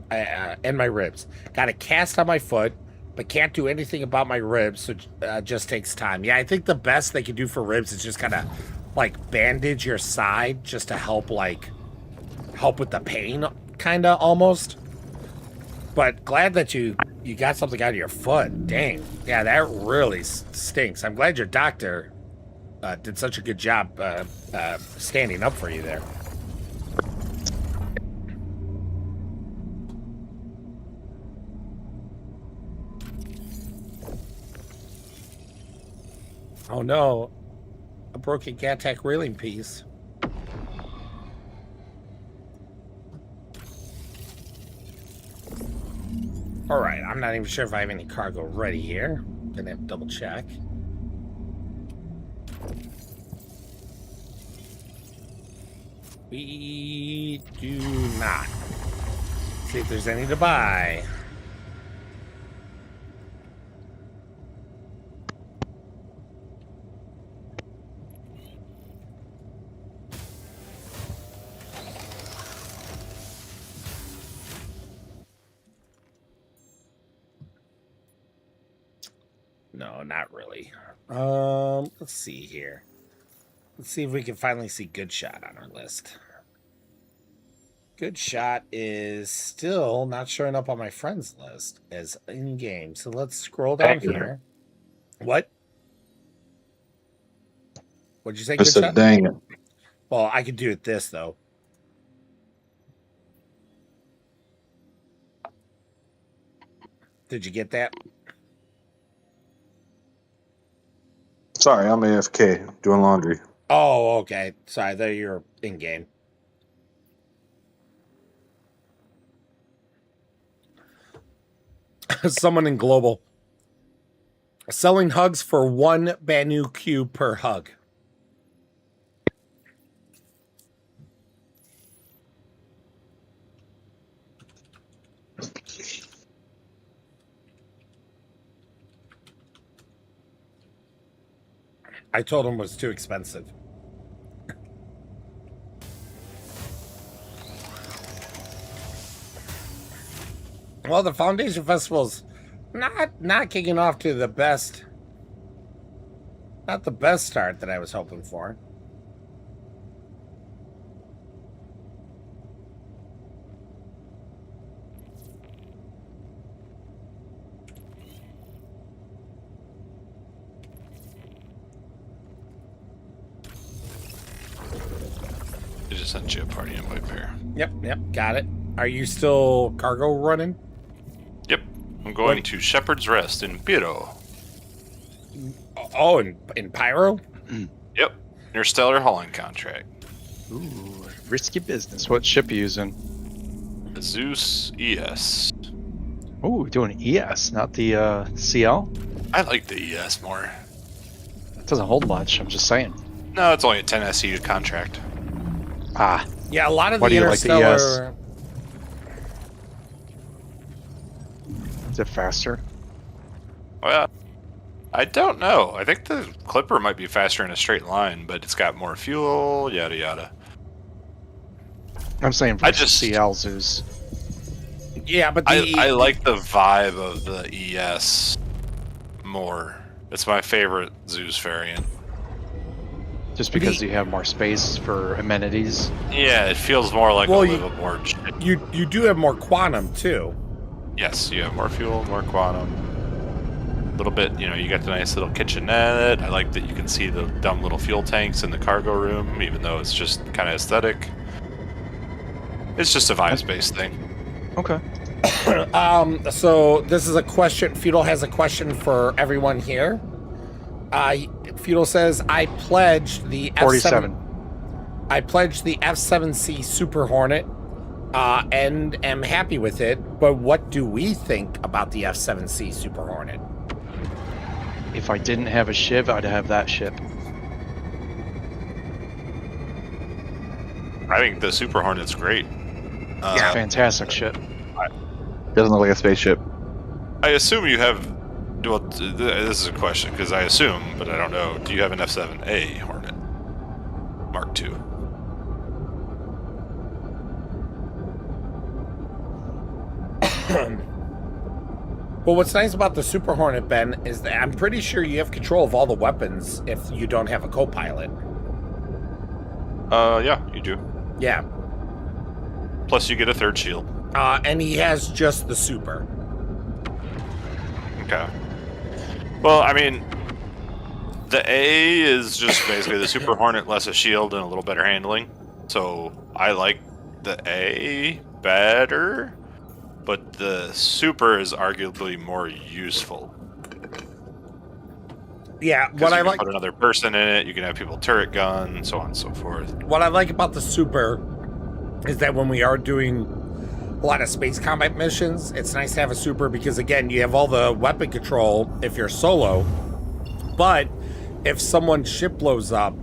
and my ribs got a cast on my foot, but can't do anything about my ribs. So just takes time. Yeah, I think the best they could do for ribs is just kind of like bandage your side, just to help with the pain, kind of almost. But glad that you got something out of your foot. Dang, yeah, that really stinks. I'm glad your doctor did such a good job standing up for you there. Oh no, a broken Gattac railing piece. All right, I'm not even sure if I have any cargo ready here. Gonna have to double check. We do not. See if there's any to buy. No, not really. Let's see here. Let's see if we can finally see Good Shot on our list. Good Shot is still not showing up on my friends list as in game. So let's scroll down here. What? What'd you say? Just Good said, Shot? dang it. Well, I could do it this though. Did you get that? Sorry, I'm AFK doing laundry. Oh, okay. Sorry, I thought you were in game. Someone in global selling hugs for 1 Banu cube per hug. I told him it was too expensive. Well, the Foundation Festival's not kicking off to the best, not the best start that I was hoping for. I just sent you a party invite pair. Yep, got it. Are you still cargo running? Yep. I'm going to Shepherd's Rest in Piro. Oh, in Pyro? Yep. Interstellar hauling contract. Ooh, risky business. What ship are you using? The Zeus ES. Oh, doing ES, not the CL? I like the ES more. It doesn't hold much, I'm just saying. No, it's only a 10 SE contract. Ah. Yeah, a lot of Why the do you like the Interstellar... Is it faster? Well, I don't know. I think the Clipper might be faster in a straight line, but it's got more fuel, yada yada. I'm saying for CL Zeus. Yeah, but I like the vibe of the ES more. It's my favorite Zeus variant. Just because you have more space for amenities? Yeah, it feels more like a livable ship. You do have more quantum, too. Yes, you have more fuel, more quantum. A little bit, you got the nice little kitchenette. I like that you can see the dumb little fuel tanks in the cargo room, even though it's just kind of aesthetic. It's just a vibes-based thing. Okay. So this is a question. Feudal has a question for everyone here. Feudal says, I pledged the F7. I pledged the F7C Super Hornet, and am happy with it. But what do we think about the F7C Super Hornet? If I didn't have a Shiv, I'd have that ship. I think the Super Hornet's great. It's a fantastic ship. Doesn't look like a spaceship. I assume you have... Well, this is a question, because I assume, but I don't know. Do you have an F7A Hornet? Mark II. Well, what's nice about the Super Hornet, Ben, is that I'm pretty sure you have control of all the weapons if you don't have a co-pilot. Yeah, you do. Yeah. Plus you get a third shield. And he has just the Super. Okay. Well, I mean, the A is just basically the Super Hornet less a shield and a little better handling. So I like the A better, but the Super is arguably more useful. Yeah, what I like... put another person in it, you can have people turret gun, so on and so forth. What I like about the Super is that when we are doing a lot of space combat missions, it's nice to have a Super because, again, you have all the weapon control if you're solo, but if someone's ship blows up,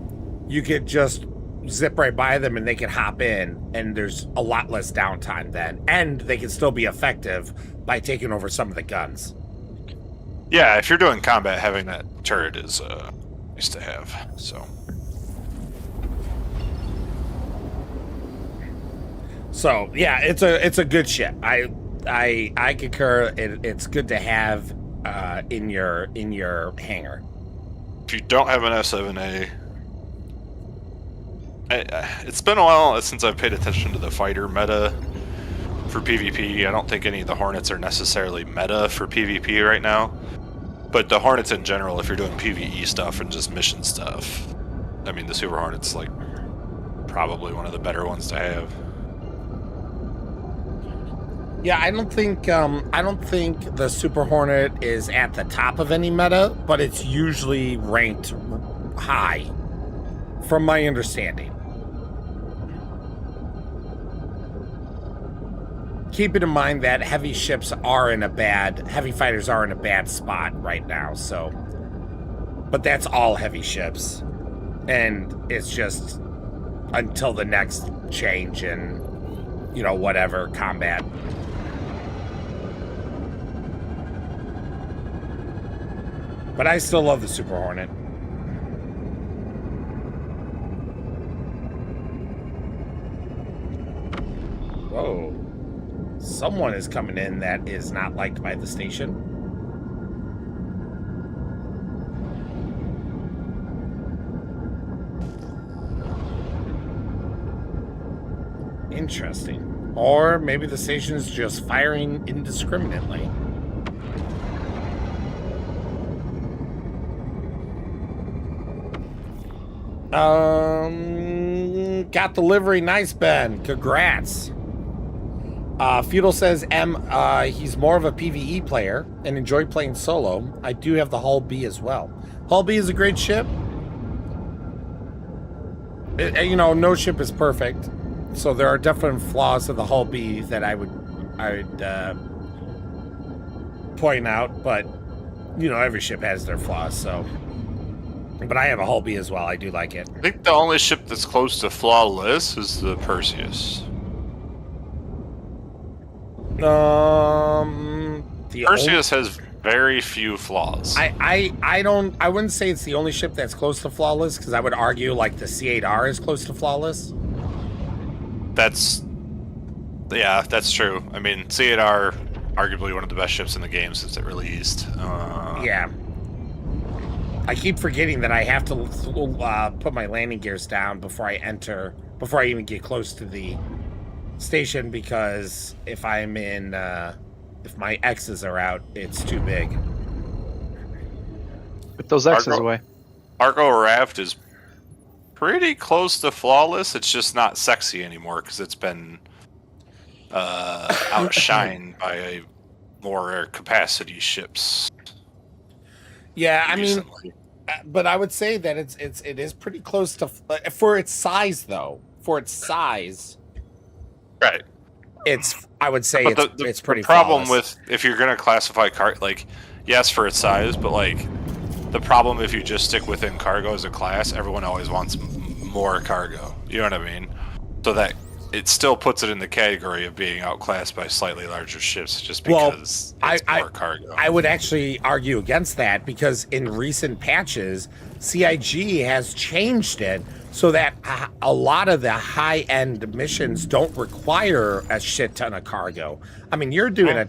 you could just zip right by them and they can hop in, and there's a lot less downtime then, and they can still be effective by taking over some of the guns. Yeah, if you're doing combat, having that turret is nice to have, so... So yeah, it's a good ship. I concur. It's good to have in your hangar. If you don't have an S7A, it's been a while since I've paid attention to the fighter meta for PvP. I don't think any of the Hornets are necessarily meta for PvP right now, but the Hornets in general, if you're doing PvE stuff and just mission stuff, I mean, the Super Hornet's like probably one of the better ones to have. Yeah, I don't think the Super Hornet is at the top of any meta, but it's usually ranked high, from my understanding. Keeping in mind that heavy fighters are in a bad spot right now, so. But that's all heavy ships. And it's just until the next change in, whatever, combat. But I still love the Super Hornet. Whoa. Someone is coming in that is not liked by the station. Interesting. Or maybe the station is just firing indiscriminately. Got delivery. Nice, Ben. Congrats. Feudal says he's more of a PvE player and enjoyed playing solo. I do have the Hull B as well. Hull B is a great ship. No ship is perfect, so there are definite flaws to the Hull B that I would point out. But every ship has their flaws, so. But I have a Hull B as well. I do like it. I think the only ship that's close to flawless is the Perseus. Perseus has very few flaws. I wouldn't say it's the only ship that's close to flawless, because I would argue like the C8R is close to flawless. That's true. I mean, C8R, arguably one of the best ships in the game since it released. Yeah. I keep forgetting that I have to put my landing gears down before I even get close to the station, because if I'm in, if my X's are out, it's too big. Put those X's away. Argo Raft is pretty close to flawless. It's just not sexy anymore because it's been outshined by more capacity ships. Yeah, recently. I mean, but I would say that it is pretty close to for its size, though. For its size, right? I would say it's pretty. The problem flawless. with if you're gonna classify yes, for its size, but the problem if you just stick within cargo as a class, everyone always wants more cargo. You know what I mean? So that it still puts it in the category of being outclassed by slightly larger ships, just because it's more cargo. I would actually argue against that, because in recent patches, CIG has changed it so that a lot of the high-end missions don't require a shit ton of cargo. I mean, you're doing a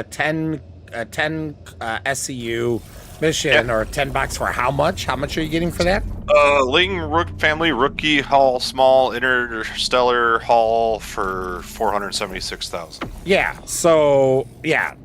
10 SCU mission, or a 10 box for how much? How much are you getting for that? Ling Rook family rookie hull, small interstellar hull for 476,000. Yeah. So yeah,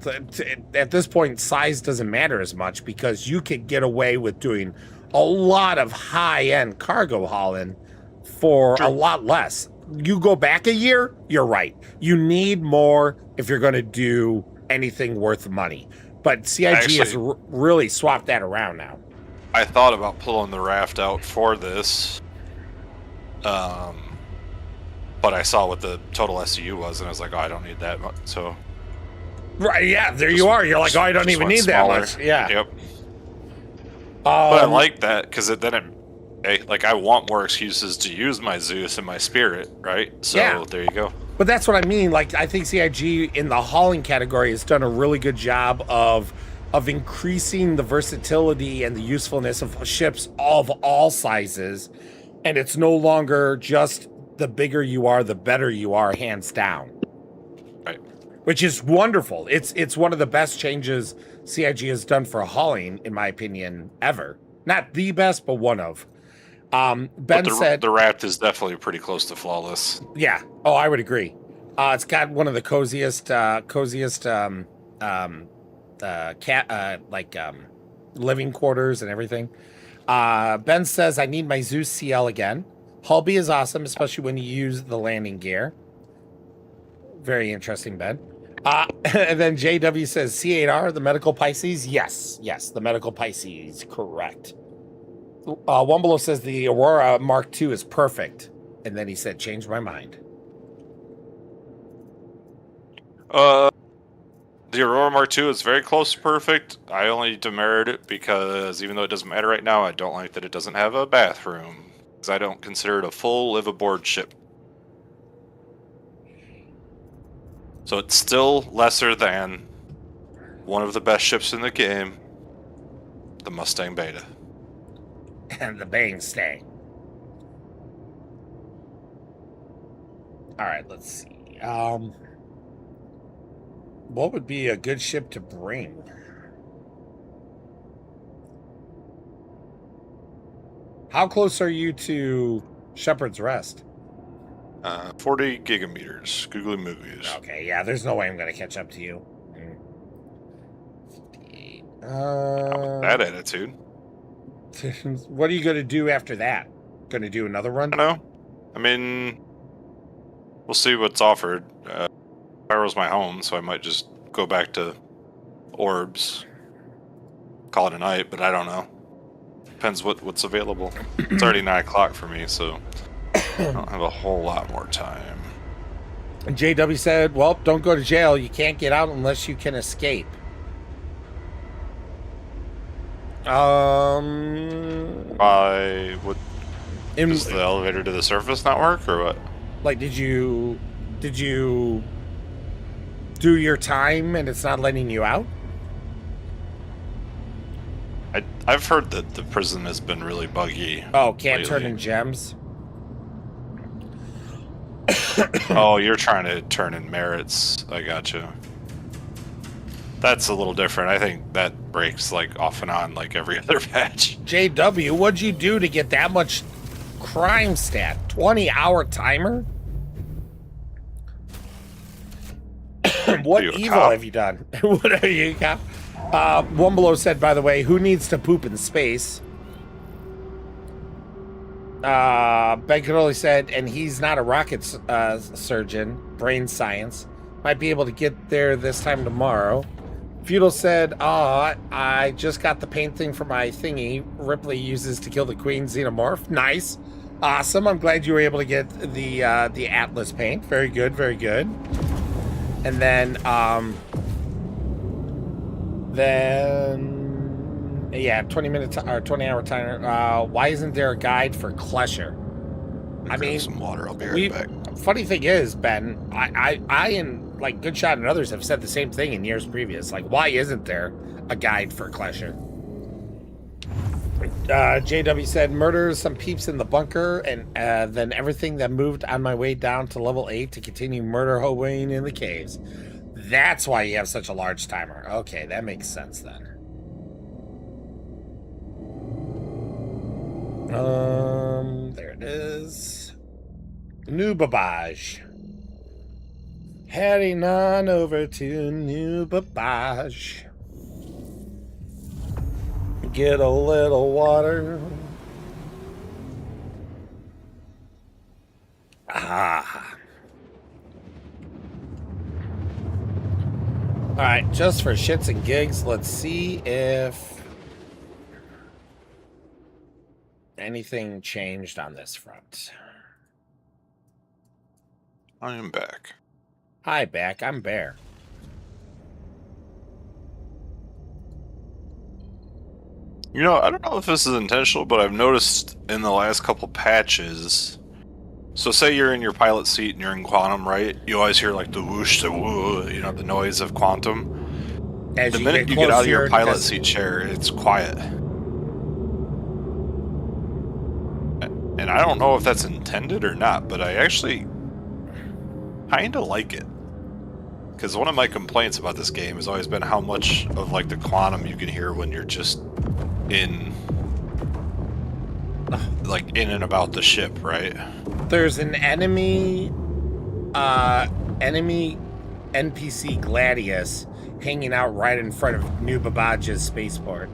at this point, size doesn't matter as much, because you could get away with doing a lot of high-end cargo hauling for a lot less. You go back a year, you're right. You need more if you're going to do anything worth money. But CIG has really swapped that around now. I thought about pulling the raft out for this, but I saw what the total SCU was, and I was like, oh, I don't need that much. So, right, yeah, there you are. You're like, oh, I don't even need that much. Yeah. Yep. But I like that, because then I want more excuses to use my Zeus and my Spirit, right? So there you go. But that's what I mean. Like, I think CIG in the hauling category has done a really good job of increasing the versatility and the usefulness of ships of all sizes. And it's no longer just the bigger you are, the better you are, hands down. Right. which is wonderful. It's one of the best changes CIG has done for hauling, in my opinion, ever. Not the best, but one of. Ben said the Raft is definitely pretty close to flawless. Yeah. Oh, I would agree. It's got one of the coziest living quarters and everything. Ben says I need my Zeus CL again. Hullby is awesome, especially when you use the landing gear. Very interesting, Ben. And then JW says C8R, the medical Pisces. Yes, the medical Pisces, correct. One Below says the Aurora Mark II is perfect. And then he said, change my mind. The Aurora Mark II is very close to perfect. I only demerit it because even though it doesn't matter right now, I don't like that it doesn't have a bathroom. Because I don't consider it a full live-aboard ship. So it's still lesser than one of the best ships in the game, the Mustang Beta. And the Bang Stang. All right, let's see. What would be a good ship to bring? How close are you to Shepherd's Rest? 40 gigameters. Googly moogies. Okay, yeah, there's no way I'm going to catch up to you. 58. That attitude. What are you going to do after that? Going to do another run? I don't know. I mean, we'll see what's offered. Pyro's my home, so I might just go back to Orbs. Call it a night, but I don't know. Depends what's available. It's already 9 o'clock for me, so I don't have a whole lot more time. And JW said, well, don't go to jail. You can't get out unless you can escape. Does the elevator to the surface not work, or what? Like, did you do your time and it's not letting you out? I've heard that the prison has been really buggy. Oh, can't lately. turn in gems? Oh, you're trying to turn in merits. I gotcha. That's a little different. I think that breaks like off and on like every other patch. JW, what'd you do to get that much crime stat? 20-hour timer? What evil have you done? What are you, cop? One Below said, by the way, who needs to poop in space? Ben Canoli said, and he's not a rocket surgeon, brain science. Might be able to get there this time tomorrow. Feudal said, I just got the paint thing for my thingy Ripley uses to kill the Queen Xenomorph. Nice. Awesome. I'm glad you were able to get the Atlas paint. Very good, very good. And then, yeah, 20-hour timer. Why isn't there a guide for Klesher? I mean, some water. I'll be right back. Funny thing is, Ben, I and like Good Shot and others have said the same thing in years previous. Like, why isn't there a guide for Klesher? JW said, murders some peeps in the bunker, and then everything that moved on my way down to level 8 to continue murder hoeing in the caves. That's why you have such a large timer. Okay, that makes sense then. There it is. New Babage. Heading on over to New Babage. Get a little water. Ah. All right, just for shits and gigs, let's see if anything changed on this front. I am back. Hi, Beck. I'm Bear. You know, I don't know if this is intentional, but I've noticed in the last couple patches. So say you're in your pilot seat and you're in quantum, right? You always hear like the whoosh, the woo, you know, the noise of quantum. As the minute you get out of your pilot seat chair, it's quiet. And I don't know if that's intended or not, but I actually kind of like it. Because one of my complaints about this game has always been how much of like the quantum you can hear when you're just in, like in and about the ship, right? There's an enemy NPC Gladius hanging out right in front of n00bs spaceport.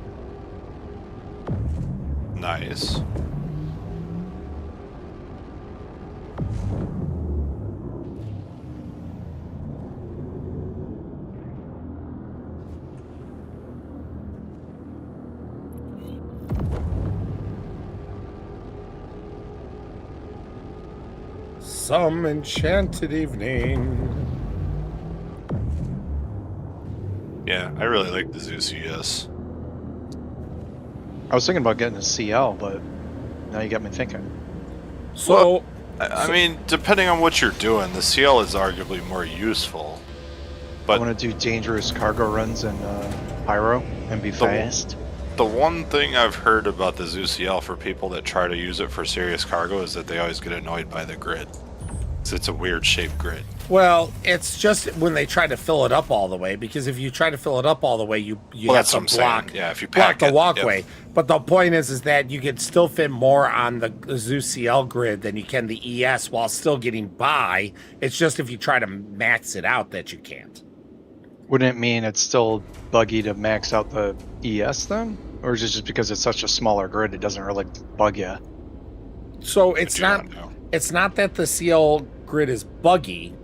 Nice. Some enchanted evening. Yeah, I really like the Zeus US. I was thinking about getting a CL, but now you got me thinking. So, I mean, depending on what you're doing, the CL is arguably more useful. But I want to do dangerous cargo runs in Pyro and be fast. The one thing I've heard about the Zeus CL for people that try to use it for serious cargo is that they always get annoyed by the grid. It's a weird shaped grid. well, it's just when they try to fill it up all the way, because if you try to fill it up all the way, you have to block, yeah, if you block pack the it, walkway. yep. But the point is that you can still fit more on the Zeus CL grid than you can the ES while still getting by. It's just if you try to max it out that you can't. Wouldn't it mean it's still buggy to max out the ES then? Or is it just because it's such a smaller grid it doesn't really bug you? So it's not that the CL grid is buggy.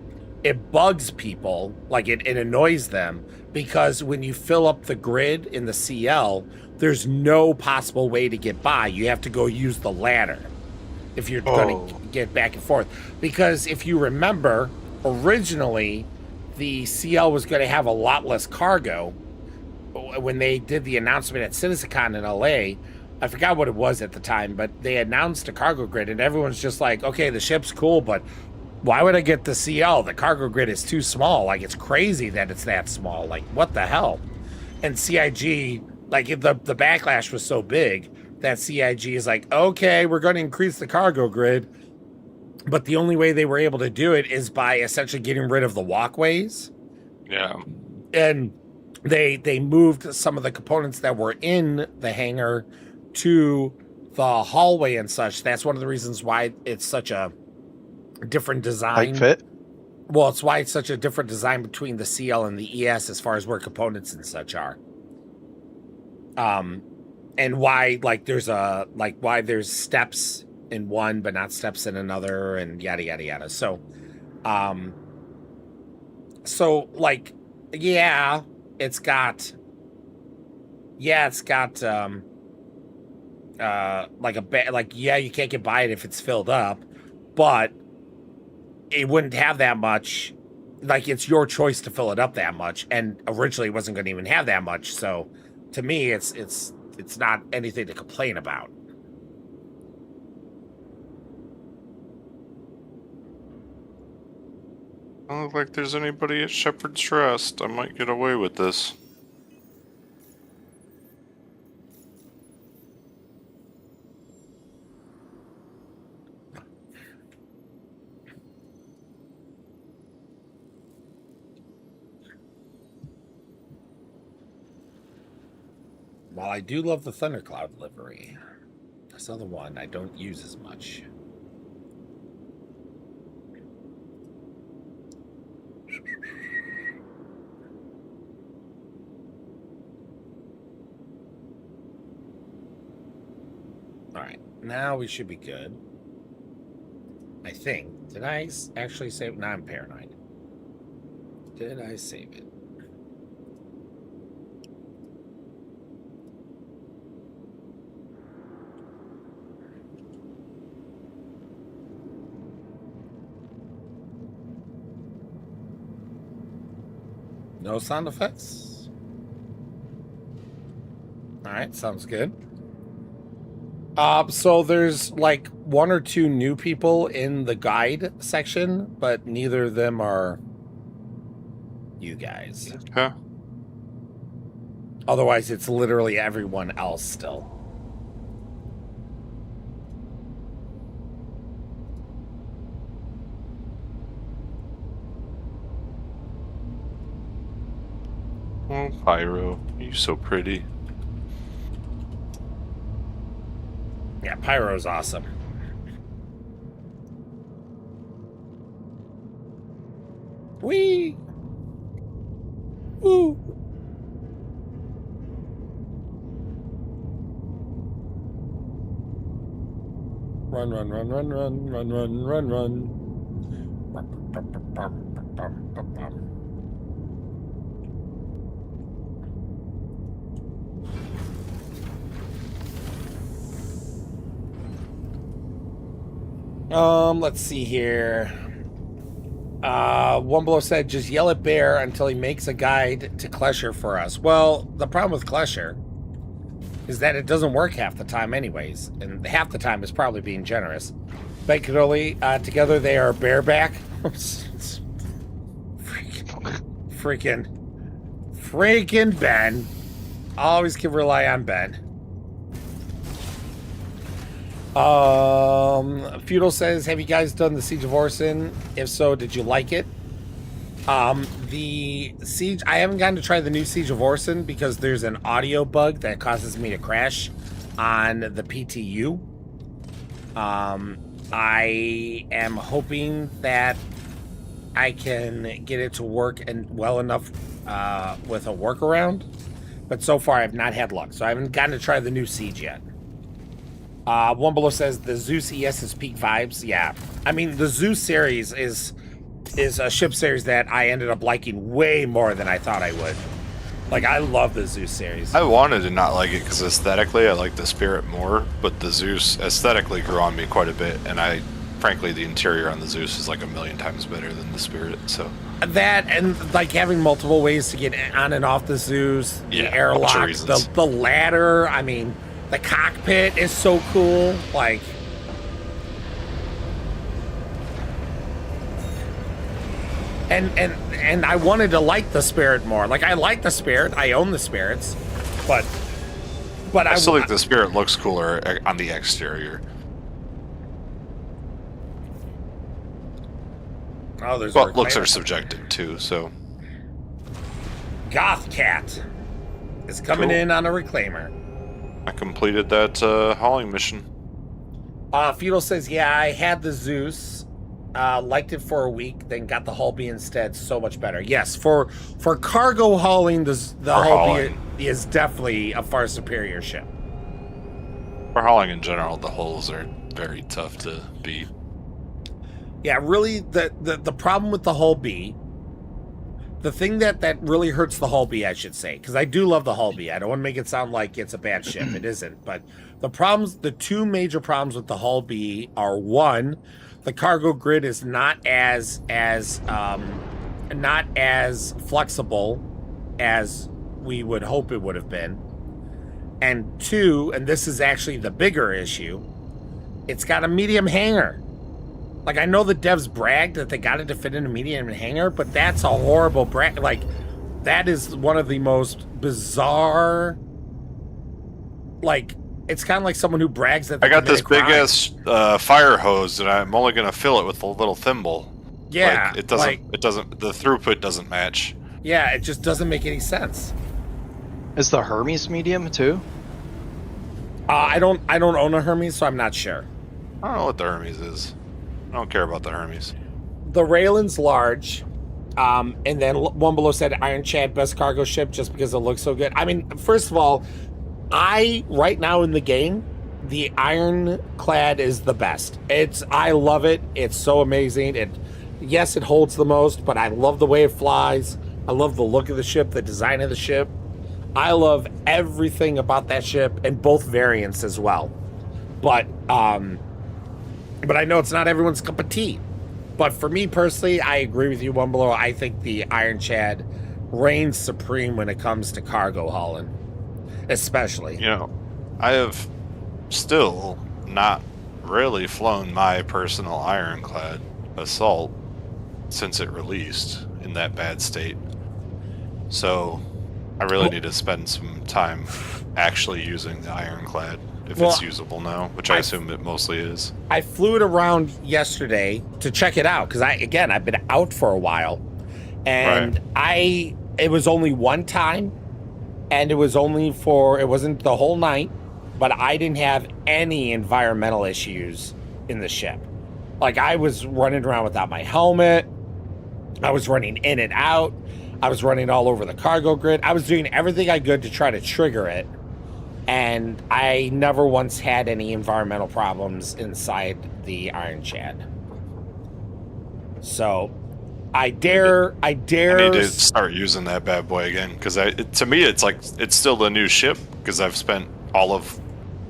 It bugs people, like it annoys them, because when you fill up the grid in the CL, there's no possible way to get by. You have to go use the ladder if you're going to get back and forth. Because if you remember, originally the CL was going to have a lot less cargo. When they did the announcement at CitizenCon in LA, I forgot what it was at the time, but they announced a cargo grid, and everyone's just like, okay, the ship's cool, but why would I get the CL? The cargo grid is too small. Like, it's crazy that it's that small. Like, what the hell? And CIG, like, the backlash was so big that CIG is like, okay, we're going to increase the cargo grid, but the only way they were able to do it is by essentially getting rid of the walkways. Yeah. And they moved some of the components that were in the hangar to the hallway and such. That's one of the reasons why it's such a different design. Tight fit? Well, it's why it's such a different design between the CL and the ES as far as where components and such are. And why why there's steps in one but not steps in another, and yada yada yada. So like, yeah, it's got you can't get by it if it's filled up, but it wouldn't have that much. Like, it's your choice to fill it up that much, and originally it wasn't going to even have that much. So to me, it's not anything to complain about. Doesn't look like there's anybody at Shepherd's Rest. I might get away with this. While I do love the Thundercloud livery, this other one I don't use as much. All right, now we should be good. I think. Did I actually save? Now I'm paranoid. Did I save it? No sound effects? All right, sounds good. So there's like one or two new people in the guide section, but neither of them are you guys. Okay. Otherwise, it's literally everyone else still. Oh, Pyro, you're so pretty. Yeah, Pyro's awesome. Whee! Woo! Run, run, run, run, run, run, run, run, run. Let's see here. One Below said, just yell at Bear until he makes a guide to Klesher for us. Well, the problem with Klesher is that it doesn't work half the time anyways, and half the time is probably being generous. Bancaroli, together they are bareback. Freaking Ben. Always can rely on Ben. Feudal says, have you guys done the Siege of Orson? If so, did you like it? The Siege, I haven't gotten to try the new Siege of Orson because there's an audio bug that causes me to crash on the PTU. I am hoping that I can get it to work and well enough with a workaround, but so far I've not had luck, so I haven't gotten to try the new Siege yet. One Below says the Zeus ES is peak vibes. Yeah, I mean the Zeus series is a ship series that I ended up liking way more than I thought I would. Like, I love the Zeus series. I wanted to not like it because aesthetically I like the Spirit more, but the Zeus aesthetically grew on me quite a bit, and frankly the interior on the Zeus is like a million times better than the Spirit. So that, and like having multiple ways to get on and off the Zeus, the airlock, the ladder. I mean, the cockpit is so cool. Like, and I wanted to like the Spirit more. Like, I like the Spirit. I own the Spirits, but I still think the Spirit looks cooler on the exterior. Oh, there's but looks are subjective too. So Goth Cat is coming in on a reclaimer. I completed that hauling mission. Feudal says, yeah, I had the Zeus, liked it for a week, then got the Hull B instead. So much better. Yes, for cargo hauling, the Hull B is definitely a far superior ship. For hauling in general, the hulls are very tough to beat. Yeah, really, the problem with the Hull B, the thing that really hurts the Hull B, I should say, because I do love the Hull B. I don't want to make it sound like it's a bad ship. It isn't. But the two major problems with the Hull B are, one, the cargo grid is not as flexible as we would hope it would have been. And two, and this is actually the bigger issue, it's got a medium hangar. Like, I know the devs bragged that they got it to fit in a medium hangar, but that's a horrible brag. Like, that is one of the most bizarre. Like, it's kind of like someone who brags that I got this big ass fire hose, and I'm only gonna fill it with a little thimble. Yeah, like, it doesn't. The throughput doesn't match. Yeah, it just doesn't make any sense. Is the Hermes medium too? I don't own a Hermes, so I'm not sure. I don't know what the Hermes is. I don't care about the Hermes. The Raylan's large, and then One Below said Iron Chad best cargo ship just because it looks so good. I mean, first of all, right now in the game, the Ironclad is the best. I love it. It's so amazing. Yes, it holds the most, but I love the way it flies. I love the look of the ship, the design of the ship. I love everything about that ship and both variants as well. But I know it's not everyone's cup of tea. But for me personally, I agree with you, One Below. I think the Iron Chad reigns supreme when it comes to cargo hauling, especially. You know, I have still not really flown my personal Ironclad Assault since it released in that bad state. So I really need to spend some time actually using the Ironclad. If it's usable now, which I assume it mostly is. I flew it around yesterday to check it out because I've been out for a while, and right. it was only one time, and it wasn't the whole night, but I didn't have any environmental issues in the ship. Like, I was running around without my helmet. I was running in and out. I was running all over the cargo grid. I was doing everything I could to try to trigger it. And I never once had any environmental problems inside the Iron Chad. So, I need to start using that bad boy again, because to me it's like it's still the new ship because I've spent all of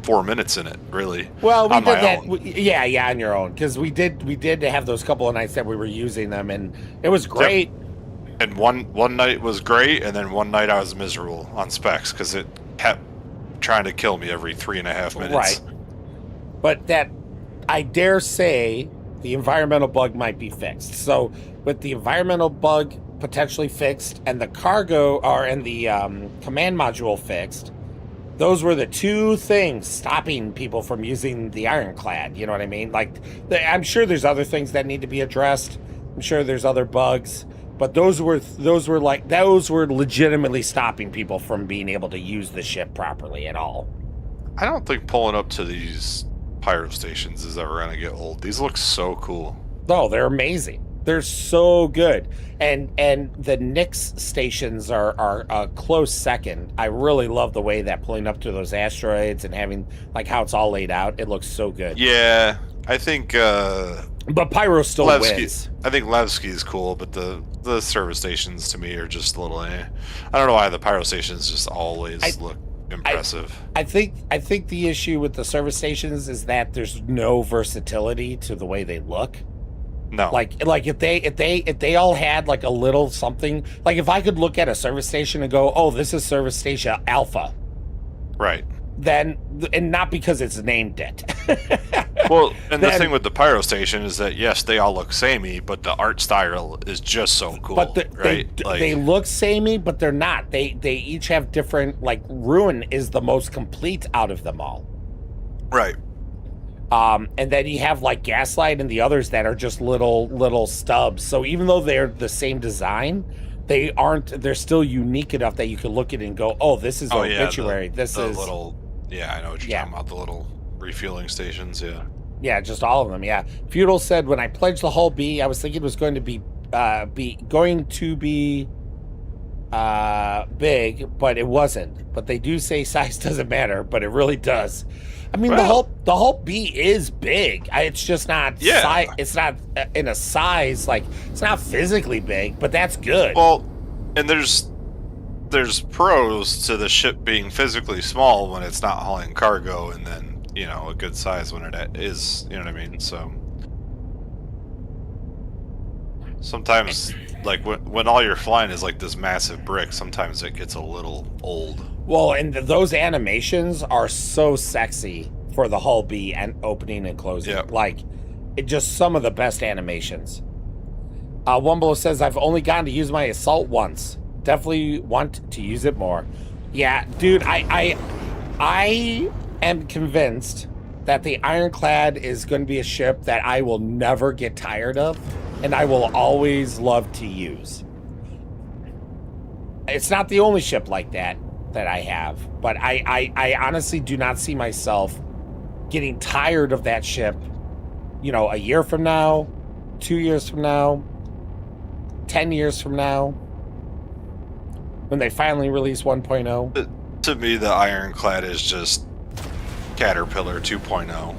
4 minutes in it, really. Well, we did that. Yeah, on your own, because we did have those couple of nights that we were using them, and it was great. Yep. And one night was great, and then one night I was miserable on specs because it kept trying to kill me every 3.5 minutes. Right. But that, I dare say, the environmental bug might be fixed. So with the environmental bug potentially fixed and the command module fixed, those were the two things stopping people from using the Ironclad. You know what I mean? Like, I'm sure there's other things that need to be addressed. I'm sure there's other bugs, but those were legitimately stopping people from being able to use the ship properly at all. I don't think pulling up to these pyro stations is ever going to get old. These look so cool. No, they're amazing. They're so good. And the Nyx stations are a close second. I really love the way that pulling up to those asteroids and having, like, how it's all laid out. It looks so good. Yeah, I think... but Pyro still wins. I think Levski is cool, but the service stations to me are just a little I don't know why the pyro stations just always look impressive. I think the issue with the service stations is that there's no versatility to the way they look. No. Like if they all had like a little something, like if I could look at a service station and go, oh, this is service station Alpha. Right. Then, and not because it's named it. Well, and the thing with the pyro station is that, yes, they all look samey, but the art style is just so cool. But they look samey, but they're not. They each have different, like, Ruin is the most complete out of them all. Right. And then you have, like, Gaslight and the others that are just little stubs. So even though they're the same design, they're still unique enough that you can look at it and go, oh, this is Obituary. This is little, yeah, I know what you're talking about, the little refueling stations, yeah. Yeah, just all of them, yeah. Feudal said, when I pledged the hull B, I was thinking it was going to be big, but it wasn't. But they do say size doesn't matter, but it really does. I mean, the hull B is big. It's just not. Yeah. It's not in a size, like, it's not physically big, but that's good. Well, and there's pros to the ship being physically small when it's not hauling cargo, and then, you know, a good size when it is. You know what I mean? So sometimes, like, when all you're flying is like this massive brick, sometimes it gets a little old. Well, and those animations are so sexy for the hull B and opening and closing. Yep. Like, just some of the best animations. Wumble says, I've only gotten to use my assault once. Definitely want to use it more. Yeah, dude, I am convinced that the Ironclad is going to be a ship that I will never get tired of, and I will always love to use. It's not the only ship like that I have, but I honestly do not see myself getting tired of that ship, you know, a year from now, 2 years from now, 10 years from now, when they finally release 1.0. To me, the Ironclad is just Caterpillar 2.0.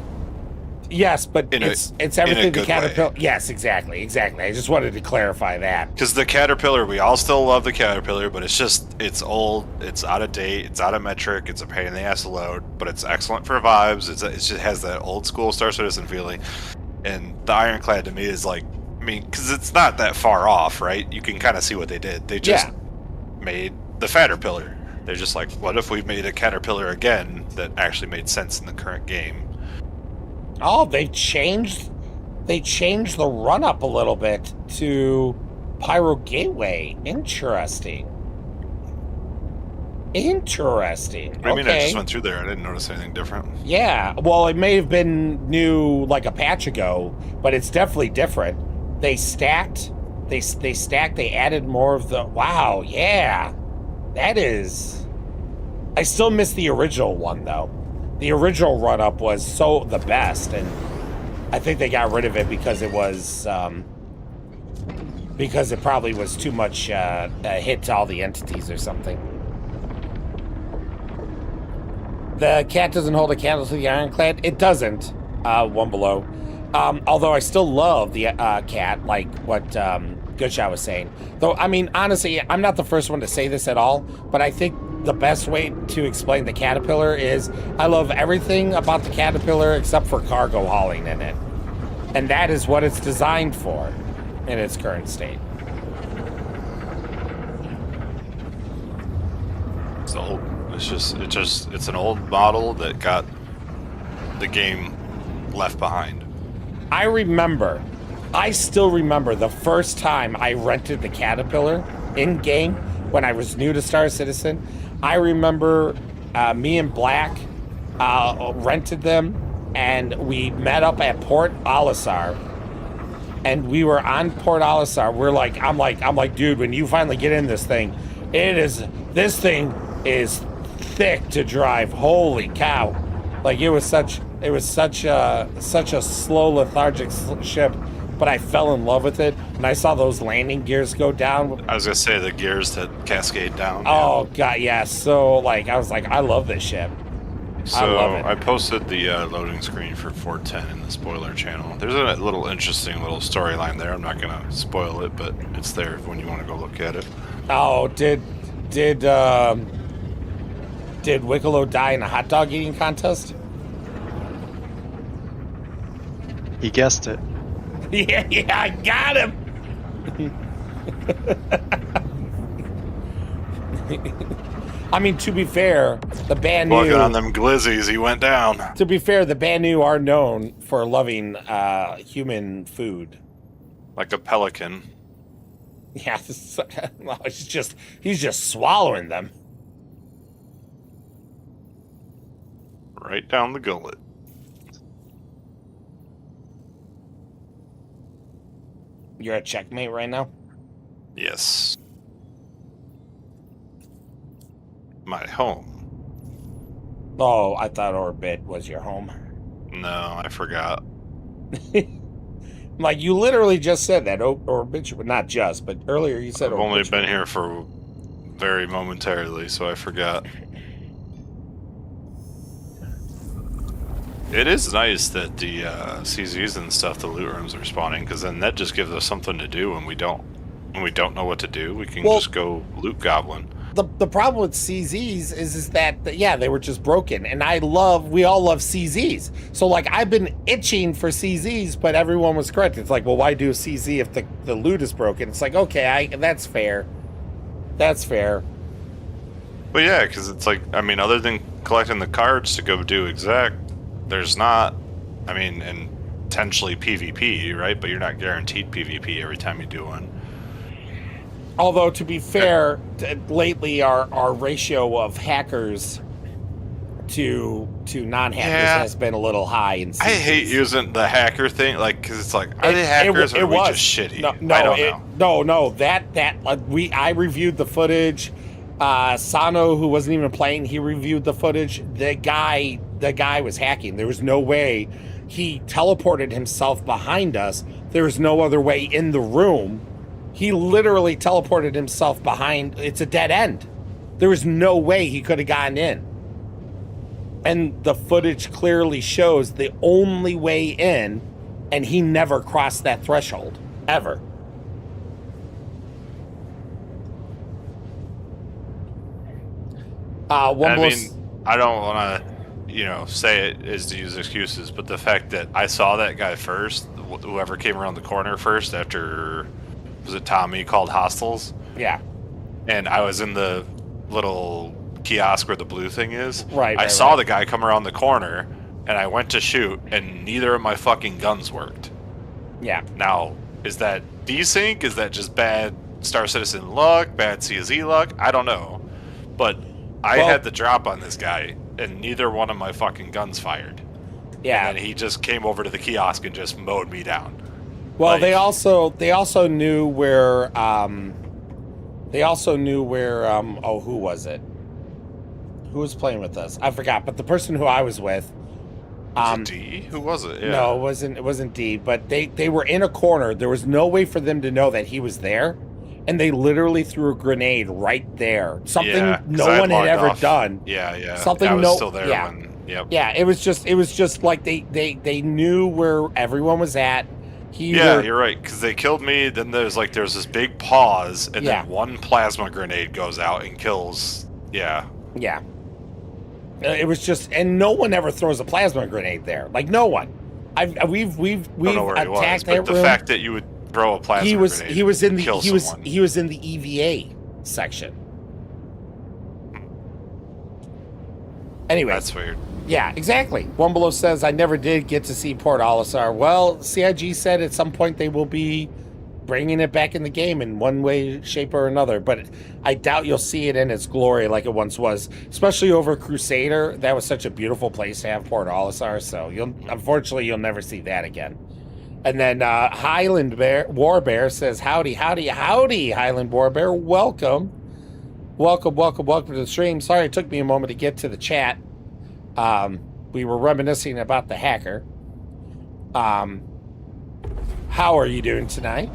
Yes, but it's everything the Caterpillar. Way. Yes, exactly. I just wanted to clarify that. Because the Caterpillar, we all still love the Caterpillar, but it's old, it's out of date, it's out of metric, it's a pain in the ass to load, but it's excellent for vibes. It just has that old school Star Citizen feeling. And the Ironclad to me is like, I mean, because it's not that far off, right? You can kind of see what they did. They just made the Caterpillar. They're just like, what if we made a Caterpillar again that actually made sense in the current game? Oh, they changed the run up a little bit to Pyro Gateway. Interesting. I mean, I just went through there. I didn't notice anything different. Yeah, well, it may have been new like a patch ago, but it's definitely different. They stacked They stacked. They added more of the. Wow, yeah, that is. I still miss the original one though. The original run up was so the best, and I think they got rid of it because it was because it probably was too much a hit to all the entities or something. The cat doesn't hold a candle to the ironclad. It doesn't. One below. Although I still love the cat, like what Goodshot was saying. Though, I mean, honestly, I'm not the first one to say this at all, but I think the best way to explain the caterpillar is I love everything about the caterpillar except for cargo hauling in it. And that is what it's designed for in its current state. It's old. It's an old model that got the game left behind. I still remember the first time I rented the Caterpillar in-game when I was new to Star Citizen. I remember me and Black rented them, and we met up at Port Olisar. And we were on Port Olisar. I'm like, dude, when you finally get in this thing, this thing is thick to drive. Holy cow. Like, it was such a slow, lethargic ship, but I fell in love with it, and I saw those landing gears go down. I was gonna say the gears that cascade down. Oh god, yeah. So like, I was like, I love this ship. So I love it. I posted the loading screen for 410 in the spoiler channel. There's a little interesting little storyline there. I'm not gonna spoil it, but it's there when you want to go look at it. Oh, did Wicklow die in a hot dog eating contest? He guessed it. Yeah, I got him. I mean, to be fair, the Banu... Walking on them glizzies, he went down. To be fair, the Banu are known for loving human food. Like a pelican. Yeah, he's just swallowing them. Right down the gullet. You're at checkmate right now? Yes. My home. Oh, I thought Orbit was your home. No, I forgot. Like, you literally just said that. Orbit, not just, but earlier you said I've only obituary. been here for very momentarily, so I forgot. It is nice that the CZs and stuff, the loot rooms are spawning, because then that just gives us something to do when we don't know what to do. We can just go loot goblin. The problem with CZs is that yeah, they were just broken, and we all love CZs. So like, I've been itching for CZs, but everyone was correct. It's like, well, why do a CZ if the loot is broken? It's like, okay, that's fair. That's fair. But yeah, because it's like, I mean, other than collecting the cards to go do exec, there's not, I mean, and potentially PvP, right? But you're not guaranteed PvP every time you do one. Although, to be fair, lately our ratio of hackers to non-hackers has been a little high. In I hate using the hacker thing, like, because it's like, are they hackers or are we just shitty? I don't know. No, I reviewed the footage. Sano, who wasn't even playing, he reviewed the footage. The guy was hacking. There was no way. He teleported himself behind us. There was no other way in the room. He literally teleported himself behind. It's a dead end. There was no way he could have gotten in. And the footage clearly shows the only way in, and he never crossed that threshold, ever. I don't want to, say it is to use excuses, but the fact that I saw that guy first, whoever came around the corner first after, was it Tommy called Hostiles? Yeah. And I was in the little kiosk where the blue thing is. Right. I saw the guy come around the corner, and I went to shoot, and neither of my fucking guns worked. Yeah. Now, is that desync? Is that just bad Star Citizen luck? Bad CZ luck? I don't know. But I had the drop on this guy, and neither one of my fucking guns fired. Yeah. And then he just came over to the kiosk and just mowed me down. Well, Like- they also knew where oh, who was it? Who was playing with us? I forgot, but the person who I was with. Was it D? Who was it? Yeah. No, it wasn't D, but they were in a corner. There was no way for them to know that he was there, and they literally threw a grenade right there. Something Yeah, 'cause no I one had logged ever off. done. Yeah. Something I was no- still there yeah. when. Yep. Yeah, it was just like they knew where everyone was at. Yeah, you're right. Because they killed me. Then there's this big pause, and Yeah. then one plasma grenade goes out and kills. Yeah. Yeah. It was just, and no one ever throws a plasma grenade there. Like no one. We've I don't know where he was, attacked but that the room. fact that you would throw a plasma grenade. He was in the kill he was someone. he was in the EVA section. Anyway, That's weird. yeah, exactly. One Below says, I never did get to see Port Olisar. Well, CIG said at some point they will be bringing it back in the game in one way, shape, or another, but I doubt you'll see it in its glory like it once was, especially over Crusader. That was such a beautiful place to have Port Olisar, so unfortunately you'll never see that again. And then Highland War Bear says, howdy, Highland War Bear. Welcome to the stream. Sorry it took me a moment to get to the chat. We were reminiscing about the hacker. How are you doing tonight?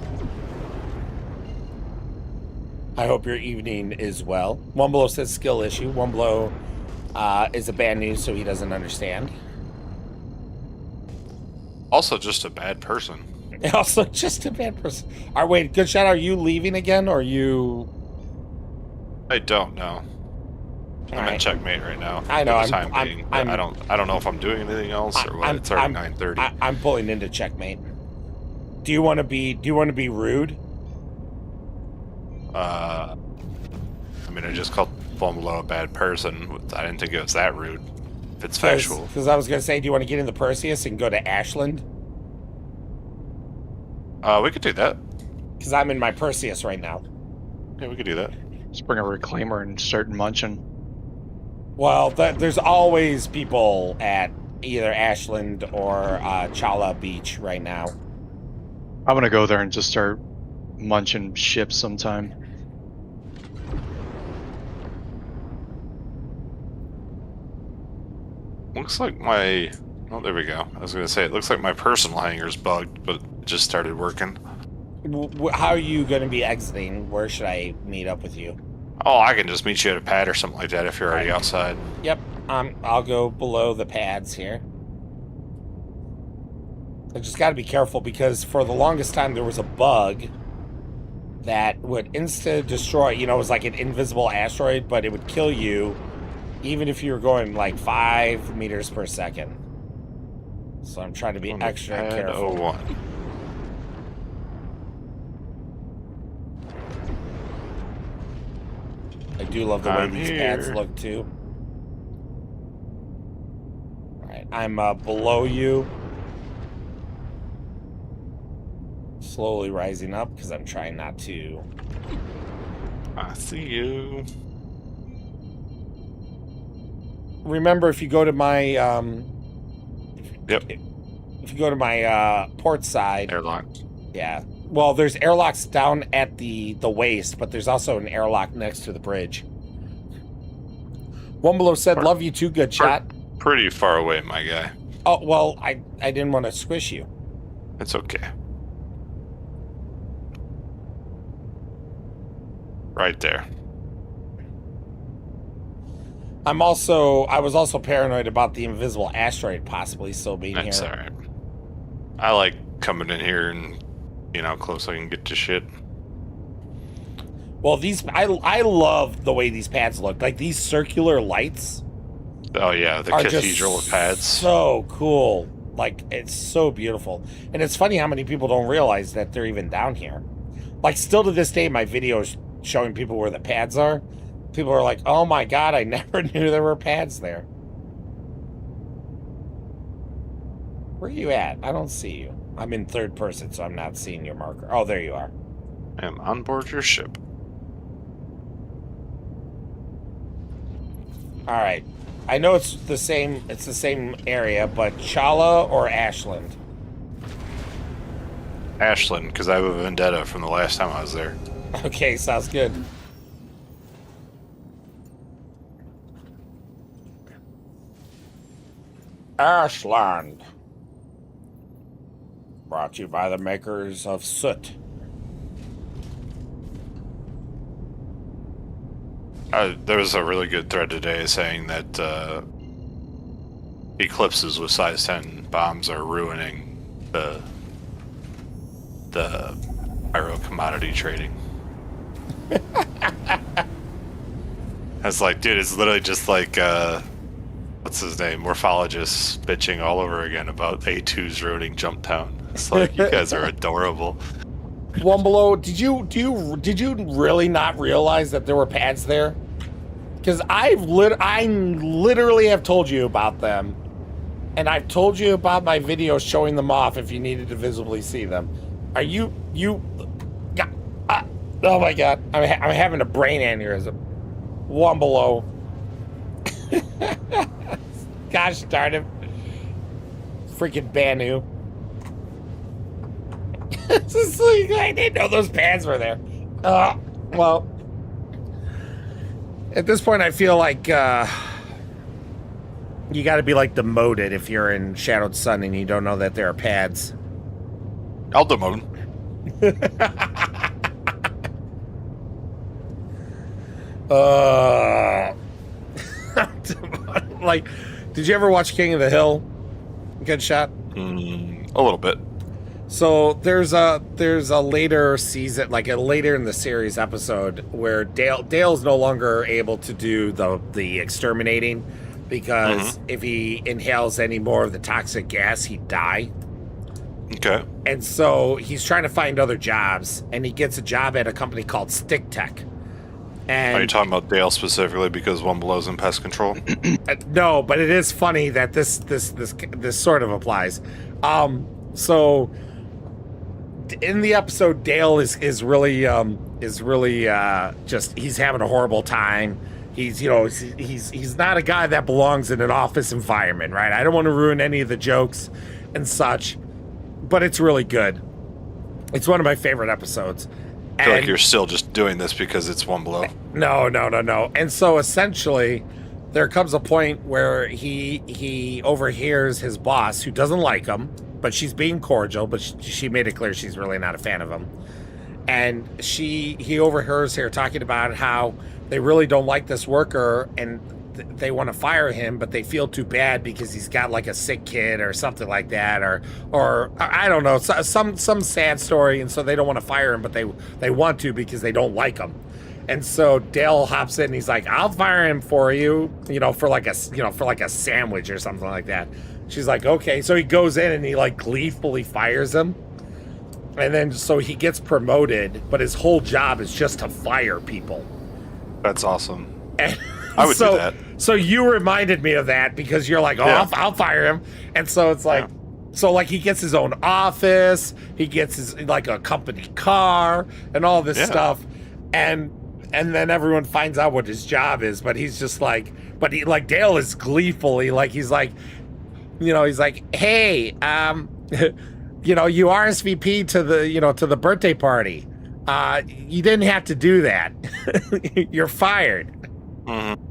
I hope your evening is well. One Below says skill issue. One Below is a bad news, so he doesn't understand. Also, just a bad person. Also, just a bad person. Wait, Good Shot, are you leaving again, or are you... I don't know. I'm Alright. in checkmate right now. I know, For the time I'm- being. I'm- I don't know if I'm doing anything else or what. It's already 9:30. I'm pulling into checkmate. Do you want to be rude? I mean, I just called Below a bad person. I didn't think it was that rude. If it's factual. Because I was going to say, do you want to get in the Perseus and go to Ashland? We could do that. Because I'm in my Perseus right now. Yeah, we could do that. Just bring a reclaimer and start munching. Well, there's always people at either Ashland or Chala Beach right now. I'm gonna go there and just start munching ships sometime. Looks like my... Oh, there we go. I was going to say, it looks like my personal hangar's bugged, but it just started working. How are you going to be exiting? Where should I meet up with you? Oh, I can just meet you at a pad or something like that if you're already outside. Yep, I'll go below the pads here. I just got to be careful because for the longest time there was a bug that would insta-destroy. You know, it was like an invisible asteroid, but it would kill you even if you were going like 5 meters per second. So I'm trying to be extra Pad careful. 01. I do love the way I'm these here. pads look too. Alright, I'm below you. Slowly rising up because I'm trying not to. I see you. Remember, if you go to my Yep. if you go to my port side, Airlock. yeah. Well, there's airlocks down at the waist, but there's also an airlock next to the bridge. One Below said, "Love you too, Good Shot." Pretty far away, my guy. Oh well, I didn't want to squish you. It's okay. Right there. I was also paranoid about the invisible asteroid possibly still being That's here. alright. I like coming in here and, close so I can get to shit. Well, I love the way these pads look. Like these circular lights Oh yeah, the are cathedral just pads. so cool. Like it's so beautiful. And it's funny how many people don't realize that they're even down here. Like still to this day, my videos showing people where the pads are, people are like, "Oh my god, I never knew there were pads there." Where are you at? I don't see you. I'm in third person, so I'm not seeing your marker. Oh, there you are. I am on board your ship. All right. I know it's the same area, but Chala or Ashland? Ashland, because I have a vendetta from the last time I was there. Okay, sounds good. Ashland. Brought to you by the makers of soot. There was a really good thread today saying that eclipses with size 10 bombs are ruining the pyro commodity trading. It's like, dude, it's literally just like what's his name, Morphologist bitching all over again about A2's ruining Jumptown. It's like, you guys are adorable. One below, did you really not realize that there were pads there? Because I literally have told you about them, and I've told you about my video showing them off if you needed to visibly see them. Are you oh my god, I'm having a brain aneurysm. One below. Gosh darn it. Freaking Banu. It's just like, I didn't know those pads were there. Well, at this point, I feel like you got to be like demoted if you're in Shadowed Sun and you don't know that there are pads. I'll demote. Like, did you ever watch King of the Hill? Good shot. A little bit. So there's a later season, like a later in the series episode, where Dale's no longer able to do the exterminating because if he inhales any more of the toxic gas, he'd die. Okay. And so he's trying to find other jobs, and he gets a job at a company called Stick Tech. And are you talking about Dale specifically because One Below's in pest control? No, but it is funny that this sort of applies. So in the episode, Dale is really just, he's having a horrible time. He's not a guy that belongs in an office environment, right? I don't want to ruin any of the jokes and such, but it's really good. It's one of my favorite episodes. I feel like you're still just doing this because it's One Below. No. And so essentially, there comes a point where he overhears his boss, who doesn't like him, but she's being cordial, but she made it clear she's really not a fan of him. And he overhears her talking about how they really don't like this worker and they want to fire him, but they feel too bad because he's got like a sick kid or something like that, or I don't know, some sad story, and so they don't want to fire him, but they want to because they don't like him. And so Dale hops in and he's like, I'll fire him for you, for like a sandwich or something like that. She's like, okay. So he goes in and he like gleefully fires him. And then so he gets promoted, but his whole job is just to fire people. That's awesome. And I would do that. So you reminded me of that because you're like, I'll fire him. And so it's like, so like he gets his own office, he gets his like a company car and all this stuff. And then everyone finds out what his job is, but he's just like, Dale is gleefully like, he's like, he's like, hey, you RSVP to the birthday party. You didn't have to do that. You're fired. Mm-hmm.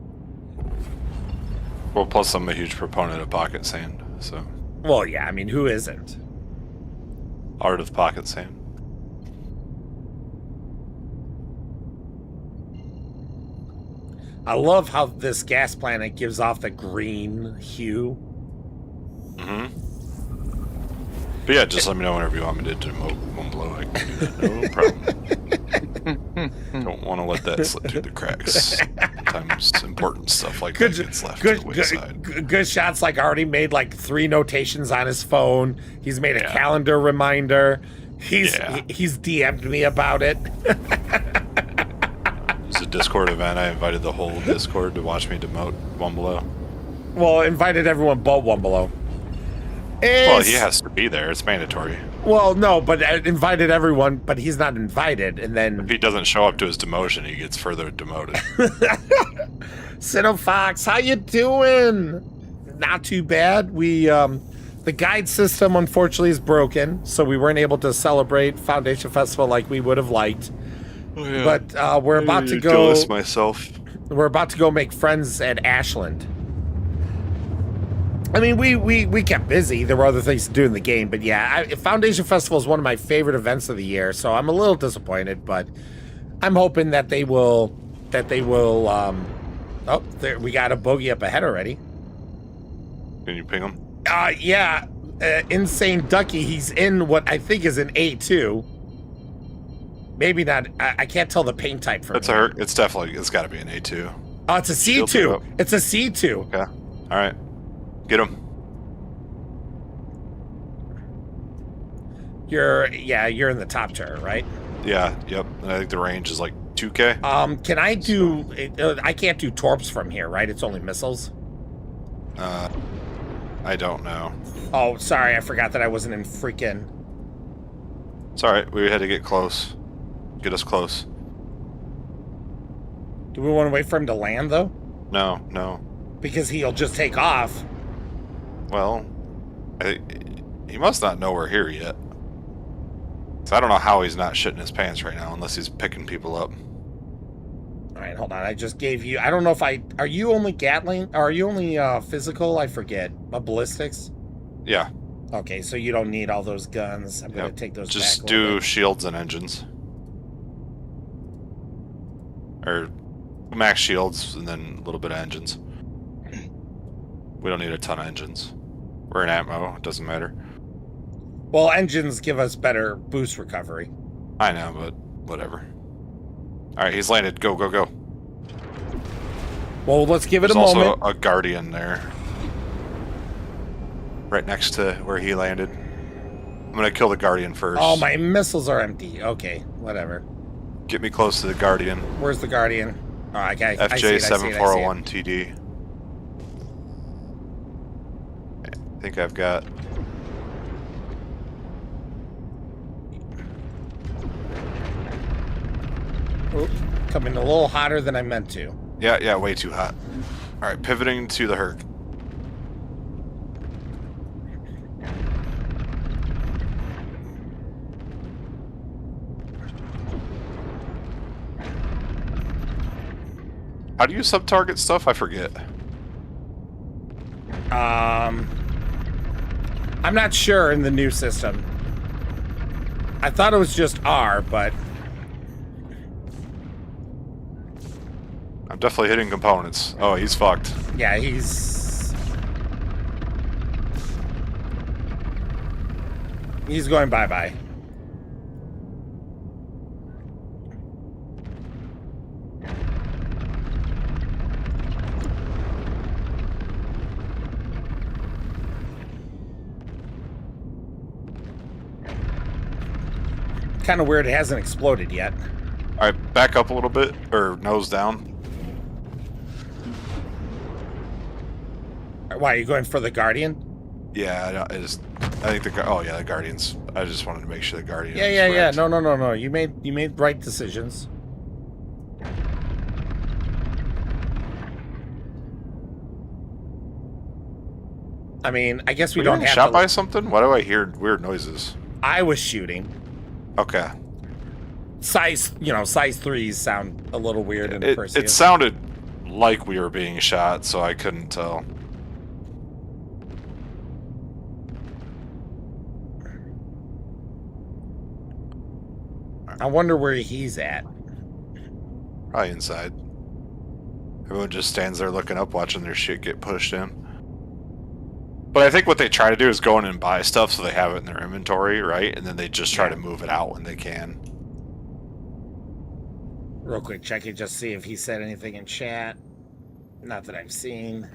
Well, plus I'm a huge proponent of pocket sand, so. Well, yeah, I mean, who isn't? Art of pocket sand. I love how this gas planet gives off the green hue. Mm-hmm. But yeah, just let me know whenever you want me to demote One Below. I can do that. No problem. Don't want to let that slip through the cracks. Sometimes important stuff like that gets left to the wayside. Good shots, like already made like 3 notations on his phone. He's made a calendar reminder. He's DM'd me about it. It's a Discord event. I invited the whole Discord to watch me demote One Below. Well, invited everyone but One Below. Well, he has to be there. It's mandatory. Well, no, but I invited everyone, but he's not invited. And then if he doesn't show up to his demotion, he gets further demoted. Fox, how you doing? Not too bad. We The guide system, unfortunately, is broken, so we weren't able to celebrate Foundation Festival like we would have liked. Oh, yeah. But we're about to go. Jealous myself. We're about to go make friends at Ashland. I mean, we kept busy. There were other things to do in the game, but yeah, Foundation Festival is one of my favorite events of the year. So I'm a little disappointed, but I'm hoping that they will. Oh, there, we got a bogey up ahead already. Can you ping him? Yeah, Insane Ducky. He's in what I think is an A2. Maybe not. I can't tell the paint type from. It's a. It's definitely. It's got to be an A2. Oh, it's a C2. It's a C2. Okay. All right. Get him. You're in the top turret, right? Yeah. Yep. And I think the range is like 2K. Can I do? I can't do torps from here, right? It's only missiles. I don't know. Oh, sorry, I forgot that I wasn't in freaking. It's all right. We had to get close. Get us close. Do we want to wait for him to land though? No, no. Because he'll just take off. Well, he must not know we're here yet. So I don't know how he's not shitting his pants right now, unless he's picking people up. All right, hold on. I just gave you. I don't know if I. Are you only Gatling? Or are you only physical? I forget. Ballistics. Yeah. Okay, so you don't need all those guns. I'm gonna take those. Just back a little do bit. shields and engines, or max shields and then a little bit of engines. We don't need a ton of engines. We're in ammo. It doesn't matter. Well, engines give us better boost recovery. I know, but whatever. All right, he's landed. Go, go, go. Well, let's give it There's a moment. also a Guardian there. Right next to where he landed. I'm going to kill the Guardian first. Oh, my missiles are empty. Okay, whatever. Get me close to the Guardian. Where's the Guardian? Oh, I see it, FJ7401 TD. I think I've got... Oop, coming a little hotter than I meant to. Yeah, way too hot. Alright, pivoting to the Herc. How do you sub-target stuff? I forget. I'm not sure in the new system. I thought it was just R, but... I'm definitely hitting components. Oh, he's fucked. Yeah, he's going bye-bye. Kind of weird it hasn't exploded yet. Alright, back up a little bit, or nose down. Why, are you going for the Guardian? Yeah, I think the Guardians. I just wanted to make sure the Guardian. Yeah. No. You made right decisions. I mean, I guess we don't have shot by something? Why do I hear weird noises? I was shooting. Okay. Size 3s sound a little weird in the first. It sounded like we were being shot, so I couldn't tell. I wonder where he's at. Probably inside. Everyone just stands there looking up, watching their shit get pushed in. But I think what they try to do is go in and buy stuff so they have it in their inventory, right? And then they just try to move it out when they can. Real quick, check it, just see if he said anything in chat. Not that I've seen.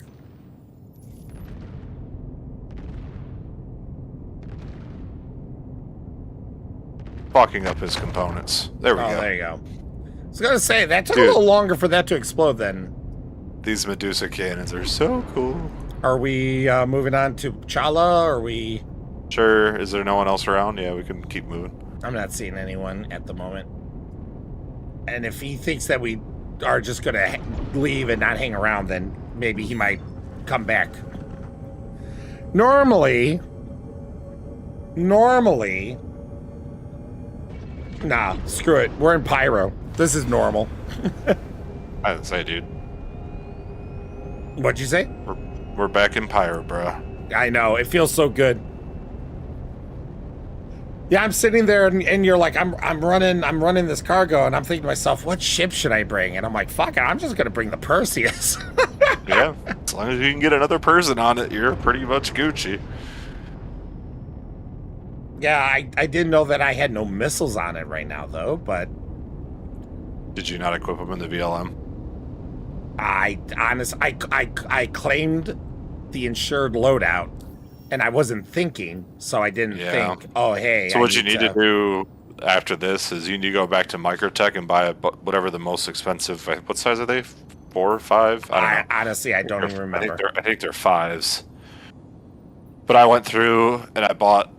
Fucking up his components. There we go. Oh, there you go. I was gonna say, that took a little longer for that to explode then. These Medusa cannons are so cool. Are we moving on to Chala, or are we... Sure. Is there no one else around? Yeah, we can keep moving. I'm not seeing anyone at the moment. And if he thinks that we are just gonna leave and not hang around, then maybe he might come back. Normally, normally... Nah, screw it. We're in Pyro. This is normal. I didn't say, dude. What'd you say? We're back in Pyro, bro. I know. It feels so good. Yeah, I'm sitting there and you're like, I'm running this cargo, and I'm thinking to myself, what ship should I bring? And I'm like, fuck it, I'm just gonna bring the Perseus. Yeah, as long as you can get another person on it, you're pretty much Gucci. Yeah, I didn't know that I had no missiles on it right now, though, but... Did you not equip them in the VLM? I claimed the insured loadout, and I wasn't thinking, so I didn't think, oh, hey... So what you need to do after this is you need to go back to Microtech and buy whatever the most expensive... What size are they? 4 or 5? I don't know. Honestly, I don't even remember. I think they're 5s. But I went through and I bought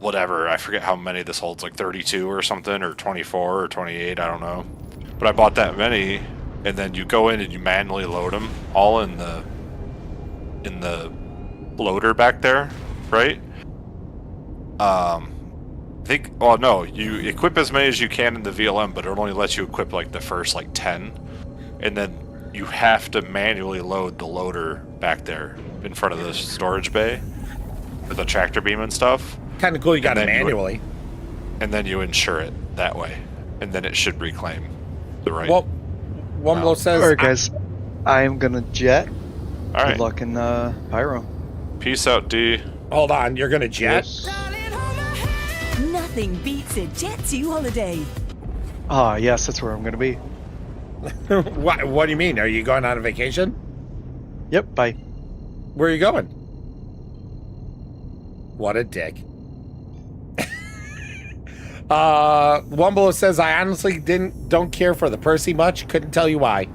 whatever. I forget how many this holds, like 32 or something, or 24 or 28, I don't know. But I bought that many, and then you go in and you manually load them all in the loader back there, right? I think, oh no, you equip as many as you can in the VLM, but it only lets you equip like the first like 10, and then you have to manually load the loader back there in front of the storage bay with the tractor beam and stuff. Kind of cool you got it manually. And then you insure it that way, and then it should reclaim the right. Well, Womblo says... Alright guys, I'm gonna jet. Alright. Good luck in Pyro. Peace out, D. Hold on, you're gonna jet? Yes. Nothing beats a Jet2 holiday. Ah, yes, that's where I'm gonna be. What do you mean? Are you going on a vacation? Yep, bye. Where are you going? What a dick. Wumble says, I honestly don't care for the Percy much. Couldn't tell you why.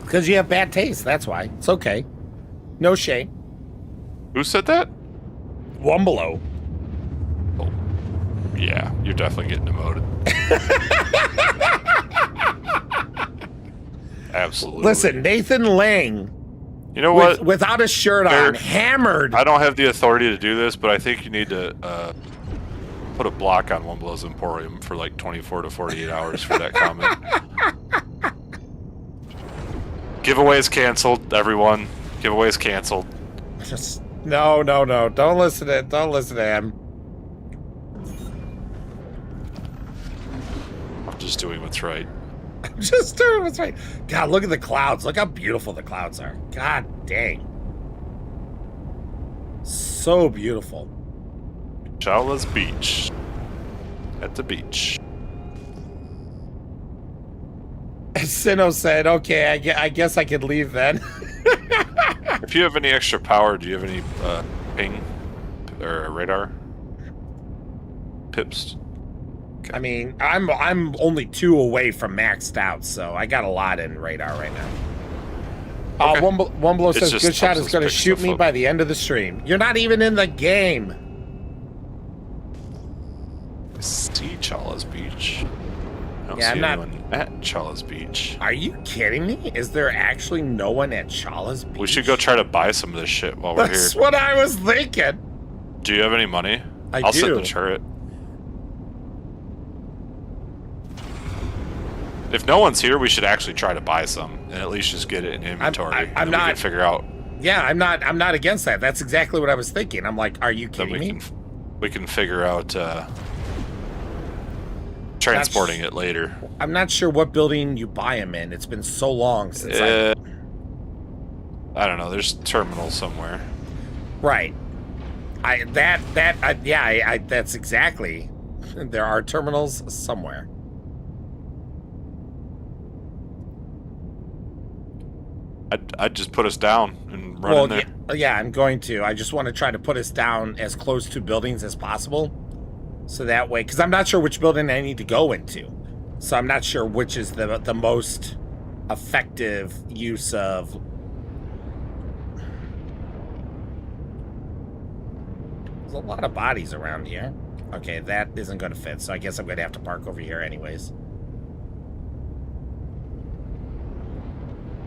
Because you have bad taste, that's why. It's okay. No shame. Who said that? Wumble. Oh, yeah, you're definitely getting demoted. Absolutely. Listen, Nathan Lang. You know what? Without a shirt on, hammered. I don't have the authority to do this, but I think you need to put a block on Wumblo's Emporium for like 24 to 48 hours for that comment. Giveaway is canceled, everyone. Giveaway is canceled. Just no. Don't listen to him. I'm just doing what's right. I'm just doing what's right. God, look at the clouds. Look how beautiful the clouds are. God dang. So beautiful. Chala's Beach. At the beach. Sinnoh said, okay, I guess I could leave then. If you have any extra power, do you have any ping or radar? Pips? Okay. I mean, I'm only 2 away from maxed out, so I got a lot in radar right now. Okay. Wumblo says, just good shot helps is us going to pick shoot stuff me up. by the end of the stream. You're not even in the game. I see Chala's Beach. I don't Yeah, see I'm not- anyone at Chala's Beach. Are you kidding me? Is there actually no one at Chala's Beach? We should go try to buy some of this shit while we're That's here. what I was thinking. Do you have any money? I I'll sit in do. the turret. If no one's here, we should actually try to buy some and at least just get it in inventory. I'm and then not- We can figure out. Yeah, I'm not against that. That's exactly what I was thinking. I'm like, are you Then kidding me? we can figure out transporting it later. I'm not sure what building you buy them in. It's been so long since I don't know. There's terminals somewhere. Right. That's exactly. There are terminals somewhere. I'd just put us down and run in there. Yeah, I'm going to. I just want to try to put us down as close to buildings as possible. So that way, because I'm not sure which building I need to go into. So I'm not sure which is the most effective use of... There's a lot of bodies around here. Okay, that isn't going to fit, so I guess I'm going to have to park over here anyways.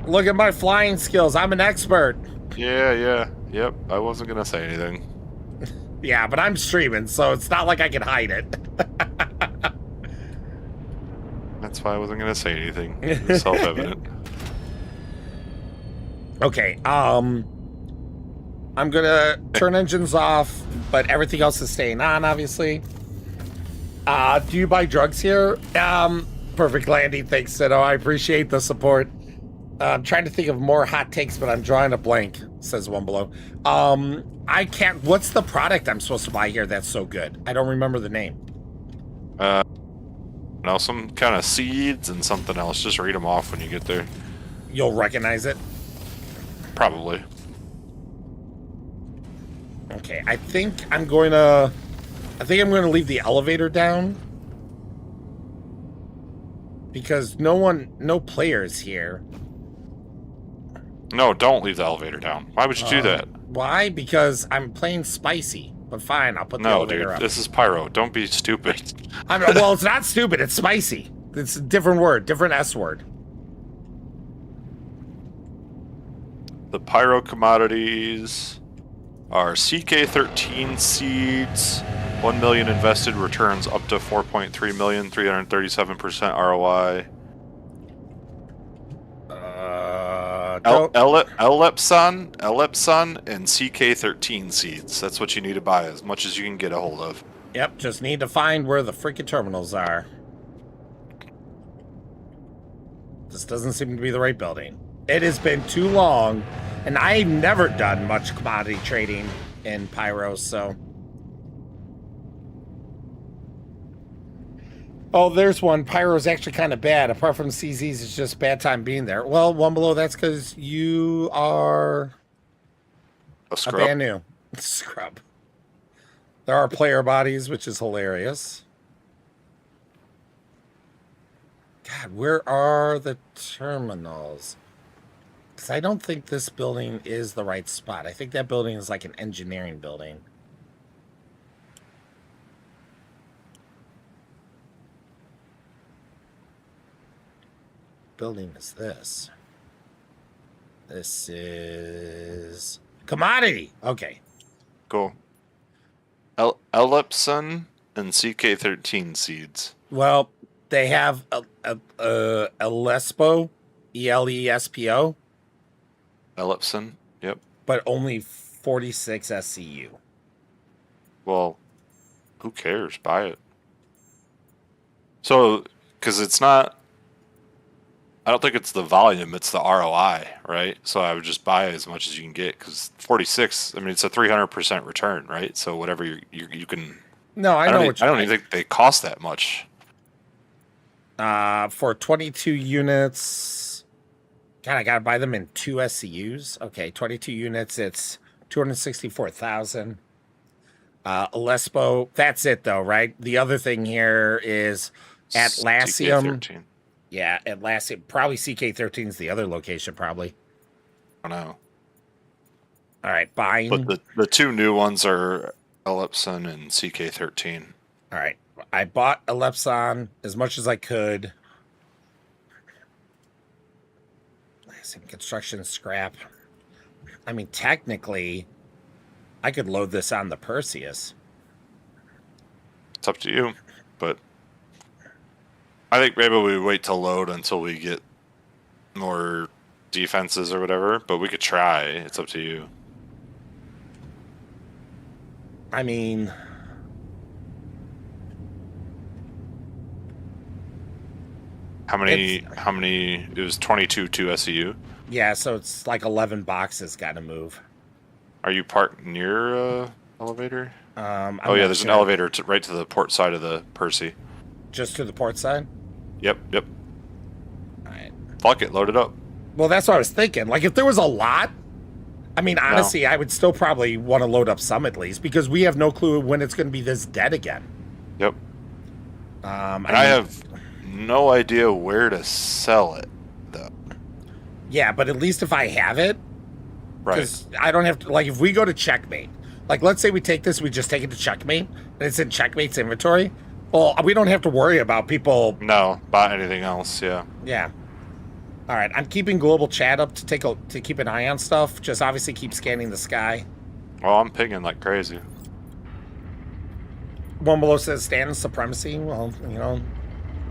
Look at my flying skills. I'm an expert. Yeah. Yep. I wasn't gonna say anything. Yeah, but I'm streaming, so it's not like I can hide it. That's why I wasn't gonna say anything. It was self-evident. Okay, I'm gonna turn engines off, but everything else is staying on, obviously. Do you buy drugs here? Perfect landing, thanks, Sito. I appreciate the support. I'm trying to think of more hot takes, but I'm drawing a blank, says One Below. I can't, what's the product I'm supposed to buy here that's so good? I don't remember the name. No, some kind of seeds and something else. Just read them off when you get there. You'll recognize it? Probably. Okay, I think I'm going to leave the elevator down. Because no players here. No, don't leave the elevator down. Why would you do that? Why? Because I'm playing spicy. But fine, I'll put the elevator dude, up. this is Pyro. Don't be stupid. Well, it's not stupid. It's spicy. It's a different word, different S word. The Pyro commodities are CK13 seeds, 1 million invested, returns up to 4.3 million, 337% ROI. Elepson, and CK13 seeds. That's what you need to buy, as much as you can get a hold of. Yep, just need to find where the freaking terminals are. This doesn't seem to be the right building. It has been too long, and I've never done much commodity trading in Pyro, so... Oh, there's one. Pyro's actually kind of bad. Apart from CZ's, it's just bad time being there. Well, One Below, that's because you are a brand new scrub. There are player bodies, which is hilarious. God, where are the terminals? Because I don't think this building is the right spot. I think that building is like an engineering building. Building is this? This is commodity. Okay. Cool. Elepson and CK13 seeds. Well, they have Elespo, ELESPO. Elepson, yep. But only 46 SCU. Well, who cares? Buy it. So, because it's not... I don't think it's the volume, it's the ROI, right? So I would just buy as much as you can get, because 46, I mean, it's a 300% return, right? So whatever you can... No, I know what you I don't even think they cost that much. For 22 units... God, I gotta buy them in 2 SCUs. Okay, 22 units, it's 264,000. Lespo, that's it though, right? The other thing here is Atlassium. CK13. Yeah, Atlassium. Probably CK13 is the other location, probably. I don't know. All right, buying. But the two new ones are Elepson and CK13. All right, I bought Elepson as much as I could. Some construction scrap. I mean, technically, I could load this on the Perseus. It's up to you, but I think maybe we wait to load until we get more defenses or whatever, but we could try. It's up to you. I mean... How many, it was 22 2 SEU? Yeah, so it's like 11 boxes got to move. Are you parked near elevator? Oh yeah, there's an elevator right to the port side of the Percy. Just to the port side? Yep. All right. Fuck it, load it up. Well, that's what I was thinking. Like, if there was a lot, I mean, honestly, I would still probably want to load up some at least, because we have no clue when it's going to be this dead again. Yep. I have no idea where to sell it, though. Yeah, but at least if I have it, right? Because I don't have to, like, if we go to Checkmate, like, let's say we take this, we just take it to Checkmate, and it's in Checkmate's inventory. Well, we don't have to worry about people. No, buy anything else. Yeah. Yeah. All right, I'm keeping global chat up to keep an eye on stuff. Just obviously keep scanning the sky. Oh, I'm pinging like crazy. One Below says stand supremacy. Well, you know,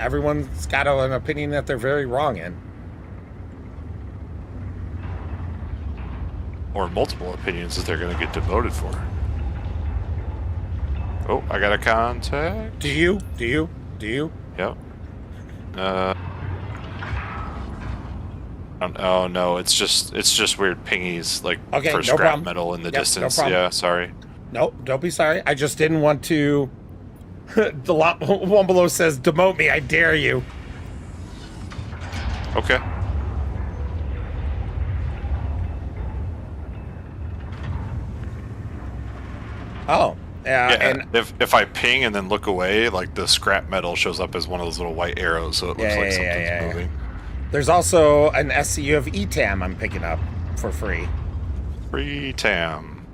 everyone's got an opinion that they're very wrong in. Or multiple opinions that they're going to get demoted for. Oh, I got a contact. Do you? Yep. Oh no, it's just weird pingies like okay, for no scrap problem. metal in the Yep, distance. no problem. Yeah, sorry. Nope, don't be sorry. I just didn't want to. One Below says, "Demote me, I dare you." Okay. Oh, Yeah, and if I ping and then look away, like the scrap metal shows up as one of those little white arrows, so it looks like something's moving. There's also an SCU of ETAM I'm picking up for free. Free TAM.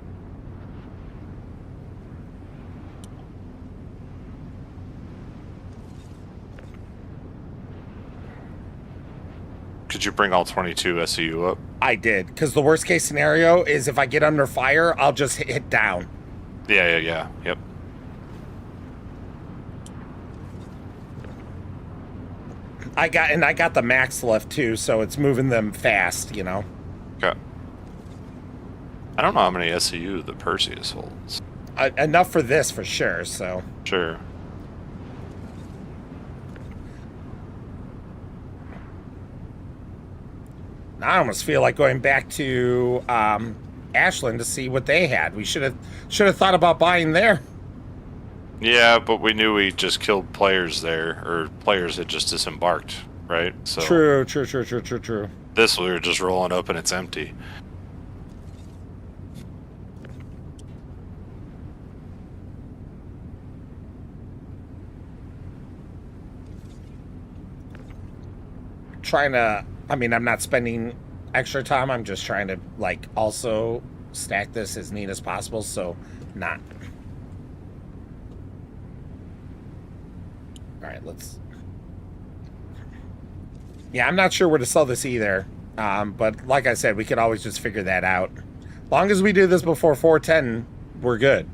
Could you bring all 22 SCU up? I did, because the worst case scenario is if I get under fire, I'll just hit down. Yeah, yep. I got the max lift too, so it's moving them fast, you know. Okay. I don't know how many SCU the Perseus holds. Enough for this for sure. So Sure. now I almost feel like going back to Ashland to see what they had. We should have thought about buying there. Yeah, but we knew we just killed players there, or players had just disembarked, right? So True. This we were just rolling up and it's empty. Trying to, I mean, I'm not spending extra time. I'm just trying to like also stack this as neat as possible. So not. All right, let's. Yeah, I'm not sure where to sell this either. But like I said, we could always just figure that out. Long as we do this before 410, we're good.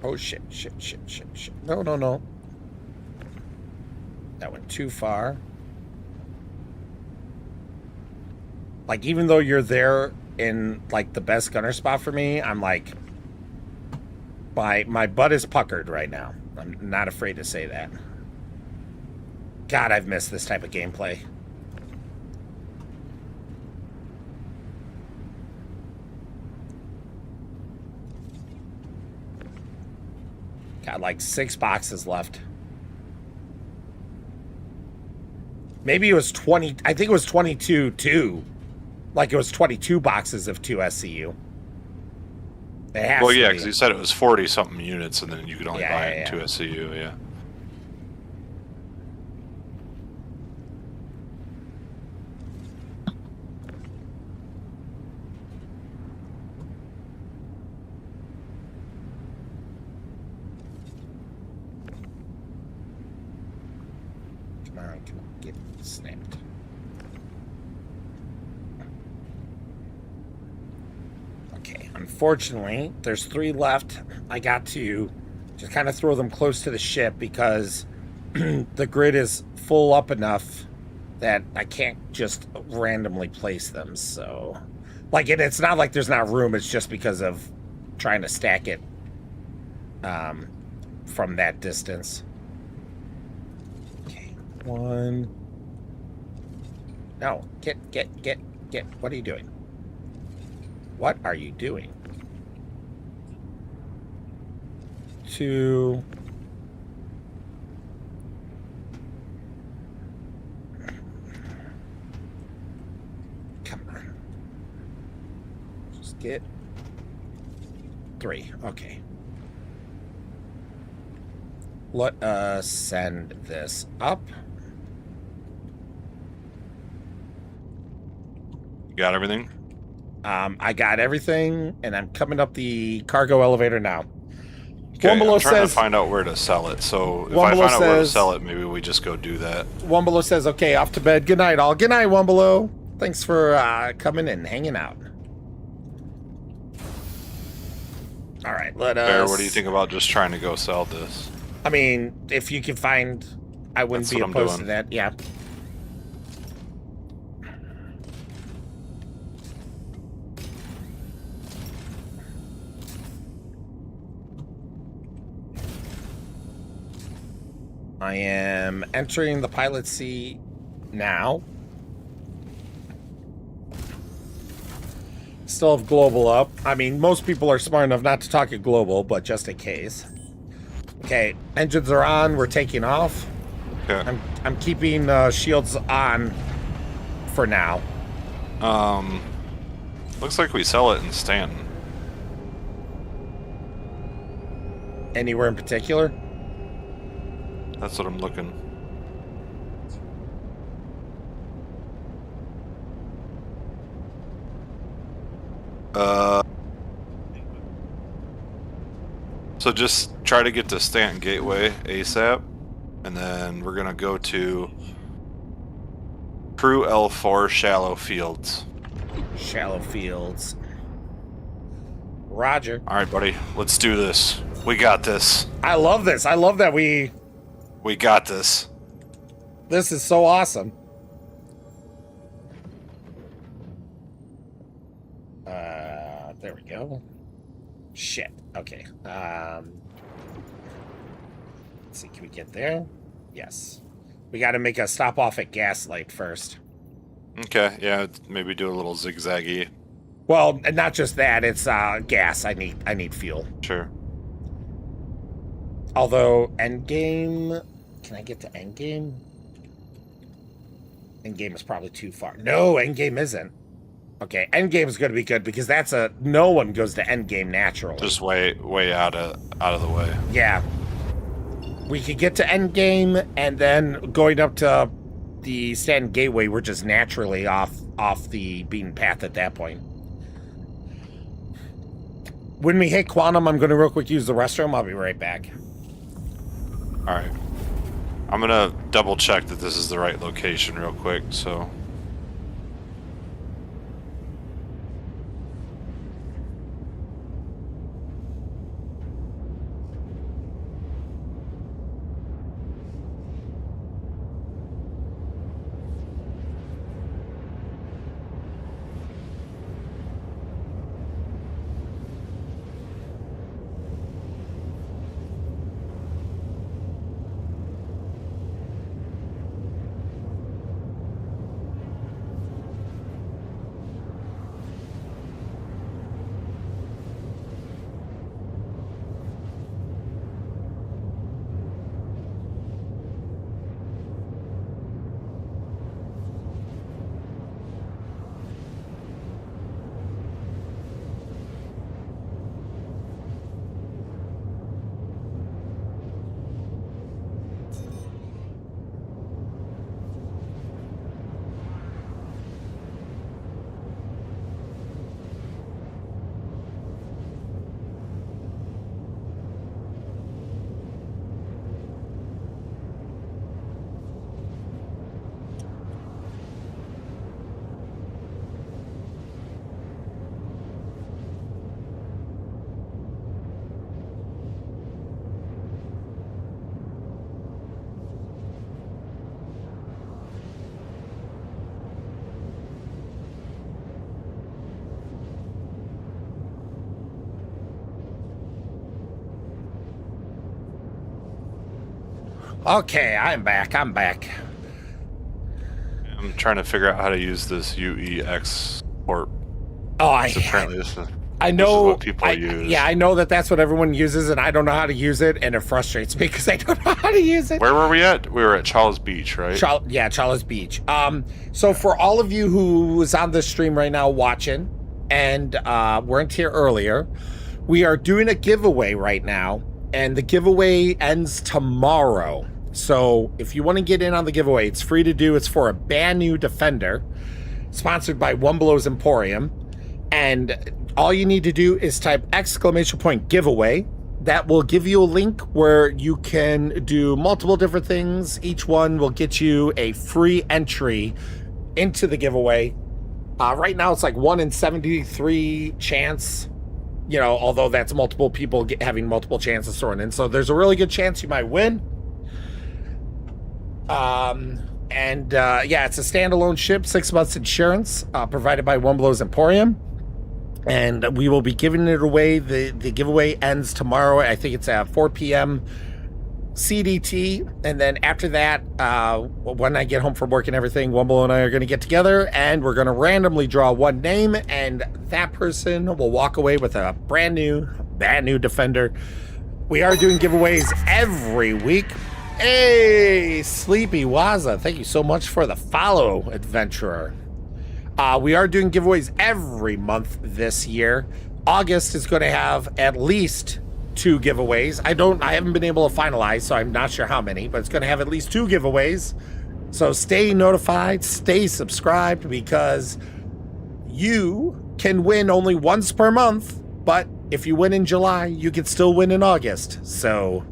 Oh, shit. No. That went too far. Like, even though you're there in, like, the best gunner spot for me, I'm like... My butt is puckered right now. I'm not afraid to say that. God, I've missed this type of gameplay. Got like 6 boxes left. Maybe it was 20. I think it was 22 too. Like it was 22 boxes of 2 SCU. Well, yeah, because you said it was 40 something units, and then you could only buy it in 2 SCU. Yeah. Snapped. Okay, unfortunately, there's 3 left. I got to just kind of throw them close to the ship because the grid is full up enough that I can't just randomly place them. So, like, it's not like there's not room. It's just because of trying to stack it from that distance. Okay, 1. No, get. What are you doing? What are you doing? 2. Come on. Just get 3. Okay. Let us send this up. You got everything? I got everything, and I'm coming up the cargo elevator now. Okay, One Below I'm trying says, to find out where to sell it. So if One I Below find out where to says- sell it, maybe we just go do that. One Below says, okay, off to bed. Good night, all. Good night, One Below. Thanks for coming and hanging out. All right, let us... Bear, what do you think about just trying to go sell this? I mean, if you can find... I wouldn't be opposed to that, yeah. I am entering the pilot seat now. Still have global up. I mean, most people are smart enough not to talk at global, but just in case. Okay, engines are on. We're taking off. Okay. I'm keeping shields on for now. Looks like we sell it in Stanton. Anywhere in particular? That's what I'm looking. So just try to get to Stanton Gateway ASAP, and then we're gonna go to Crew L4 Shallow Fields. Shallow Fields. Roger. All right, buddy. Let's do this. We got this. I love this. I love that we got this. This is so awesome. There we go. Shit. Okay. Let's see. Can we get there? Yes. We got to make a stop off at Gaslight first. Okay. Yeah. Maybe do a little zigzaggy. Well, not just that. It's gas. I need fuel. Sure. Although Endgame, can I get to Endgame? Endgame is probably too far. No, Endgame isn't. Okay, Endgame is going to be good because that's no one goes to Endgame naturally. Just way out of the way. Yeah. We could get to Endgame, and then going up to the Stanton Gateway, we're just naturally off the beaten path at that point. When we hit Quantum, I'm going to real quick use the restroom. I'll be right back. All right. I'm going to double check that this is the right location real quick, so... Okay, I'm back. I'm trying to figure out how to use this UEX port. Oh, apparently this is what people use. Yeah, I know that's what everyone uses, and I don't know how to use it, and it frustrates me because I don't know how to use it. Where were we at? We were at Charles Beach, right? Charles Beach. So for all of you who was on the stream right now watching and weren't here earlier, we are doing a giveaway right now, and the giveaway ends tomorrow. So if you want to get in on the giveaway, it's free to do. It's for a brand new Defender, sponsored by One Below's Emporium. And all you need to do is type !giveaway. That will give you a link where you can do multiple different things. Each one will get you a free entry into the giveaway. Right now, it's like 1 in 73 chance. You know, although that's multiple people having multiple chances thrown in, so there's a really good chance you might win. Yeah, it's a standalone ship, 6 months insurance, provided by One Blow's Emporium. And we will be giving it away. The giveaway ends tomorrow. I think it's at 4 p.m. CDT. And then after that, when I get home from work and everything, Wumble and I are going to get together and we're going to randomly draw one name, and that person will walk away with a brand new Defender. We are doing giveaways every week. Hey, Sleepy Waza, thank you so much for the follow, adventurer. We are doing giveaways every month this year. August is going to have at least 2 giveaways. I haven't been able to finalize, so I'm not sure how many, but it's going to have at least 2 giveaways. So stay notified, stay subscribed, because you can win only once per month, but if you win in July, you can still win in August. So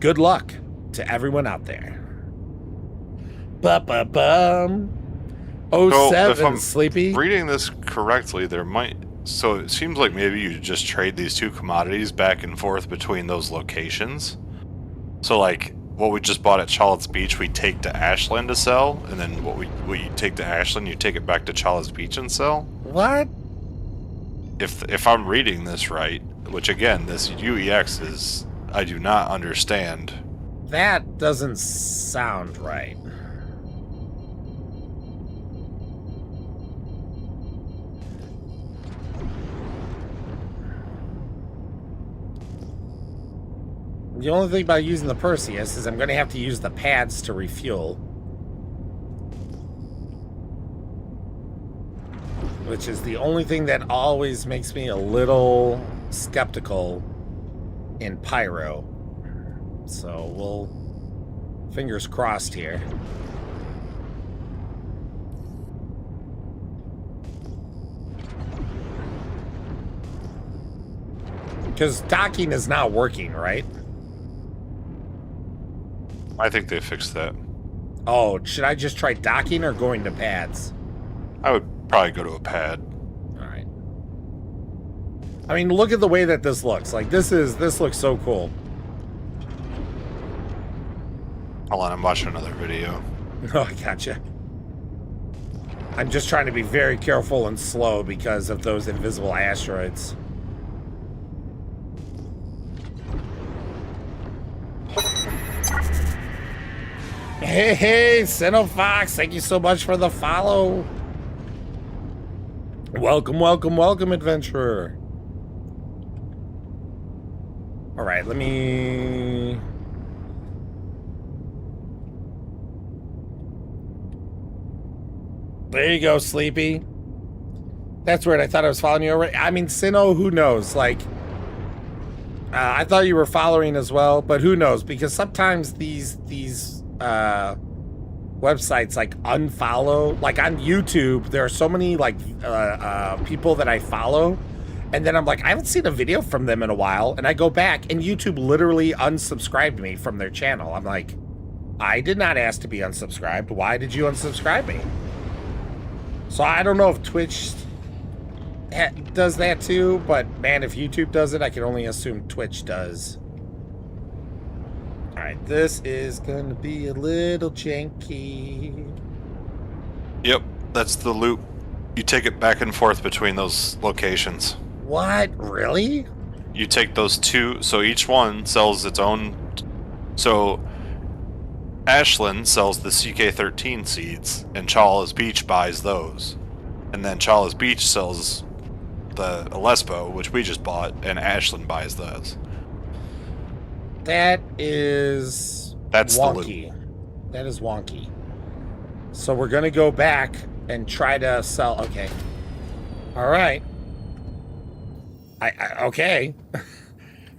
good luck to everyone out there. Ba-ba-bum. 07, so if I'm Sleepy. Reading this correctly, so it seems like maybe you just trade these 2 commodities back and forth between those locations. So like what we just bought at Chala's Beach, we take to Ashland to sell, and then what we take to Ashland, you take it back to Chala's Beach and sell. What? If I'm reading this right, which again, this UEX is, I do not understand. That doesn't sound right. The only thing about using the Perseus is I'm going to have to use the pads to refuel. Which is the only thing that always makes me a little skeptical in Pyro. So we'll... fingers crossed here. Because docking is not working, right? I think they fixed that. Oh, should I just try docking or going to pads? I would probably go to a pad. All right. I mean, look at the way that this looks. Like, this looks so cool. Hold on, I'm watching another video. Oh, I gotcha. I'm just trying to be very careful and slow because of those invisible asteroids. Hey, Fox, thank you so much for the follow. Welcome, welcome, welcome, adventurer. All right, let me... There you go, Sleepy. That's weird. I thought I was following you already. I mean, Sinnoh, who knows? Like, I thought you were following as well, but who knows? Because sometimes these websites like unfollow. Like on YouTube, there are so many like people that I follow, and then I'm like, I haven't seen a video from them in a while, and I go back, and YouTube literally unsubscribed me from their channel. I'm like, I did not ask to be unsubscribed. Why did you unsubscribe me? So I don't know if Twitch does that too, but man, if YouTube does it, I can only assume Twitch does. All right, this is going to be a little janky. Yep, that's the loop. You take it back and forth between those locations. What? Really? You take those 2, so each one sells its own. So Ashland sells the CK13 seeds, and Chala's Beach buys those. And then Chala's Beach sells the Alespo, which we just bought, and Ashland buys those. That's wonky. The loop. That is wonky. So we're gonna go back and try to sell. Okay. All right. Okay.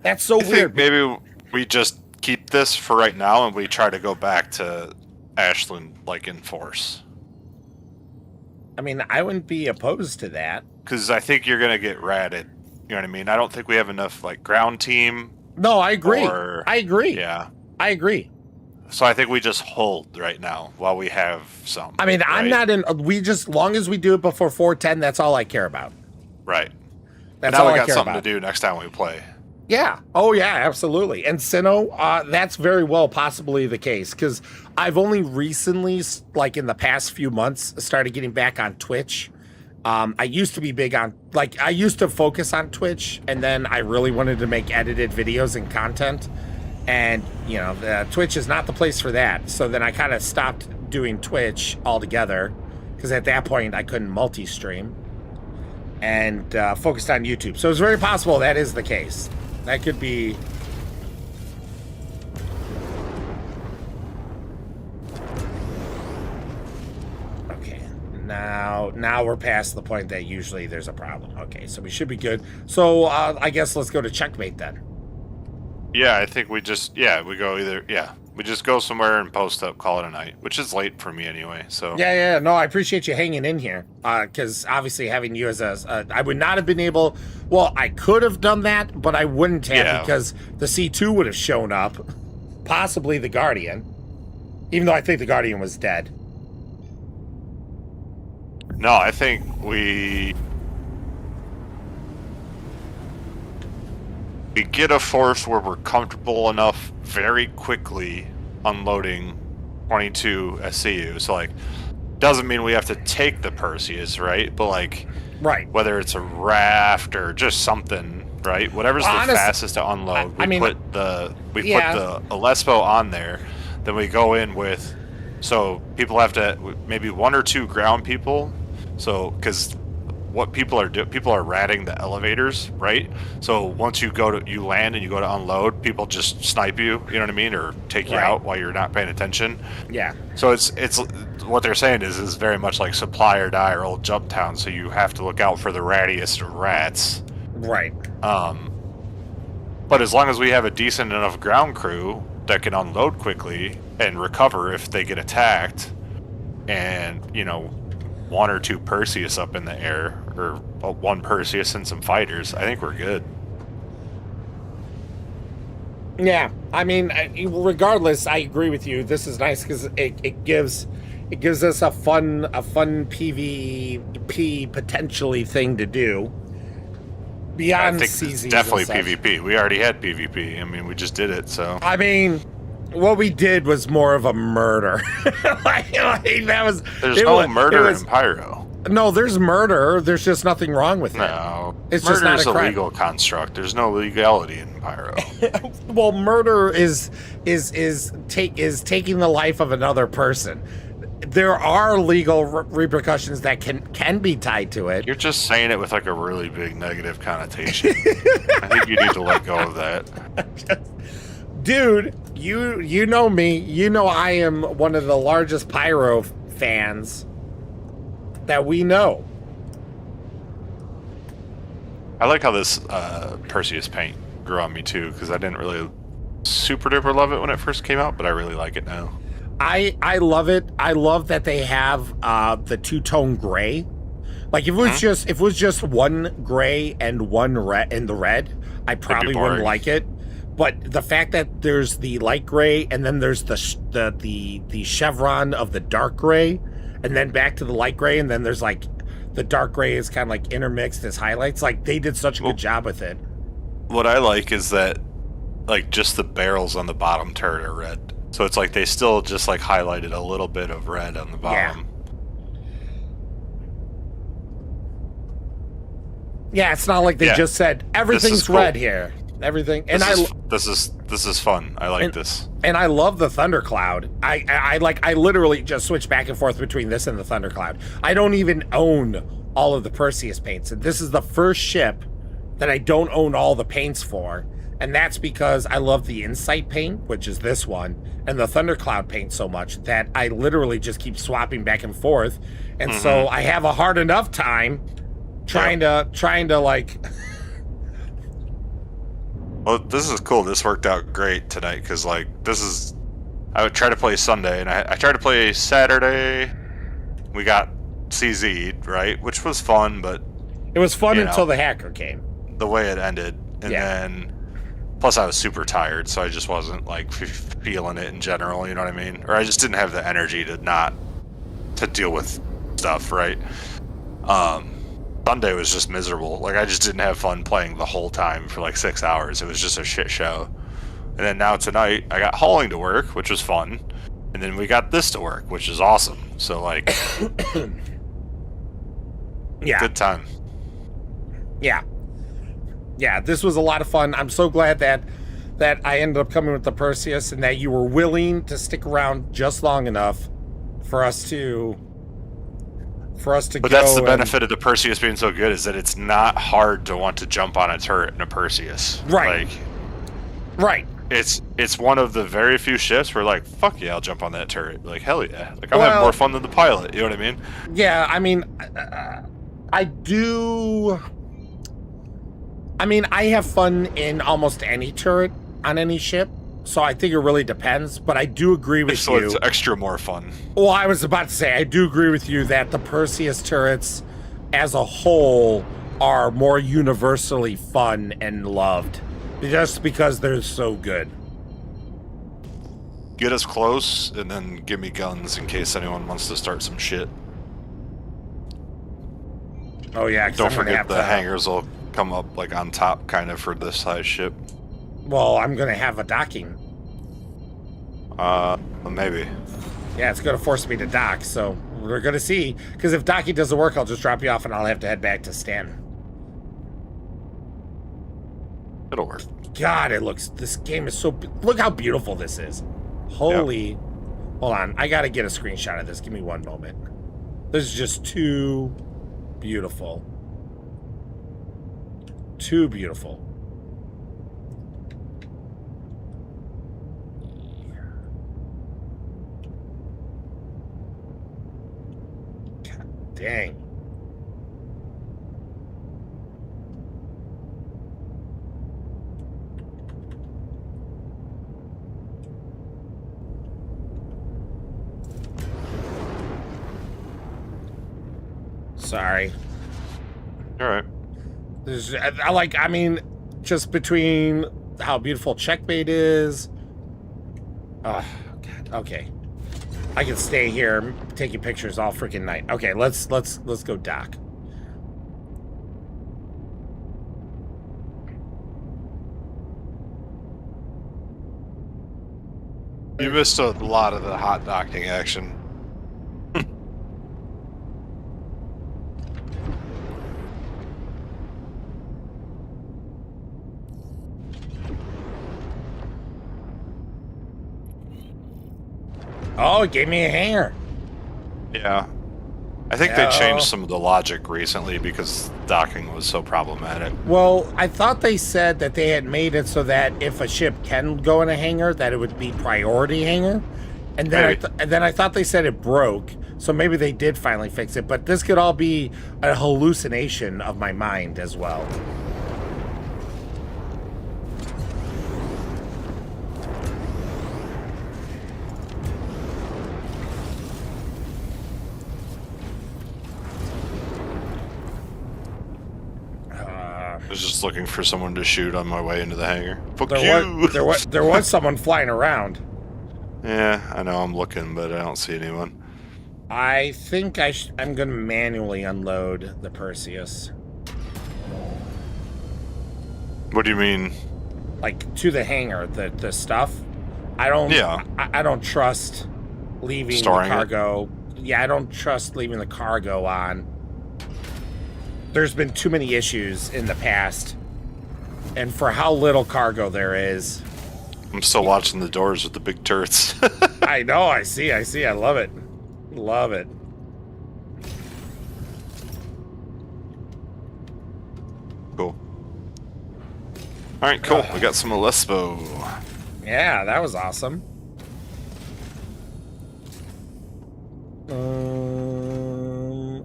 That's so weird. Think maybe we just keep this for right now, and we try to go back to Ashland like in force. I mean, I wouldn't be opposed to that. Because I think you're gonna get ratted. You know what I mean? I don't think we have enough like ground team. No, I agree. I agree. Yeah. I agree. So I think we just hold right now while we have some. I mean, right? I'm not in. We just, long as we do it before 4:10, that's all I care about. Right. That's now all we I got care something about. to do next time we play. Yeah. Oh, yeah, absolutely. And Sinnoh, that's very well possibly the case, because I've only recently, like in the past few months, started getting back on Twitch. I used to be big on, like, I used to focus on Twitch, and then I really wanted to make edited videos and content. And, you know, Twitch is not the place for that. So then I kind of stopped doing Twitch altogether, because at that point I couldn't multi-stream, and focused on YouTube. So it's very possible that is the case. That could be. Okay, now we're past the point that usually there's a problem. Okay, so we should be good. So I guess let's go to checkmate then. Yeah, I think we just, we go we just go somewhere and post up, call it a night, which is late for me anyway, so. Yeah, no, I appreciate you hanging in here, because obviously having you as I would not have been able, well, I could have done that, but I wouldn't have, because the C2 would have shown up, possibly the Guardian, even though I think the Guardian was dead. No, I think we get a force where we're comfortable enough very quickly unloading 22 SCU. So, like, doesn't mean we have to take the Perseus, right? But, like, right, whether it's a raft or just something, right? Whatever's the fastest to unload. We put the Alespo on there, then we go in with, so people have to, maybe 1 or 2 ground people. So, because what people are ratting the elevators, right? So once you land and you go to unload, people just snipe you, you know what I mean, or take you out while you're not paying attention. Yeah. So it's what they're saying is very much like Supply or Die or Old Jump Town. So you have to look out for the rattiest of rats. Right. But as long as we have a decent enough ground crew that can unload quickly and recover if they get attacked, and 1 or 2 Perseus up in the air, or 1 Perseus and some fighters, I think we're good. Yeah, I mean, regardless, I agree with you. This is nice because it gives us a fun PvP potentially thing to do beyond CZs. Definitely PvP. We already had PvP. I mean, we just did it. So I mean, what we did was more of a murder. There's no murder in Pyro. No, there's murder. There's just nothing wrong with it. No, it's just not a crime. Legal construct. There's no legality in Pyro. Well, murder is taking the life of another person. There are legal repercussions that can be tied to it. You're just saying it with like a really big negative connotation. I think you need to let go of that. Dude, you know me. You know I am one of the largest Pyro fans that we know. I like how this Perseus paint grew on me too, because I didn't really super duper love it when it first came out, but I really like it now. I love it. I love that they have the 2-tone gray. Like if it was just 1 gray and 1 red in the red, I probably wouldn't like it. But the fact that there's the light gray and then there's the chevron of the dark gray, and then back to the light gray, and then there's like the dark gray is kind of like intermixed as highlights. Like they did such a good job with it. What I like is that like just the barrels on the bottom turret are red. So it's like they still just like highlighted a little bit of red on the bottom. Yeah, it's not like they just said everything's red here. Everything, and this is fun. I like this, and I love the Thundercloud. I literally just switch back and forth between this and the Thundercloud. I don't even own all of the Perseus paints, and this is the first ship that I don't own all the paints for, and that's because I love the Insight paint, which is this one, and the Thundercloud paint so much that I literally just keep swapping back and forth, and so I have a hard enough time trying to like. Well, this is cool. This worked out great tonight because, like, I would try to play Sunday, and I tried to play Saturday. We got CZ'd, right? Which was fun, but... It was fun until the hacker came. The way it ended. And then Plus, I was super tired, so I just wasn't like feeling it in general. You know what I mean? Or I just didn't have the energy to deal with stuff. Right. Sunday was just miserable. Like I just didn't have fun playing the whole time for like 6 hours. It was just a shit show. And then now tonight, I got hauling to work, which was fun. And then we got this to work, which is awesome. So like, yeah, good time. Yeah. Yeah, this was a lot of fun. I'm so glad that I ended up coming with the Perseus and that you were willing to stick around just long enough for us to But that's the benefit of the Perseus being so good, is that it's not hard to want to jump on a turret in a Perseus. Right. Like, right. It's one of the very few ships where like, fuck yeah, I'll jump on that turret. Like, hell yeah. Like, I'm having more fun than the pilot. You know what I mean? Yeah, I mean, I do. I mean, I have fun in almost any turret on any ship, so I think it really depends. But I do agree with so you. It's extra more fun. Well, I was about to say, I do agree with you that the Perseus turrets as a whole are more universally fun and loved, just because they're so good. Get us close, and then give me guns in case anyone wants to start some shit. Oh yeah, don't forget the hangars will come up like on top, kind of, for this size ship. Well, I'm gonna have a docking. Maybe. Yeah, it's gonna force me to dock, so we're gonna see. Because if docking doesn't work, I'll just drop you off and I'll have to head back to Stan. It'll work. God, this game is so, look how beautiful this is. Holy, yep. Hold on, I gotta get a screenshot of this. Give me one moment. This is just too beautiful. Too beautiful. God dang. Sorry. All right. I mean, just between how beautiful checkmate is. Oh, God. Okay. I can stay here taking pictures all freaking night. Okay, let's go dock. You missed a lot of the hot docking action. Oh, it gave me a hanger. Yeah. I think they changed some of the logic recently because docking was so problematic. Well, I thought they said that they had made it so that if a ship can go in a hangar, that it would be priority hangar. And then I thought they said it broke, so maybe they did finally fix it. But this could all be a hallucination of my mind as well. I was just looking for someone to shoot on my way into the hangar. Fuck there was someone flying around. Yeah, I know, I'm looking, but I don't see anyone. I think I'm going to manually unload the Perseus. What do you mean? Like, to the hangar, the stuff. I don't trust leaving Storing the cargo. Yeah, I don't trust leaving the cargo on. There's been too many issues in the past. And for how little cargo there is. I'm still watching the doors with the big turrets. I know, I see. I love it. Love it. Cool. Alright, cool. We got some Lesbo. Yeah, that was awesome.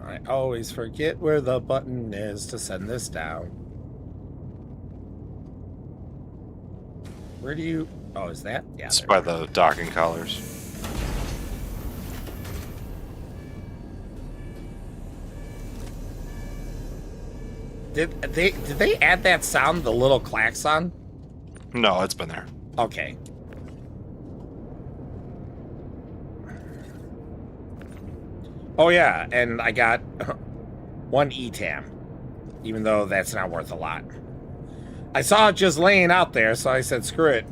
I always forget where the button is to send this down. Where do you... Oh, is that? Yeah. It's by the docking collars. Did they add that sound, the little klaxon? No, it's been there. Okay. Oh yeah, and I got 1 ETAM, even though that's not worth a lot. I saw it just laying out there, so I said, screw it.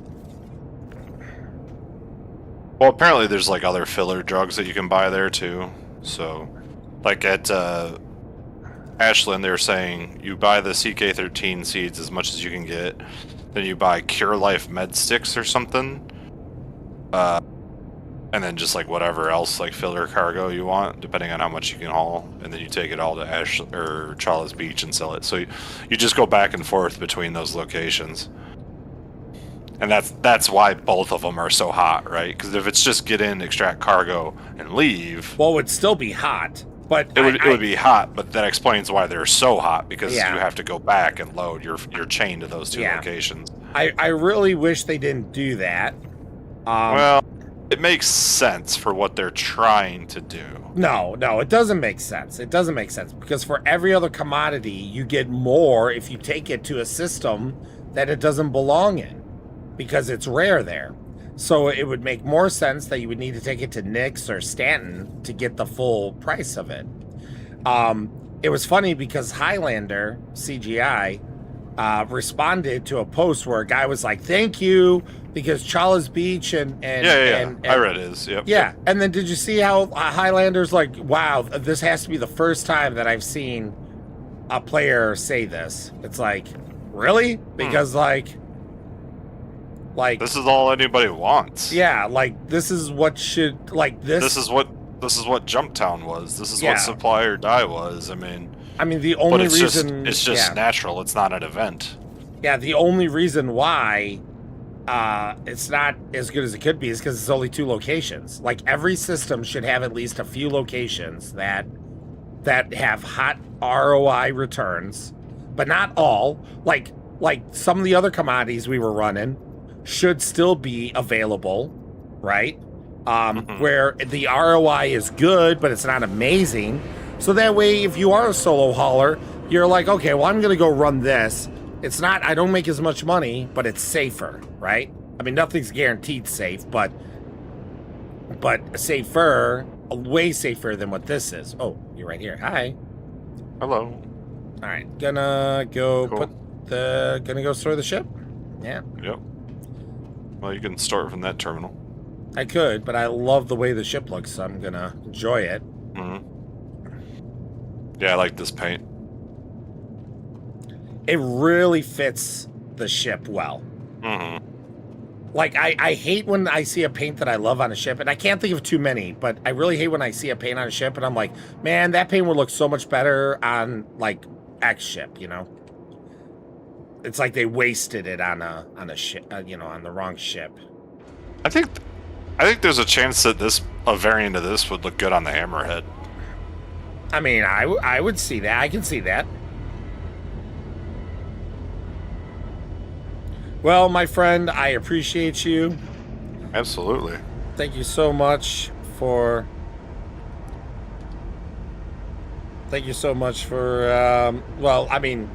Well, apparently there's like other filler drugs that you can buy there too. So, like at Ashland, they're saying you buy the CK13 seeds as much as you can get, then you buy Cure Life med sticks or something, and then just like whatever else like filler cargo you want, depending on how much you can haul, and then you take it all to Chala's Beach and sell it. So you just go back and forth between those locations. And that's why both of them are so hot, right? Because if it's just get in, extract cargo, and leave... Well, it would still be hot, but... It would be hot, but that explains why they're so hot, because Yeah. you have to go back and load your chain to those two locations. I really wish they didn't do that. Well, it makes sense for what they're trying to do. No, it doesn't make sense. It doesn't make sense, because for every other commodity, you get more if you take it to a system that it doesn't belong in, because it's rare there. So it would make more sense that you would need to take it to Nix or Stanton to get the full price of it. It was funny because Highlander, CGI, responded to a post where a guy was like, thank you, because Chala's Beach and I read his, yep. Yeah, and then did you see how Highlander's like, wow, this has to be the first time that I've seen a player say this. It's like, really? Because like this is all anybody wants. Yeah, like this is what should like this. This is what Jumptown was. This is what Supply or Die was. I mean, the only it's reason it's just natural. It's not an event. Yeah, the only reason why it's not as good as it could be is because it's only 2 locations. Like every system should have at least a few locations that have hot ROI returns, but not all. Like some of the other commodities we were running should still be available, right? Where the ROI is good, but it's not amazing. So that way, if you are a solo hauler, you're like, okay, well, I'm going to go run this. It's not, I don't make as much money, but it's safer, right? I mean, nothing's guaranteed safe, but safer, way safer than what this is. Oh, you're right here. Hi. Hello. All right, gonna go gonna go store the ship. Yeah. Yep. Well, you can store it from that terminal. I could, but I love the way the ship looks, so I'm gonna enjoy it. Yeah, I like this paint. It really fits the ship well. Like, I hate when I see a paint that I love on a ship, and I can't think of too many, but I really hate when I see a paint on a ship, and I'm like, man, that paint would look so much better on, like, X ship, you know? It's like they wasted it on a ship, on the wrong ship. I think there's a chance that a variant of this would look good on the Hammerhead. I mean, I would see that. I can see that. Well, my friend, I appreciate you. Absolutely. Thank you so much for... well, I mean,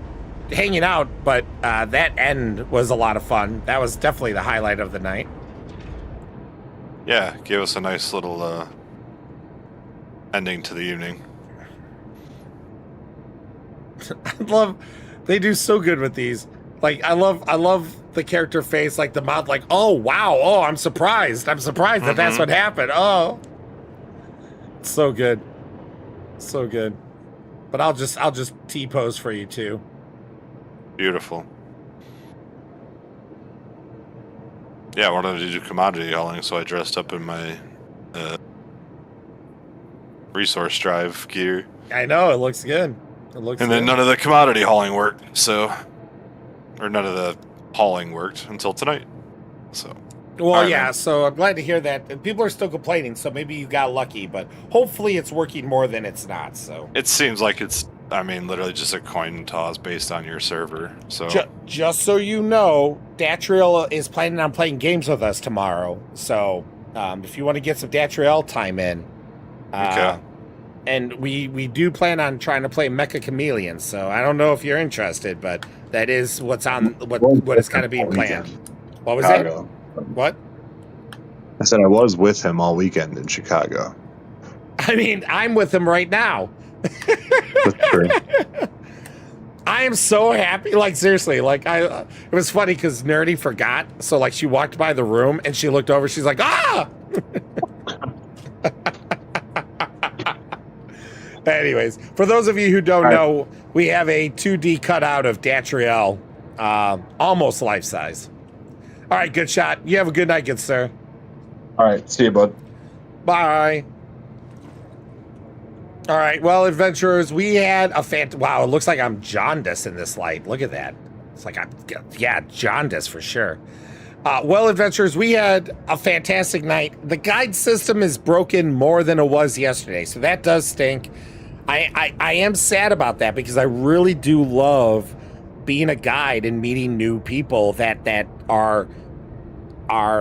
hanging out, but that end was a lot of fun. That was definitely the highlight of the night. Yeah, gave us a nice little ending to the evening. They do so good with these. Like, I love the character face, like the mouth, like, oh wow, oh, I'm surprised that that's what happened. Oh, it's so good, so good. But I'll just T-pose for you too. Beautiful. Yeah, I wanted to do commodity hauling, so I dressed up in my resource drive gear. I know, it looks good. And then none of the commodity hauling worked, or none of the hauling worked until tonight. So. Well, yeah, so I'm glad to hear that. And people are still complaining, so maybe you got lucky, but hopefully it's working more than it's not, so. It seems like it's, literally just a coin toss based on your server, so. Just so you know, Datriel is planning on playing games with us tomorrow, so if you want to get some Datriel time in. Okay. And we do plan on trying to play Mecha Chameleon, so I don't know if you're interested, but that is what is kind of being planned. What was Chicago. that? What? I said I was with him all weekend in Chicago. I mean, I'm with him right now. That's true. I am so happy. Like, seriously, like, it was funny because Nerdy forgot. So, like, she walked by the room and she looked over. She's like, ah! Anyways, for those of you who don't know, we have a 2D cutout of Datriel, almost life size. All right, good shot. You have a good night, good sir. All right, see you, bud. Bye. All right, well, adventurers, we had a wow, it looks like I'm jaundiced in this light. Look at that. It's like yeah, jaundiced for sure. Well, adventurers, we had a fantastic night. The guide system is broken more than it was yesterday, so that does stink. I am sad about that because I really do love being a guide and meeting new people that are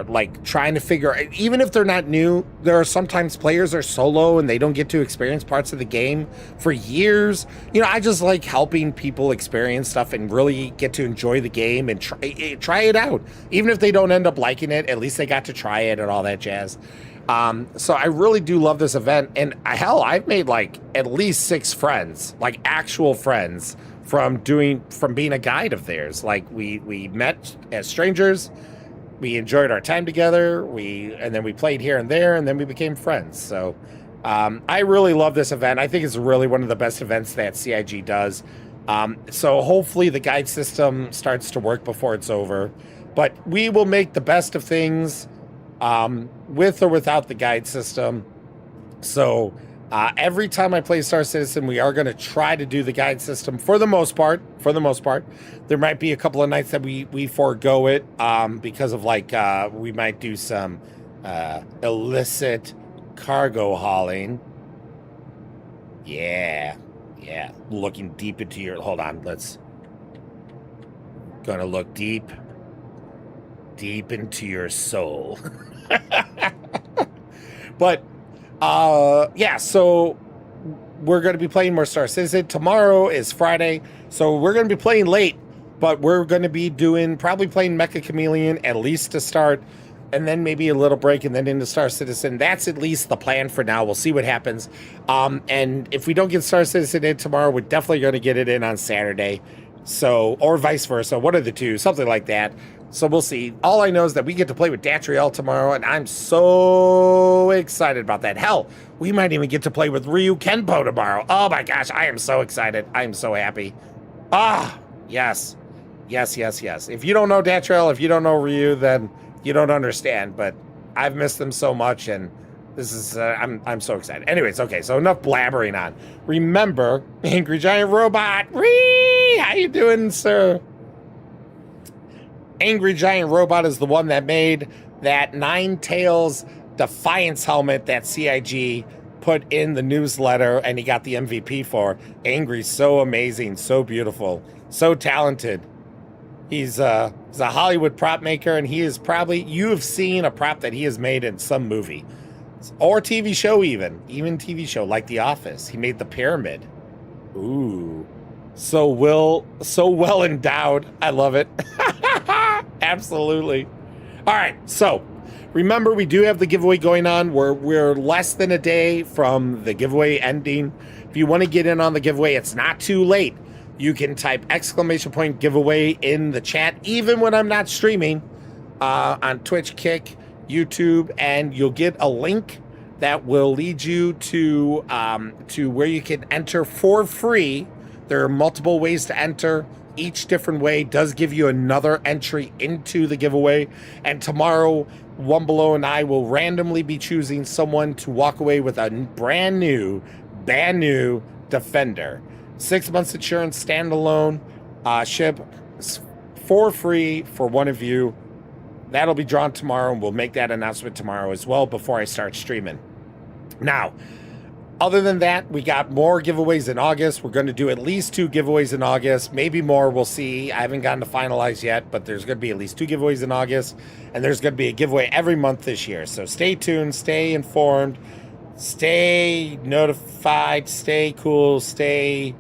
like trying to figure, even if they're not new, there are sometimes players are solo and they don't get to experience parts of the game for years. You know, I just like helping people experience stuff and really get to enjoy the game and try it out. Even if they don't end up liking it, at least they got to try it and all that jazz. So I really do love this event, and hell, I've made like at least 6 friends, like actual friends from being a guide of theirs. Like we met as strangers. We enjoyed our time together. And then we played here and there, and then we became friends. So I really love this event. I think it's really one of the best events that CIG does. So hopefully the guide system starts to work before it's over. But we will make the best of things with or without the guide system. So every time I play Star Citizen, we are going to try to do the guide system for the most part. There might be a couple of nights that we forego it because of like we might do some illicit cargo hauling. Yeah. Looking deep into your, hold on, gonna look deep into your soul. But yeah, so we're going to be playing more Star Citizen. Tomorrow is Friday, so we're going to be playing late, but we're going to be probably playing Mecha Chameleon at least to start, and then maybe a little break, and then into Star Citizen. That's at least the plan for now. We'll see what happens. And if we don't get Star Citizen in tomorrow, we're definitely going to get it in on Saturday. So, or vice versa, one of the two, something like that. So we'll see. All I know is that we get to play with Datriel tomorrow, and I'm so excited about that. Hell, we might even get to play with Ryu Kenpo tomorrow. Oh my gosh, I am so excited. I am so happy. Yes. If you don't know Datriel, if you don't know Ryu, then you don't understand, but I've missed them so much, and this is, I'm so excited. Anyways, okay, so enough blabbering on. Remember, Angry Giant Robot, Whee! How you doing, sir? Angry Giant Robot is the one that made that Nine Tails Defiance helmet that CIG put in the newsletter, and he got the MVP for. Angry's so amazing, so beautiful, so talented. He's a Hollywood prop maker, and he is probably, you have seen a prop that he has made in some movie or TV show, even TV show like The Office. He made the pyramid. Ooh, so well endowed. I love it. Absolutely. All right, so remember, we do have the giveaway going on. We're less than a day from the giveaway ending. If you want to get in on the giveaway, it's not too late. You can type !giveaway in the chat, even when I'm not streaming, on Twitch, Kick, YouTube, and you'll get a link that will lead you to where you can enter for free. There are multiple ways to enter. Each different way does give you another entry into the giveaway. And tomorrow, One Below and I will randomly be choosing someone to walk away with a brand new Defender. 6 months insurance, standalone, ship for free for one of you. That'll be drawn tomorrow, and we'll make that announcement tomorrow as well before I start streaming. Now, other than that, we got more giveaways in August. We're going to do at least 2 giveaways in August, maybe more. We'll see. I haven't gotten to finalize yet, but there's going to be at least 2 giveaways in August, and there's going to be a giveaway every month this year. So stay tuned, stay informed, stay notified, stay cool, stay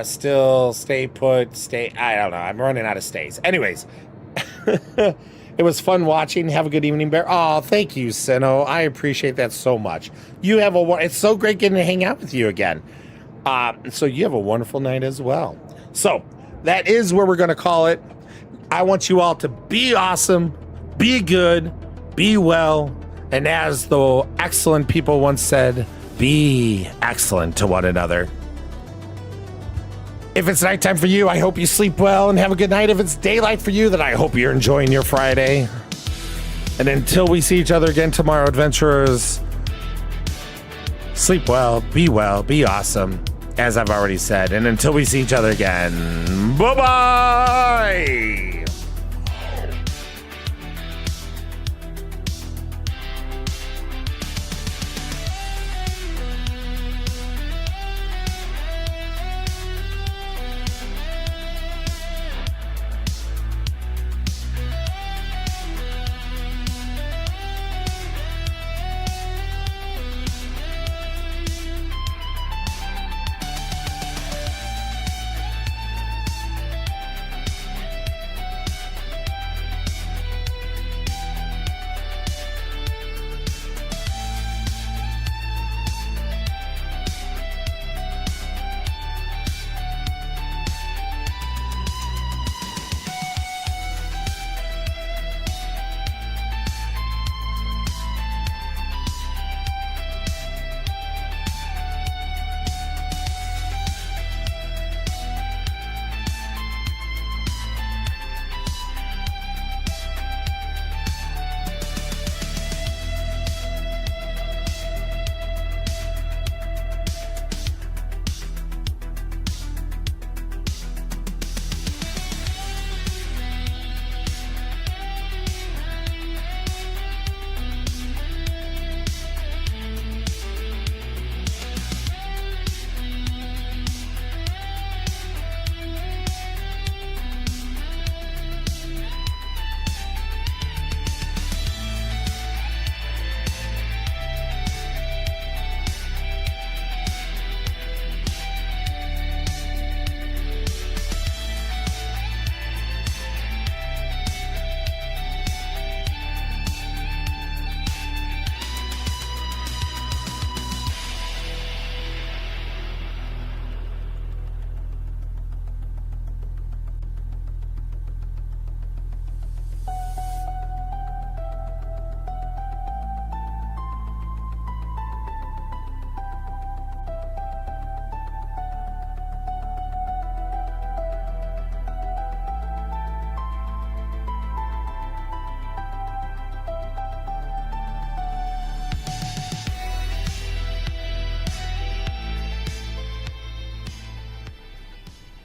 still, stay put, stay, I don't know. I'm running out of stays. Anyways, It was fun watching. Have a good evening, Bear. Oh, thank you, Sino. I appreciate that so much. You have it's so great getting to hang out with you again. So you have a wonderful night as well. So that is where we're going to call it. I want you all to be awesome, be good, be well, and as the excellent people once said, be excellent to one another. If it's nighttime for you, I hope you sleep well and have a good night. If it's daylight for you, then I hope you're enjoying your Friday. And until we see each other again tomorrow, adventurers, sleep well, be awesome, as I've already said. And until we see each other again, bye-bye!